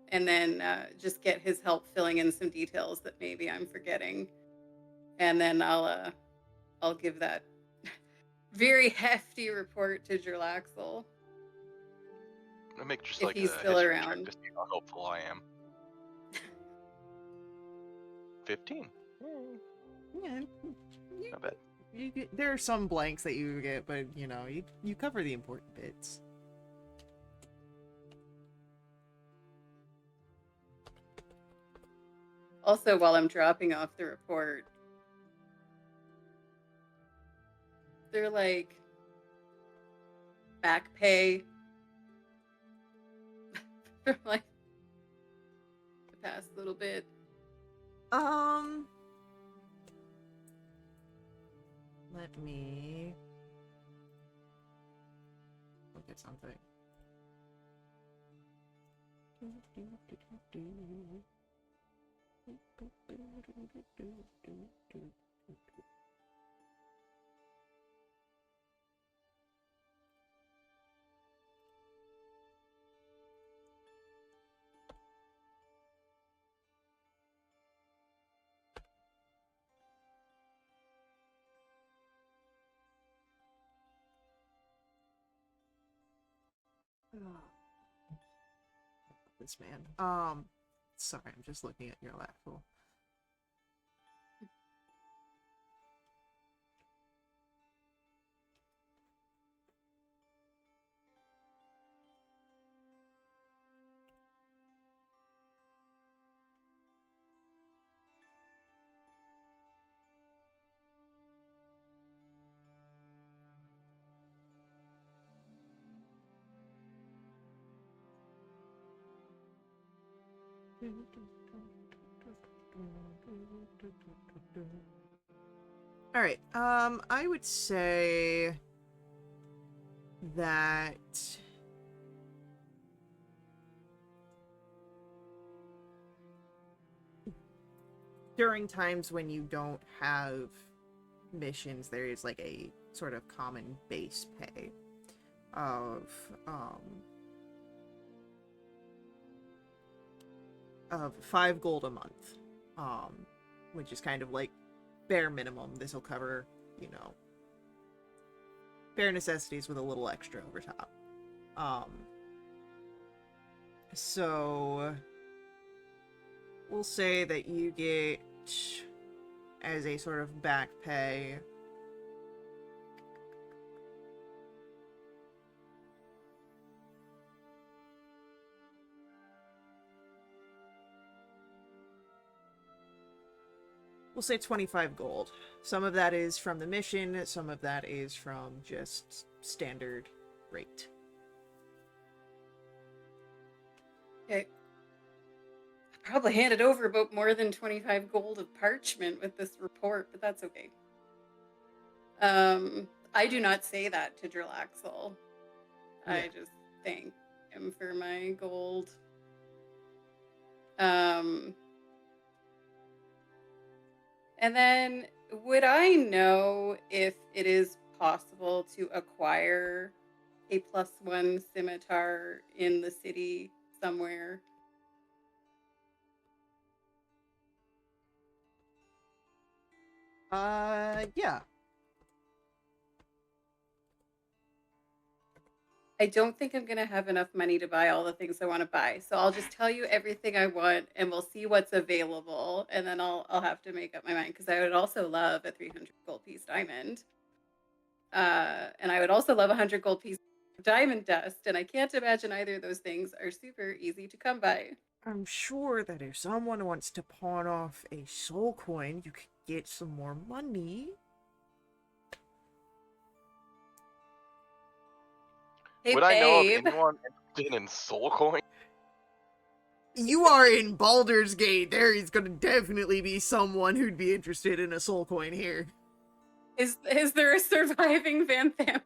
S5: And then just get his help filling in some details that maybe I'm forgetting. And then I'll give that very hefty report to Gerlaxel.
S2: I'll make just
S5: If
S2: like
S5: he's
S2: a
S5: still
S2: history check
S5: around.
S2: to see how helpful I am. 15.
S1: Yeah,
S2: Not bad.
S1: there are some blanks that you get, but you know, you cover the important bits.
S5: Also, while I'm dropping off the report, they're like back pay for like the past little bit.
S1: Let me look at something. This man. Sorry, I'm just looking at your laptop. Alright, I would say that during times when you don't have missions, there is like a sort of common base pay of 5 gold a month, which is kind of like bare minimum. This will cover, you know, bare necessities with a little extra over top. So we'll say that you get, as a sort of back pay, we'll say 25 gold. Some of that is from the mission, some of that is from just standard rate.
S5: Okay. I probably handed over about more than 25 gold of parchment with this report, but that's okay. I do not say that to Gerlaxel.
S1: Yeah.
S5: I just thank him for my gold. And then would I know if it is possible to acquire a +1 scimitar in the city somewhere?
S1: Yeah.
S5: I don't think I'm gonna have enough money to buy all the things I want to buy. So I'll just tell you everything I want, and we'll see what's available, and then I'll have to make up my mind because I would also love a 300 gold piece diamond, and I would also love 100 gold piece diamond dust, and I can't imagine either of those things are super easy to come by.
S1: I'm sure that if someone wants to pawn off a soul coin, you could get some more money.
S5: Hey,
S2: Would I know of
S5: babe.
S2: anyone interested in soul coin?
S1: You are in Baldur's Gate. There is going to definitely be someone who'd be interested in a soul coin here.
S5: Is there a surviving Van Thamper?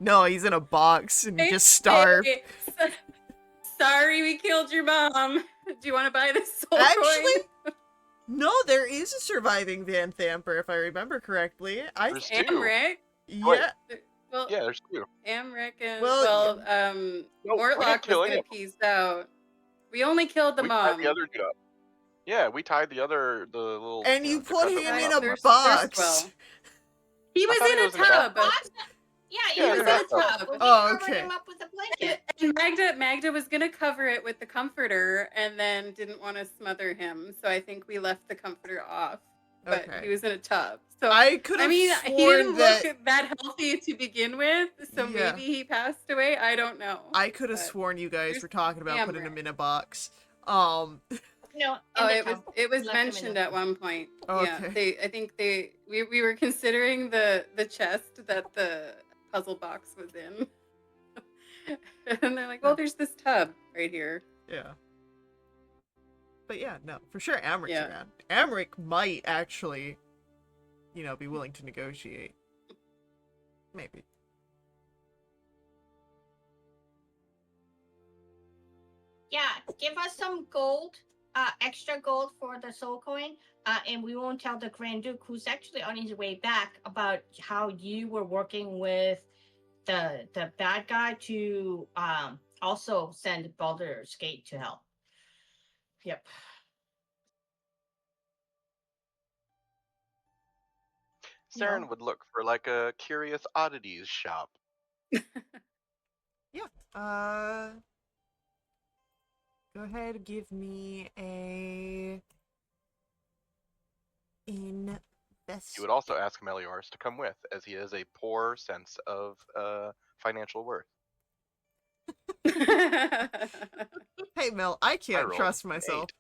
S1: No, he's in a box and
S5: Hey,
S1: just starved.
S5: hey, sorry, we killed your mom. Do you want to buy this soul
S1: Actually,
S5: coin?
S1: no, there is a surviving Van Thamper, if I remember correctly.
S2: There's two.
S5: Amric.
S1: Yeah.
S5: Well,
S2: Yeah, there's two.
S5: Amric and
S1: Well,
S2: No, we didn't
S5: Mortlock
S2: kill
S5: was
S2: any
S5: gonna
S2: of them.
S5: piece out. We only killed the
S2: We
S5: mom.
S2: tied the other dude up. Yeah, we tied the little.
S1: And you
S2: the
S1: put
S2: cousin
S1: him
S2: one
S1: in
S2: up.
S1: a
S5: Thirst-
S1: box.
S5: Thirstwell. He
S2: I
S5: was
S2: thought he
S5: in a
S2: was in a bath.
S5: tub.
S3: Yeah,
S2: Yeah,
S3: he
S2: in
S3: was
S2: a
S3: in a
S2: bathtub.
S3: tub. We
S1: Oh,
S3: covered
S1: okay.
S3: him up with a blanket.
S5: And Magda was gonna cover it with the comforter, and then didn't want to smother him. So I think we left the comforter off. But
S1: Okay.
S5: he was in a tub. So
S1: I could have
S5: he
S1: sworn
S5: didn't
S1: that
S5: look that healthy to begin with. So
S1: Yeah.
S5: maybe he passed away. I don't know.
S1: I could have
S5: But
S1: sworn you guys
S5: there's
S1: were talking about putting
S5: Amber.
S1: him in a box.
S3: No.
S5: Oh,
S3: in the tub.
S5: it was
S3: Left him in
S5: mentioned
S3: the
S5: at one point.
S1: Okay.
S5: I think we were considering the chest that the puzzle box was in. And they're like, well, there's this tub right here.
S1: Yeah. But yeah, no, for sure Amric's
S5: Yeah.
S1: around. Amric might actually, be willing to negotiate. Maybe.
S3: Yeah, give us some gold, extra gold for the soul coin, and we won't tell the Grand Duke, who's actually on his way back, about how you were working with the bad guy to also send Baldur's Gate to help. Yep.
S2: Saren
S3: No.
S2: would look for like a curious oddities shop.
S1: Yeah. Go ahead and give me a invest.
S2: He would also ask Meliors to come with, as he has a poor sense of financial worth.
S1: Hey Mel, I can't
S2: rolled
S1: trust
S2: an
S1: myself.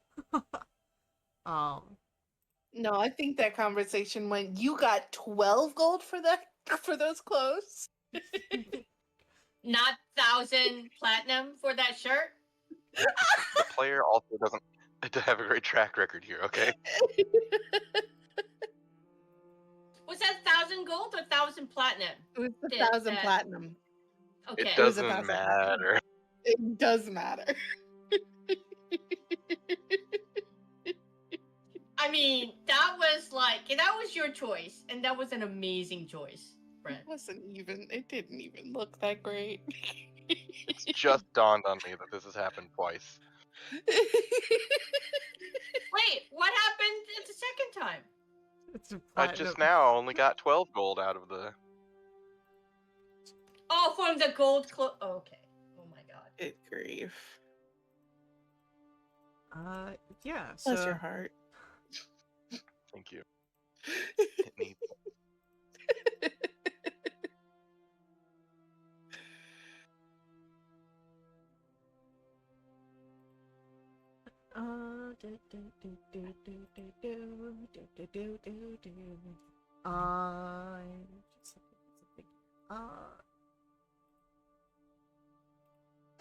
S4: No, I think that conversation went, you got 12 gold for those clothes?
S3: Not 1,000 platinum for that shirt.
S2: The player also doesn't have a great track record here, okay?
S3: Was that 1,000 gold or 1,000 platinum?
S4: It was
S3: Did
S4: 1,000
S3: that-
S4: platinum.
S3: Okay.
S2: It
S4: was
S2: doesn't
S4: 1,000.
S2: matter.
S4: It does matter.
S3: I mean, that was your choice, and that was an amazing choice, Brent.
S4: It didn't even look that great.
S2: It's just dawned on me that this has happened twice.
S3: Wait, what happened the second time?
S1: It's a
S2: I
S1: platinum.
S2: just now only got 12 gold out of the...
S3: Oh, from the gold okay. Oh my god.
S4: Good grief.
S1: Yeah,
S4: Bless
S1: so
S4: your heart.
S2: Thank you. It needs...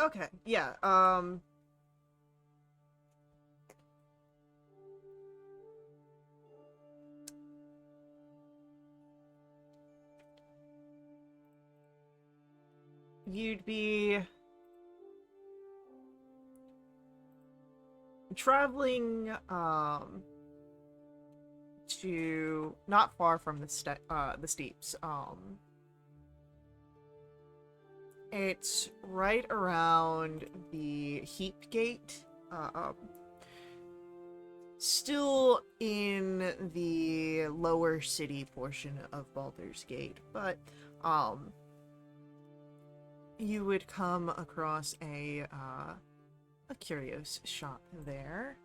S1: Okay, yeah, you'd be traveling to not far from the steeps. It's right around the Heap Gate. Still in the lower city portion of Baldur's Gate, but you would come across a curious shop there.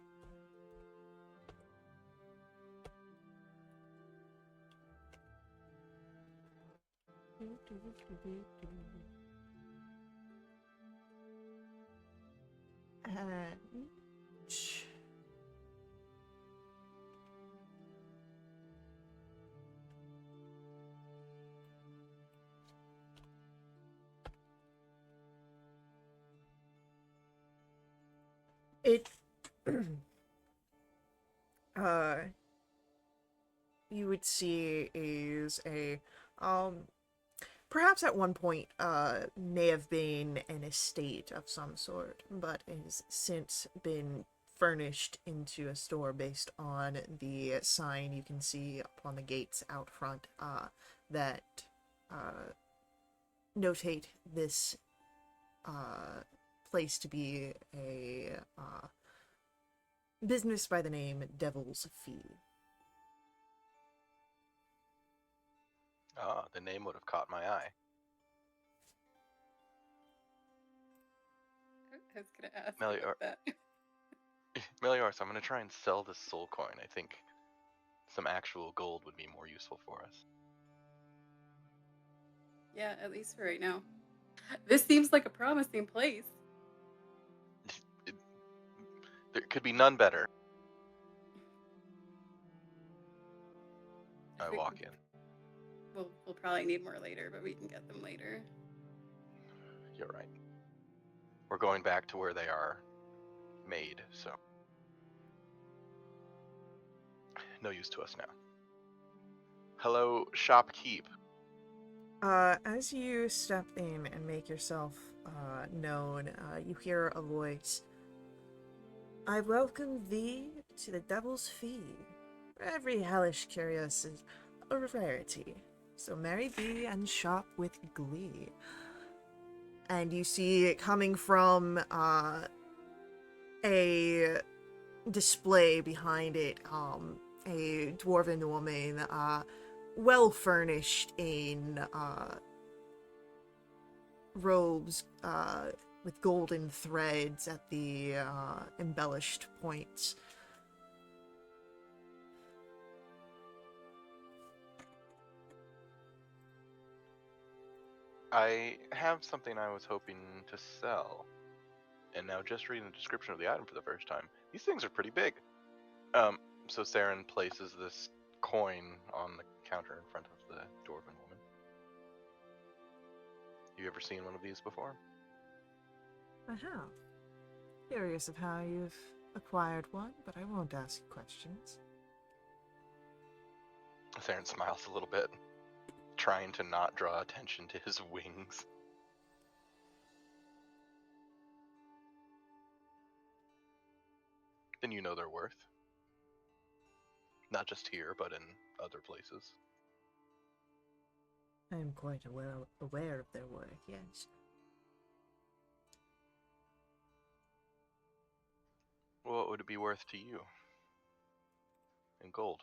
S1: And it you would see is a perhaps at one point may have been an estate of some sort, but has since been furnished into a store based on the sign you can see upon the gates out front that notate this place to be a business by the name Devil's Fee.
S2: Ah, the name would have caught my eye.
S5: I was gonna ask
S2: Melior,
S5: about that.
S2: Meliors, I'm gonna try and sell this soul coin. I think some actual gold would be more useful for us.
S5: Yeah, at least for right now. This seems like a promising place.
S2: There could be none better. I
S5: think
S2: walk in.
S5: We'll probably need more later, but we can get them later.
S2: You're right. We're going back to where they are made, so no use to us now. Hello, shopkeep.
S1: As you step in and make yourself known, you hear a voice. I welcome thee to the Devil's Fee. Every hellish curious is a rarity, so marry thee and shop with glee. And you see it coming from a display behind it, a dwarven woman, well furnished in robes with golden threads at the embellished points.
S2: I have something I was hoping to sell, and now just reading the description of the item for the first time, these things are pretty big. So Saren places this coin on the counter in front of the dwarven woman. You ever seen one of these before?
S1: I have. Curious of how you've acquired one, but I won't ask you questions.
S2: Saren smiles a little bit, trying to not draw attention to his wings. Then you know their worth. Not just here, but in other places.
S1: I am quite aware of their worth, yes.
S2: What would it be worth to you? In gold.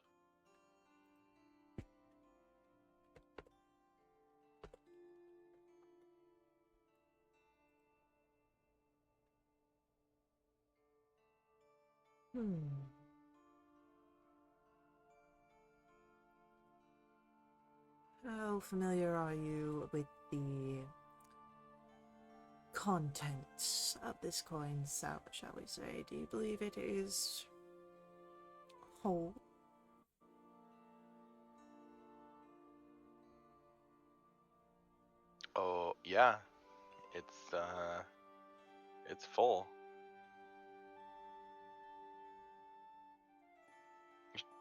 S1: How familiar are you with the contents of this coin, shall we say? Do you believe it is whole?
S2: Oh, yeah. It's full.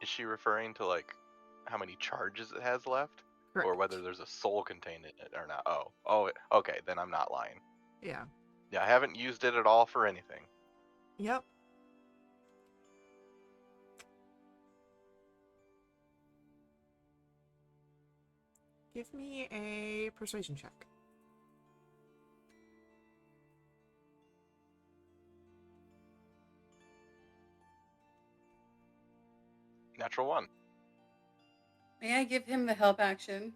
S2: Is she referring to, like, how many charges it has left?
S1: Correct.
S2: Or whether there's a soul contained in it or not? Oh, okay, then I'm not lying.
S1: Yeah.
S2: Yeah, I haven't used it at all for anything.
S1: Yep. Give me a persuasion check.
S2: Natural one.
S5: May I give him the help action?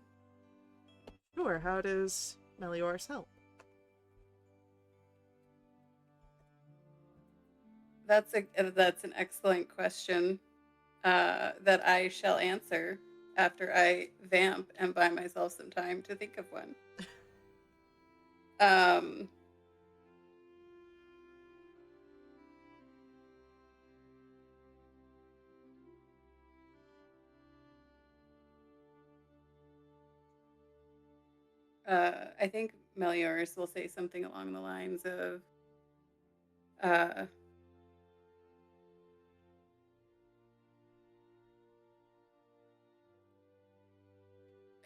S1: Sure, how does Melior's help?
S5: That's an excellent question that I shall answer after I vamp and buy myself some time to think of one. I think Meliors will say something along the lines of, I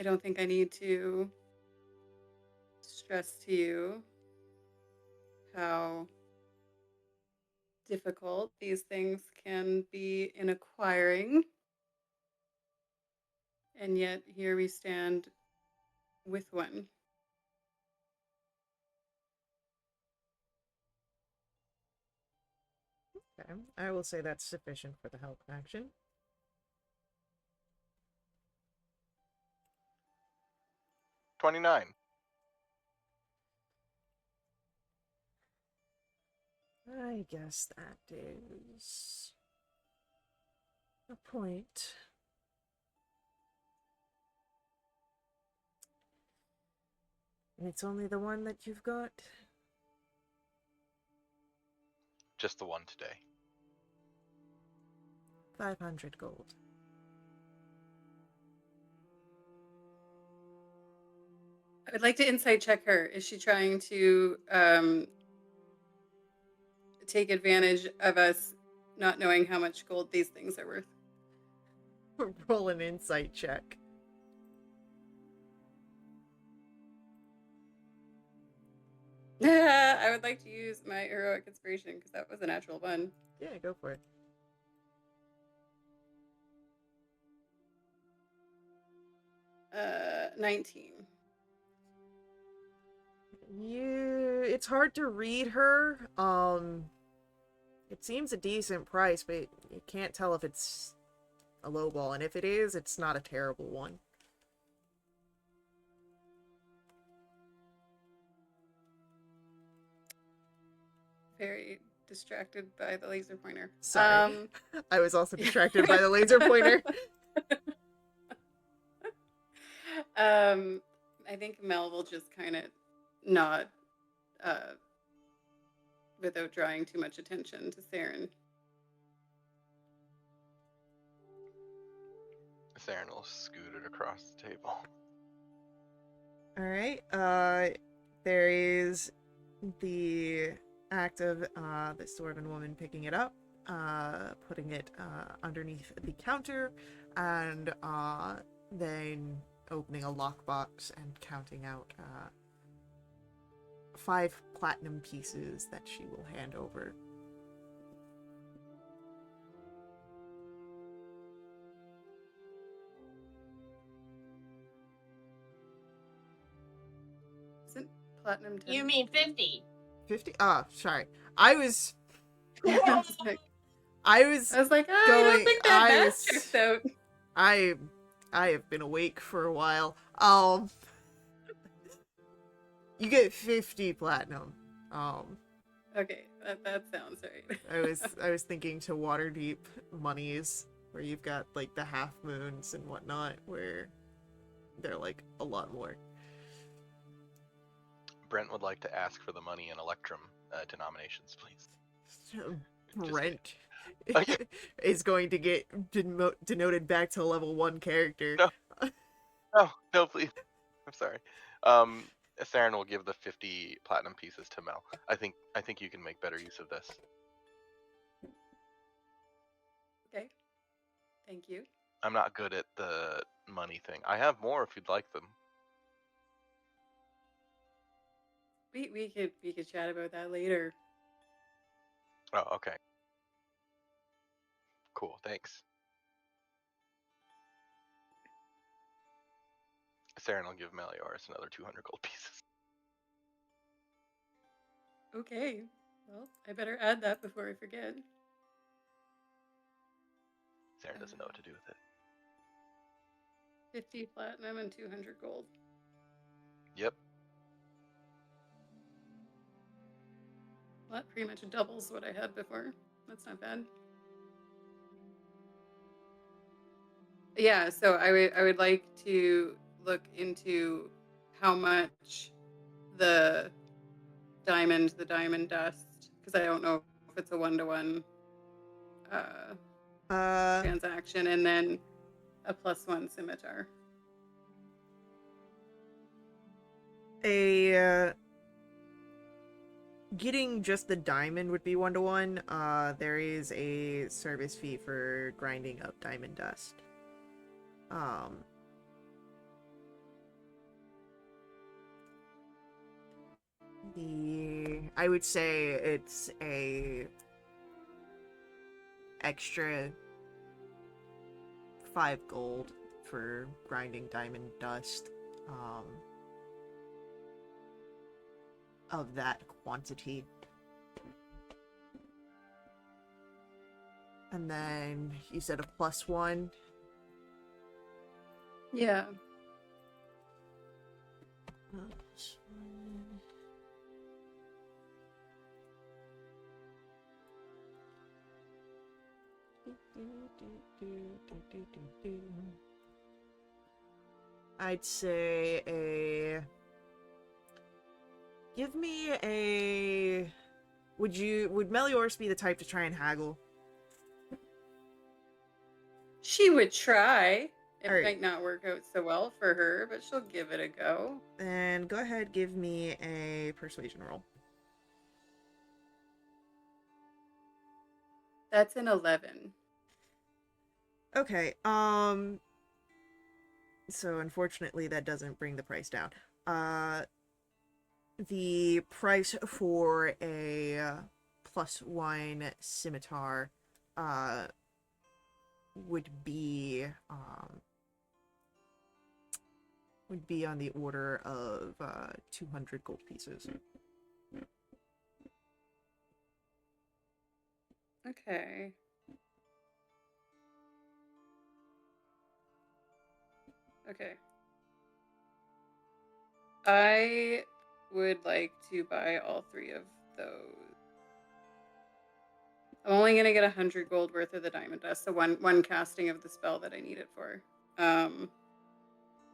S5: don't think I need to stress to you how difficult these things can be in acquiring. And yet here we stand with one.
S1: Okay. I will say that's sufficient for the help action.
S2: $29.
S1: I guess that is a point. And it's only the one that you've got?
S2: Just the one today.
S1: 500 gold.
S5: I would like to insight check her. Is she trying to take advantage of us not knowing how much gold these things are worth?
S1: Roll an insight check.
S5: I would like to use my heroic inspiration because that was a natural one.
S1: Yeah, go for it.
S5: 19.
S1: It's hard to read her. It seems a decent price, but you can't tell if it's a low ball, and if it is, it's not a terrible one.
S5: Very distracted by the laser pointer.
S1: Sorry. I was also distracted by the laser pointer.
S5: I think Mel will just kind of nod without drawing too much attention to Saren.
S2: Saren will scoot it across the table.
S1: Alright, there is the act of this dwarven woman picking it up, putting it underneath the counter, and then opening a lockbox and counting out 5 platinum pieces that she will hand over.
S5: Isn't platinum 10?
S3: You mean 50?
S1: 50? Oh, sorry. I was
S5: I was like,
S1: I
S5: I don't think that math checks out.
S1: I have been awake for a while. You get 50 platinum.
S5: Okay, that sounds right.
S1: I was thinking to Waterdeep monies, where you've got like the half moons and whatnot, where they're like a lot more.
S2: Brent would like to ask for the money in Electrum denominations, please.
S1: Brent
S2: Okay.
S1: is going to get denoted back to level 1 character.
S2: No. No, please. I'm sorry. Saren will give the 50 platinum pieces to Mel. I think you can make better use of this.
S5: Okay. Thank you.
S2: I'm not good at the money thing. I have more if you'd like them.
S5: We could chat about that later.
S2: Oh, okay. Cool, thanks. Saren will give Melioris another 200 gold pieces.
S5: Okay. Well, I better add that before I forget.
S2: Saren doesn't know what to do with it.
S5: 50 platinum and 200 gold.
S2: Yep.
S5: Well, that pretty much doubles what I had before. That's not bad. Yeah, so I would like to look into how much the diamond dust, because I don't know if it's a 1-to-1 transaction, and then a +1 scimitar.
S1: Getting just the diamond would be 1-to-1. There is a service fee for grinding up diamond dust. I would say it's a extra 5 gold for grinding diamond dust. Of that quantity. And then you said a +1.
S5: Yeah.
S1: I'd say give me a... Would Melior's be the type to try and haggle?
S5: She would try. It
S1: All right.
S5: might not work out so well for her, but she'll give it a go.
S1: Then go ahead, give me a persuasion roll.
S5: That's an 11.
S1: Okay, so unfortunately that doesn't bring the price down. The price for a +1 scimitar would be on the order of 200 gold pieces.
S5: Okay. Okay. I would like to buy all 3 of those. I'm only gonna get 100 gold worth of the diamond dust, so one casting of the spell that I need it for.
S2: Oh,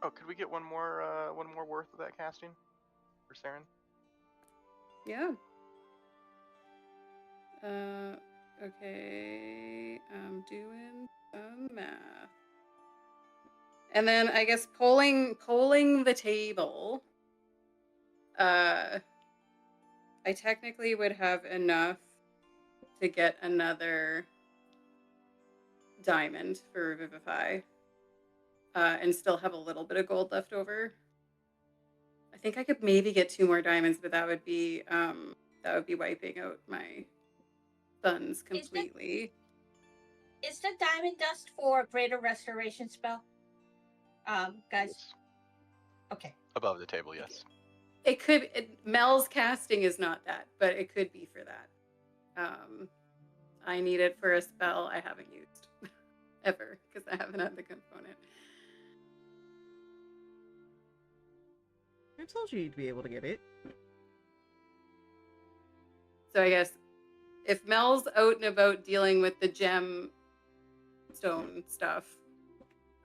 S2: could we get one more worth of that casting for Saren?
S5: Yeah. Okay. I'm doing some math. And then I guess polling the table. I technically would have enough to get another diamond for Revivify, and still have a little bit of gold left over. I think I could maybe get 2 more diamonds, but that would be wiping out my funds completely.
S3: Is the diamond dust for greater restoration spell? Guys.
S2: Yes.
S3: Okay.
S2: Above the table, yes.
S5: It could. Mel's casting is not that, but it could be for that. I need it for a spell I haven't used ever because I haven't had the component.
S1: I told you you'd be able to get it.
S5: So I guess if Mel's out and about dealing with the gem stone stuff,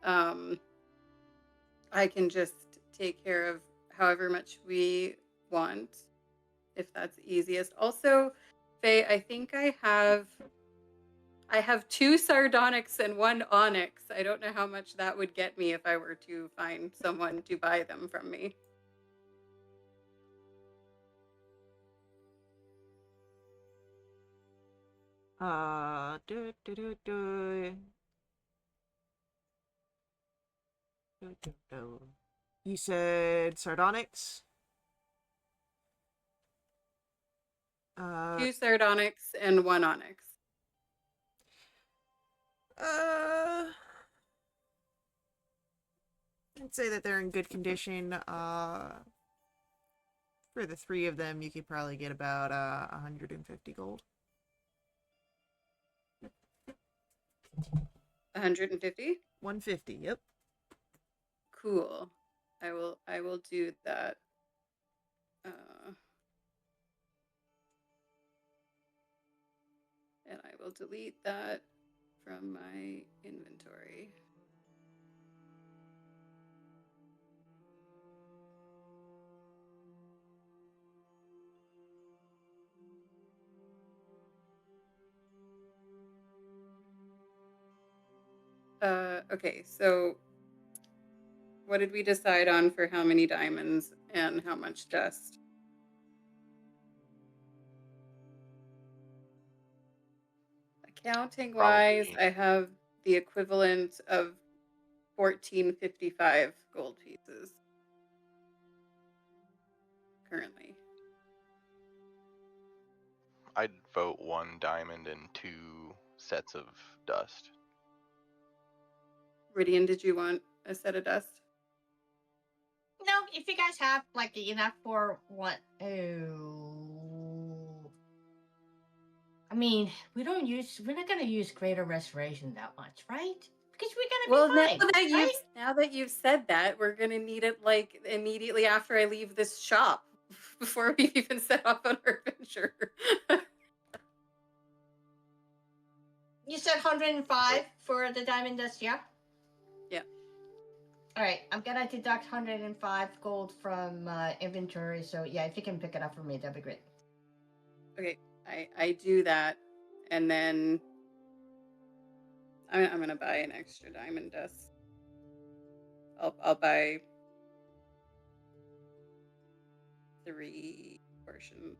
S5: I can just take care of however much we want, if that's easiest. Also, Faye, I think I have 2 sardonyx and 1 onyx. I don't know how much that would get me if I were to find someone to buy them from me.
S1: You said sardonyx?
S5: 2 sardonyx and 1 onyx.
S1: I'd say that they're in good condition. For the 3 of them, you could probably get about 150 gold.
S5: 150?
S1: 150, yep.
S5: Cool. I will do that. And I will delete that from my inventory. Okay, so what did we decide on for how many diamonds and how much dust? Accounting wise,
S2: Probably.
S5: I have the equivalent of 1455 gold pieces currently.
S2: I'd vote 1 diamond and 2 sets of dust.
S5: Ridian, did you want a set of dust?
S3: No, if you guys have like enough for one. Oh. I mean, we're not gonna use greater restoration that much, right? Because we're
S5: Well,
S3: gonna be fine, right?
S5: now that you've said that, we're gonna need it like immediately after I leave this shop, before we've even set off on our adventure.
S3: You said 105 for the diamond dust, yeah?
S5: Yeah.
S3: All right, I'm gonna deduct 105 gold from inventory. So yeah, if you can pick it up for me, that'd be great.
S5: Okay, I do that, and then I'm gonna buy an extra diamond dust. I'll buy 3 portions.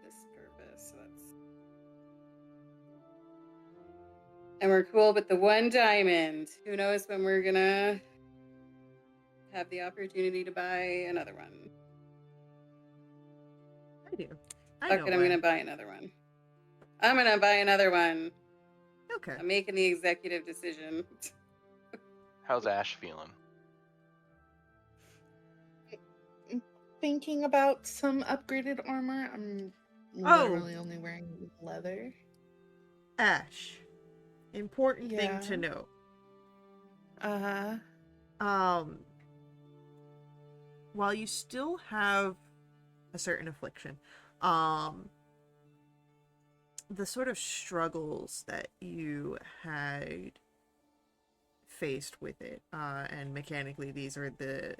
S5: This purpose. So that's. And we're cool with the 1 diamond. Who knows when we're gonna have the opportunity to buy another one.
S1: I do. I
S5: Fuck
S1: know
S5: it, I'm
S1: when.
S5: gonna buy another one. I'm gonna buy another one.
S1: Okay.
S5: I'm making the executive decision.
S2: How's Ash feeling?
S4: Thinking about some upgraded armor. I'm literally only wearing leather.
S1: Ash. Important thing
S4: Yeah.
S1: to know.
S4: Uh-huh.
S1: While you still have a certain affliction, the sort of struggles that you had faced with it, and mechanically these are the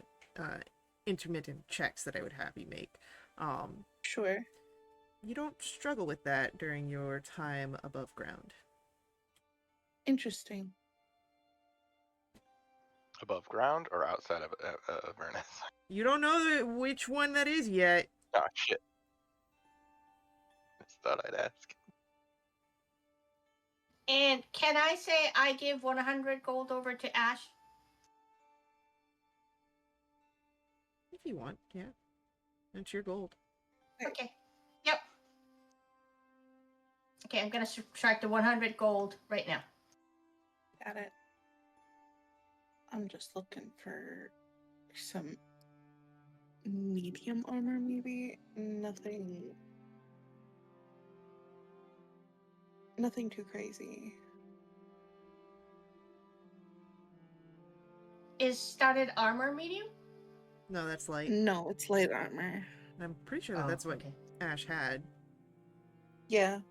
S1: intermittent checks that I would have you make.
S4: Sure.
S1: You don't struggle with that during your time above ground.
S4: Interesting.
S2: Above ground or outside of Avernus?
S1: You don't know which one that is yet.
S2: Ah, shit. Just thought I'd ask.
S3: And can I say I give 100 gold over to Ash?
S1: If you want, yeah. That's your gold.
S3: Okay. Yep. Okay, I'm gonna subtract the 100 gold right now.
S4: Got it. I'm just looking for some medium armor, maybe. Nothing too crazy.
S3: Is studded armor medium?
S1: No, that's light.
S4: No, it's light armor.
S1: I'm pretty sure
S3: Oh,
S1: that's what
S3: okay.
S1: Ash had.
S4: Yeah.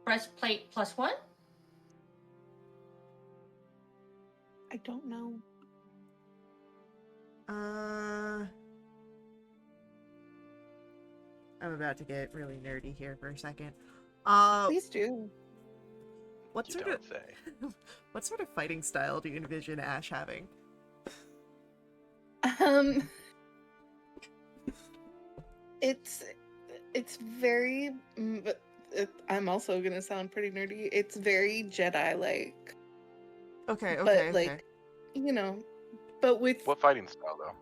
S3: Breastplate +1?
S4: I don't know.
S1: I'm about to get really nerdy here for a second.
S4: Please do.
S1: What
S2: You
S1: sort
S2: don't
S1: of
S2: say.
S1: what sort of fighting style do you envision Ash having?
S4: It's very. I'm also gonna sound pretty nerdy. It's very Jedi-like.
S1: Okay,
S4: But
S1: okay,
S4: like,
S1: okay.
S4: you know, but with
S2: What fighting style, though?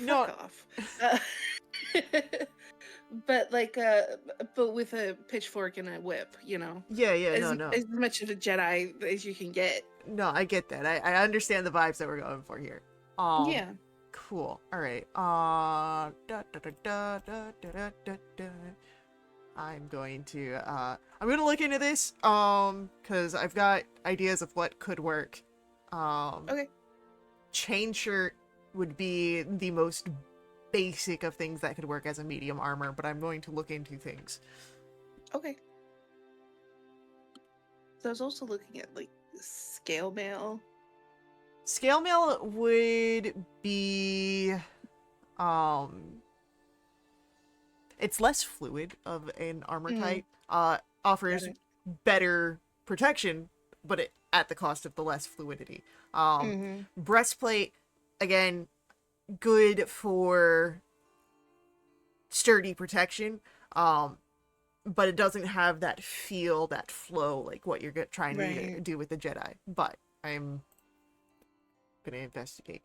S1: No.
S4: fuck off. But like, but with a pitchfork and a whip, you know,
S1: Yeah,
S4: as
S1: no.
S4: as much of a Jedi as you can get.
S1: No, I get that. I understand the vibes that we're going for here.
S4: Yeah.
S1: Cool. All right. I'm going to look into this cuz I've got ideas of what could work.
S4: Okay.
S1: Chain shirt would be the most basic of things that could work as a medium armor, but I'm going to look into things.
S4: Okay. So I was also looking at like scale mail.
S1: Scale mail would be, it's less fluid of an armor type. Offers
S4: Got it.
S1: better protection, but at the cost of the less fluidity.
S4: Mm-hmm.
S1: Breastplate, again, good for sturdy protection, but it doesn't have that feel, that flow, like what you're trying to
S4: Right.
S1: do with the Jedi. But I'm gonna investigate.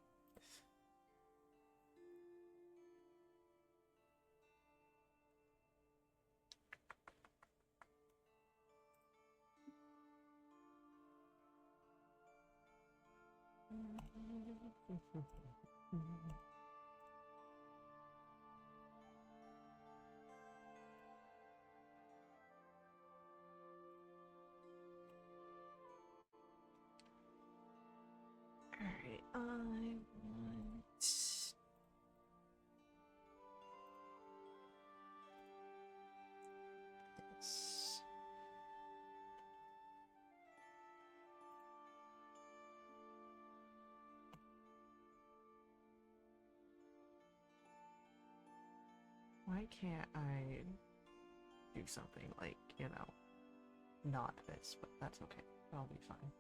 S1: Alright, I want this. Why can't I do something like, not this, but that's okay. I'll be fine.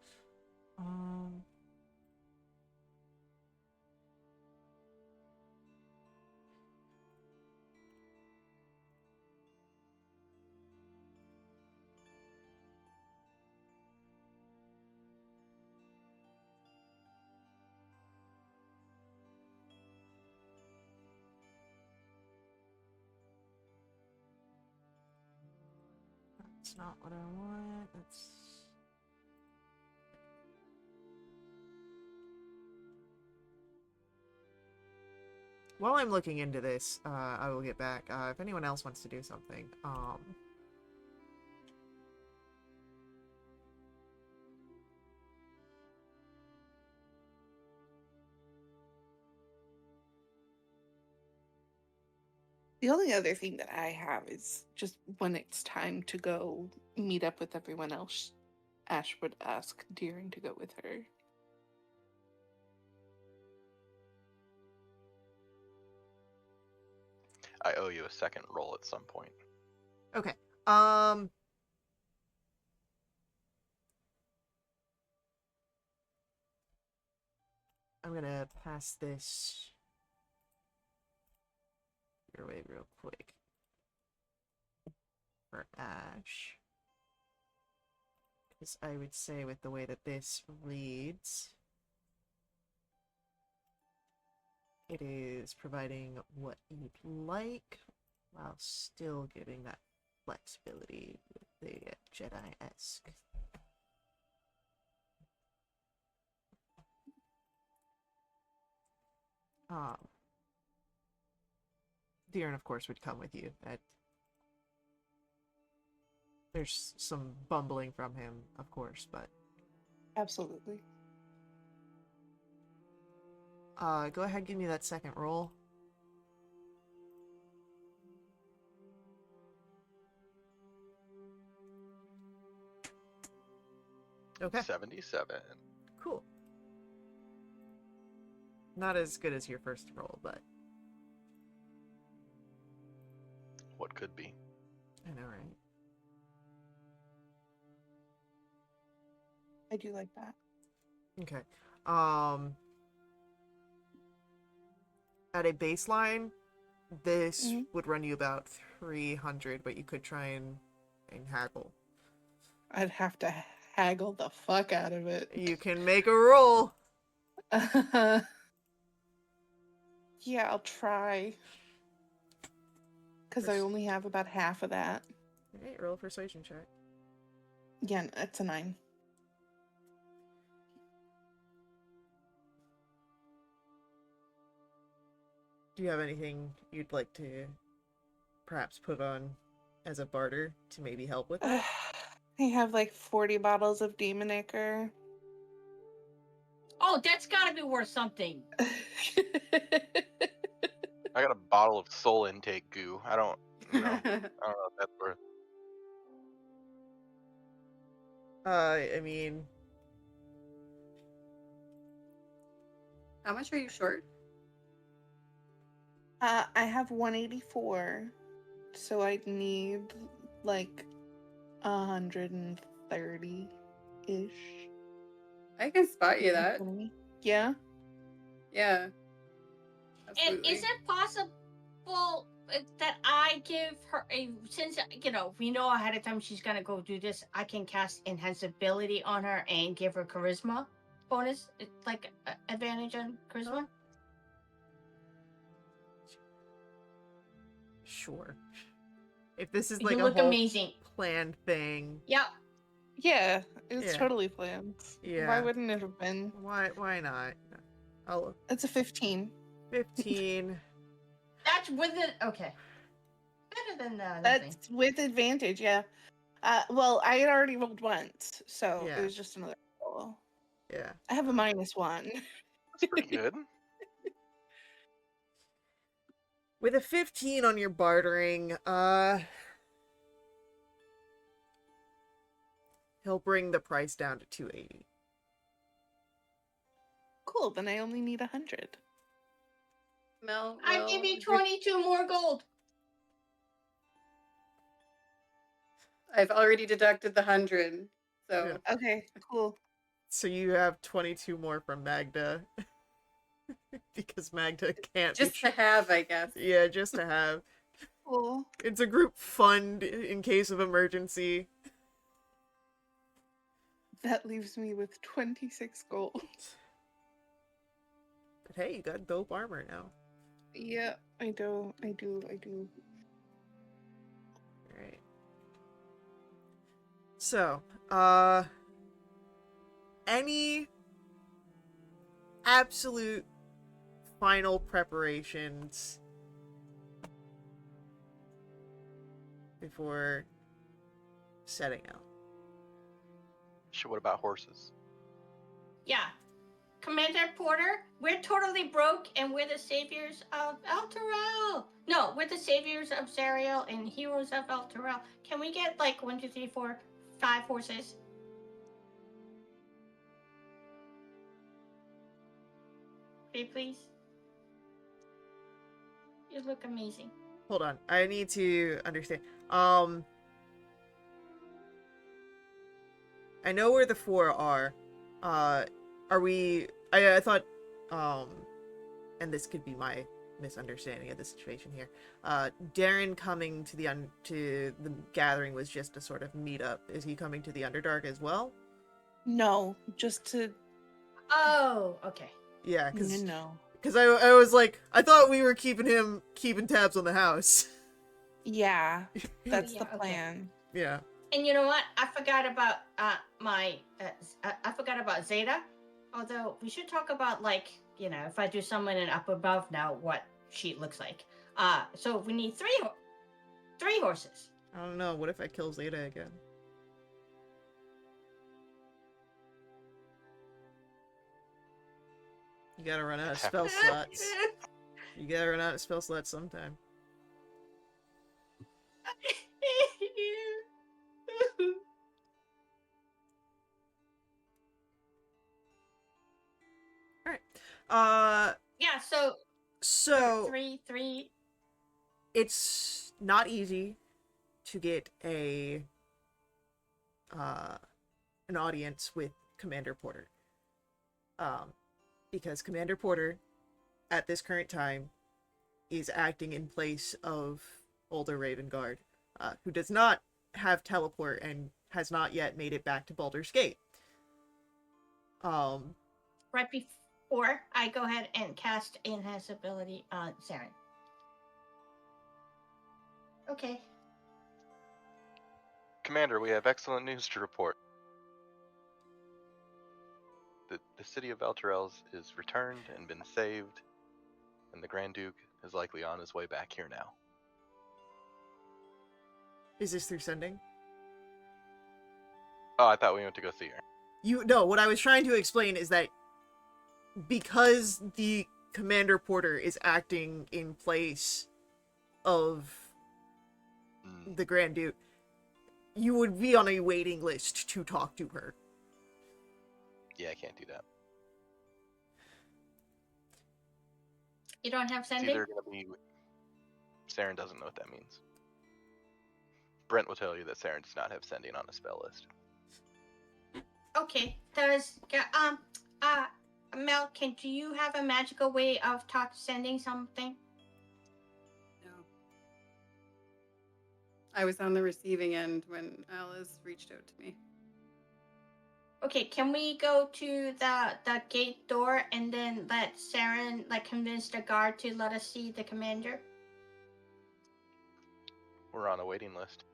S1: That's not what I want. That's... While I'm looking into this, I will get back. If anyone else wants to do something,
S4: The only other thing that I have is just when it's time to go meet up with everyone else, Ash would ask Deering to go with her.
S2: I owe you a second roll at some point.
S1: okay. I'm gonna pass this your way real quick for Ash. Because I would say with the way that this reads, it is providing what you'd like while still giving that flexibility with the Jedi-esque. Deern, of course, would come with you. There's some bumbling from him, of course, but...
S4: Absolutely.
S1: Go ahead, give me that second roll. Okay,
S2: 77.
S1: cool. Not as good as your first roll, but
S2: What could be?
S1: I know, right?
S4: I do like that.
S1: Okay. At a baseline, this would run you about 300, but you could try and haggle.
S4: I'd have to haggle the fuck out of it.
S1: You can make a roll.
S4: Yeah, I'll try. Because I only have about half of that.
S1: Alright, roll a persuasion check.
S4: Yeah, it's a 9.
S1: Do you have anything you'd like to perhaps put on as a barter to maybe help with that?
S4: I have like 40 bottles of demon ichor.
S3: Oh, that's gotta be worth something.
S2: I got a bottle of soul intake goo. I don't know if that's worth.
S1: I mean,
S5: How much are you short?
S4: I have 184, so I'd need like 130-ish.
S5: I can spot you that.
S4: Yeah.
S5: Yeah.
S3: And
S5: Absolutely.
S3: is it possible that I give her a, since we know ahead of time she's gonna go do this, I can cast enhanceability on her and give her charisma bonus, like advantage on charisma?
S1: sure. If this is
S3: You
S1: like a
S3: look
S1: whole
S3: amazing.
S1: planned thing,
S3: Yep.
S4: Yeah, it's
S1: Yeah.
S4: totally planned.
S1: Yeah.
S4: Why wouldn't it have been?
S1: why not? I'll
S4: It's a 15.
S1: 15.
S3: That's with it. Okay. Better than the other thing.
S4: That's with advantage, yeah. Well, I had already rolled once, so
S1: Yeah.
S4: it was just another roll.
S1: Yeah.
S4: I have a -1.
S2: That's pretty good.
S1: With a 15 on your bartering, he'll bring the price down to 280.
S4: Cool, then I only need 100.
S5: Mel,
S3: I give you 22 more gold.
S5: I've already deducted the 100, so
S1: Yeah.
S4: Okay, cool.
S1: So you have 22 more from Magda. Because Magda can't
S5: just
S1: be
S5: to have, I guess.
S1: Yeah, just to have.
S4: Cool.
S1: It's a group fund in case of emergency.
S4: That leaves me with 26 gold.
S1: But hey, you got dope armor now.
S4: Yeah, I do.
S1: Alright. So, any absolute final preparations before setting out?
S2: Shit, what about horses?
S3: Yeah. Commander Porter, we're totally broke and we're the saviors of Elturel. No, we're the saviors of Zariel and heroes of Elturel. Can we get like 1, 2, 3, 4, 5 horses? Please. You look amazing.
S1: Hold on, I need to understand. I know where the 4 are. Are we? I thought, and this could be my misunderstanding of the situation here. Darren coming to the gathering was just a sort of meetup. Is he coming to the Underdark as well?
S4: No, just to...
S3: Oh, okay.
S1: Yeah, because
S4: No.
S1: I was like, I thought we were keeping tabs on the house.
S4: Yeah, that's
S3: Yeah,
S4: the
S3: okay.
S4: plan.
S1: Yeah.
S3: And you know what? I forgot about I forgot about Zeta. Although we should talk about, like, if I do summon an up above now, what she looks like. So we need three horses.
S1: I don't know. What if I kill Zeta again? You gotta run out of spell slots. You gotta run out of spell slots sometime. Alright.
S3: Yeah,
S1: So
S3: three.
S1: it's not easy to get an audience with Commander Porter. Because Commander Porter, at this current time, is acting in place of older Ravengard, who does not have teleport and has not yet made it back to Baldur's Gate.
S3: Right before I go ahead and cast enhanceability on Saren. Okay.
S2: Commander, we have excellent news to report. The city of Elturel is returned and been saved, and the Grand Duke is likely on his way back here now.
S1: Is this through sending?
S2: Oh, I thought we went to go see her.
S1: No, what I was trying to explain is that because the Commander Porter is acting in place of the Grand Duke, you would be on a waiting list to talk to her.
S2: Yeah, I can't do that.
S3: You don't have
S2: It's
S3: sending?
S2: either gonna be. Saren doesn't know what that means. Brent will tell you that Saren does not have sending on a spell list.
S3: Okay. Mel, do you have a magical way of sending something?
S5: No. I was on the receiving end when Alice reached out to me.
S3: Okay, can we go to the gate door and then let Saren convince the guard to let us see the commander?
S2: We're on a waiting list.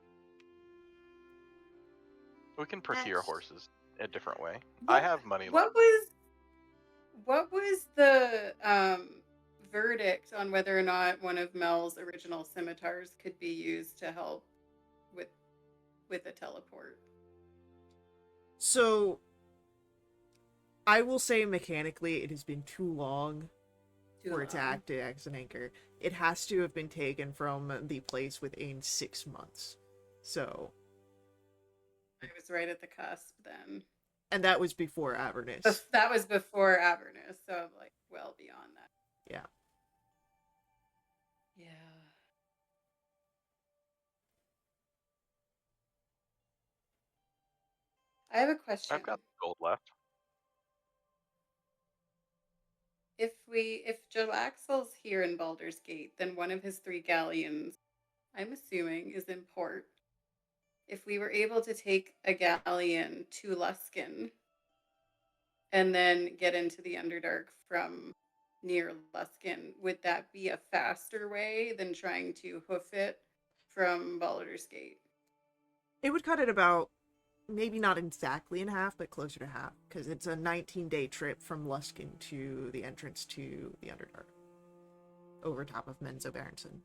S2: We can procure horses a different way. I have money.
S5: What was the verdict on whether or not one of Mel's original scimitars could be used to help with a teleport?
S1: So, I will say mechanically it has been too long for it to act as an anchor. It has to have been taken from the place within 6 months. So...
S5: I was right at the cusp then.
S1: And that was before Avernus.
S5: That was before Avernus, so I'm well beyond that.
S1: Yeah.
S5: Yeah. I have a question.
S2: I've got gold left.
S5: If Joe Axel's here in Baldur's Gate, then one of his 3 galleons, I'm assuming, is in port. If we were able to take a galleon to Luskin and then get into the Underdark from near Luskin, would that be a faster way than trying to hoof it from Baldur's Gate?
S1: It would cut it about, maybe not exactly in half, but closer to half, because it's a 19-day trip from Luskin to the entrance to the Underdark, over top of Menzo Berenson.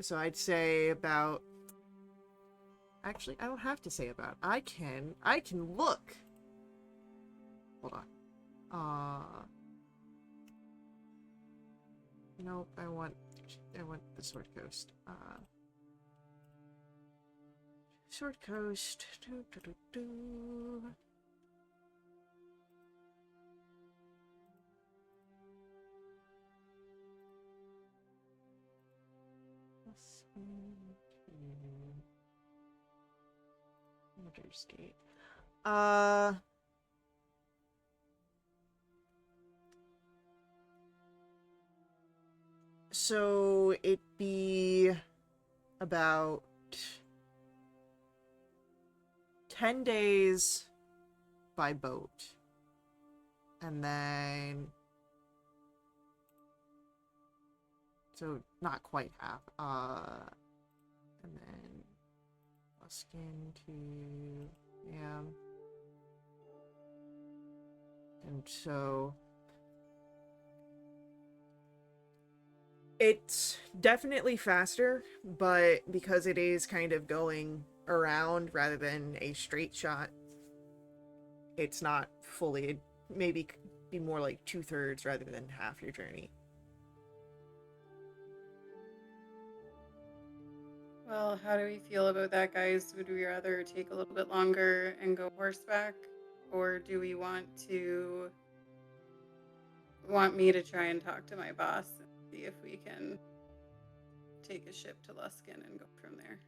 S1: So I'd say about... Actually, I don't have to say about. I can look. Hold on. Nope, I want the Sword Coast. Sword Coast. Baldur's Gate. So it'd be about 10 days by boat. And then... So, not quite half. And then... Luskin to... Yeah. And so... It's definitely faster, but because it is kind of going around rather than a straight shot, it's not fully, it'd maybe be more like 2/3 rather than half your journey.
S5: Well, how do we feel about that, guys? Would we rather take a little bit longer and go horseback? Or do we want me to try and talk to my boss and see if we can take a ship to Luskin and go from there?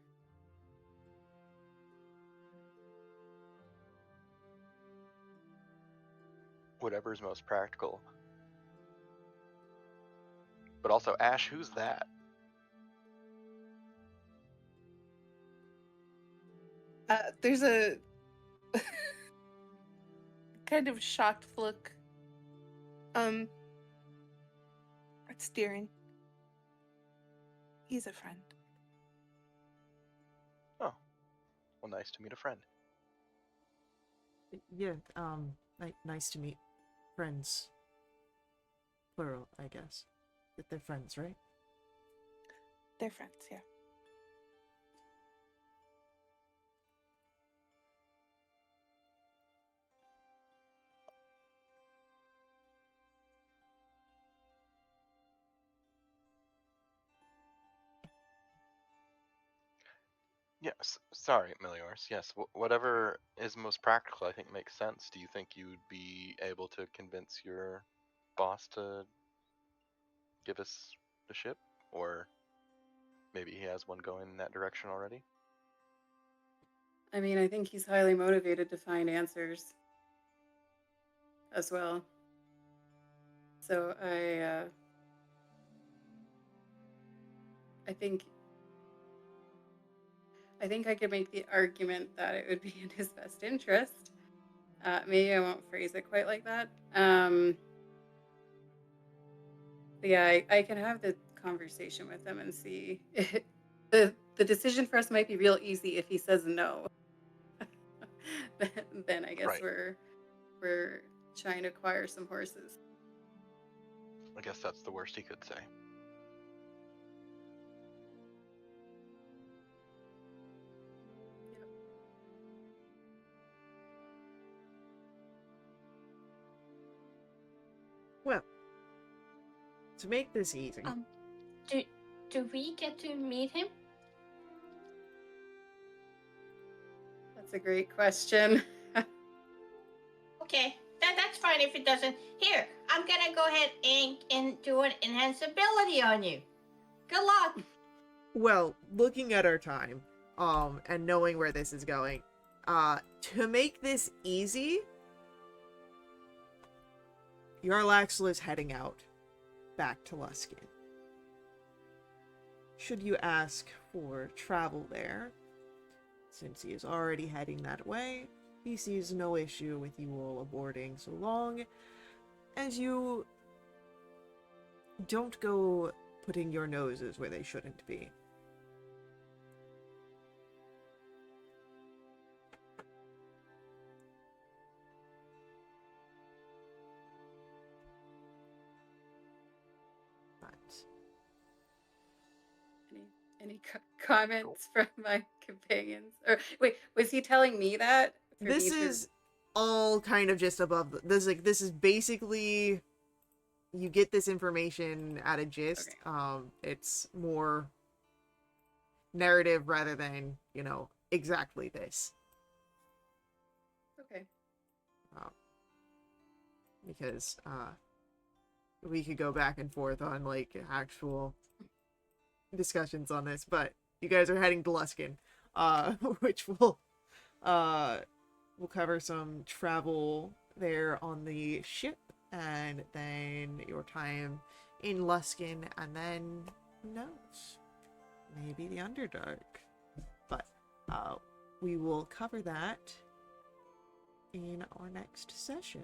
S2: Whatever's most practical. But also, Ash, who's that?
S4: There's a kind of shocked look. It's Deering. He's a friend.
S2: Oh. Well, nice to meet a friend.
S1: Yeah, nice to meet friends. Plural, I guess. That they're friends, right?
S4: They're friends, yeah.
S2: Yes, sorry, Meliors. Yes, whatever is most practical, I think makes sense. Do you think you'd be able to convince your boss to give us the ship, or maybe he has one going in that direction already?
S5: I mean, I think he's highly motivated to find answers as well. So I think I could make the argument that it would be in his best interest. Maybe I won't phrase it quite like that. But yeah, I can have the conversation with him and see. The decision for us might be real easy if he says no. Then I guess
S2: Right.
S5: we're trying to acquire some horses.
S2: I guess that's the worst he could say.
S5: Yep.
S1: Well, to make this easy,
S3: Do we get to meet him?
S5: That's a great question.
S3: Okay, that's fine if it doesn't. Here, I'm gonna go ahead and do an enhance ability on you. Good luck.
S1: well, looking at our time, and knowing where this is going, to make this easy, Yarlaxle is heading out back to Luskin. Should you ask for travel there, since he is already heading that way, he sees no issue with you all aborting so long as you don't go putting your noses where they shouldn't be. But
S5: Any comments from my companions? Or wait, was he telling me that?
S1: this is all kind of just above this. Like, this is basically, you get this information at a gist.
S5: Okay.
S1: It's more narrative rather than, exactly this.
S5: Okay.
S1: Because we could go back and forth on like actual discussions on this, but you guys are heading to Luskin, which will we'll cover some travel there on the ship, and then your time in Luskin, and then who knows, maybe the Underdark. But we will cover that in our next session.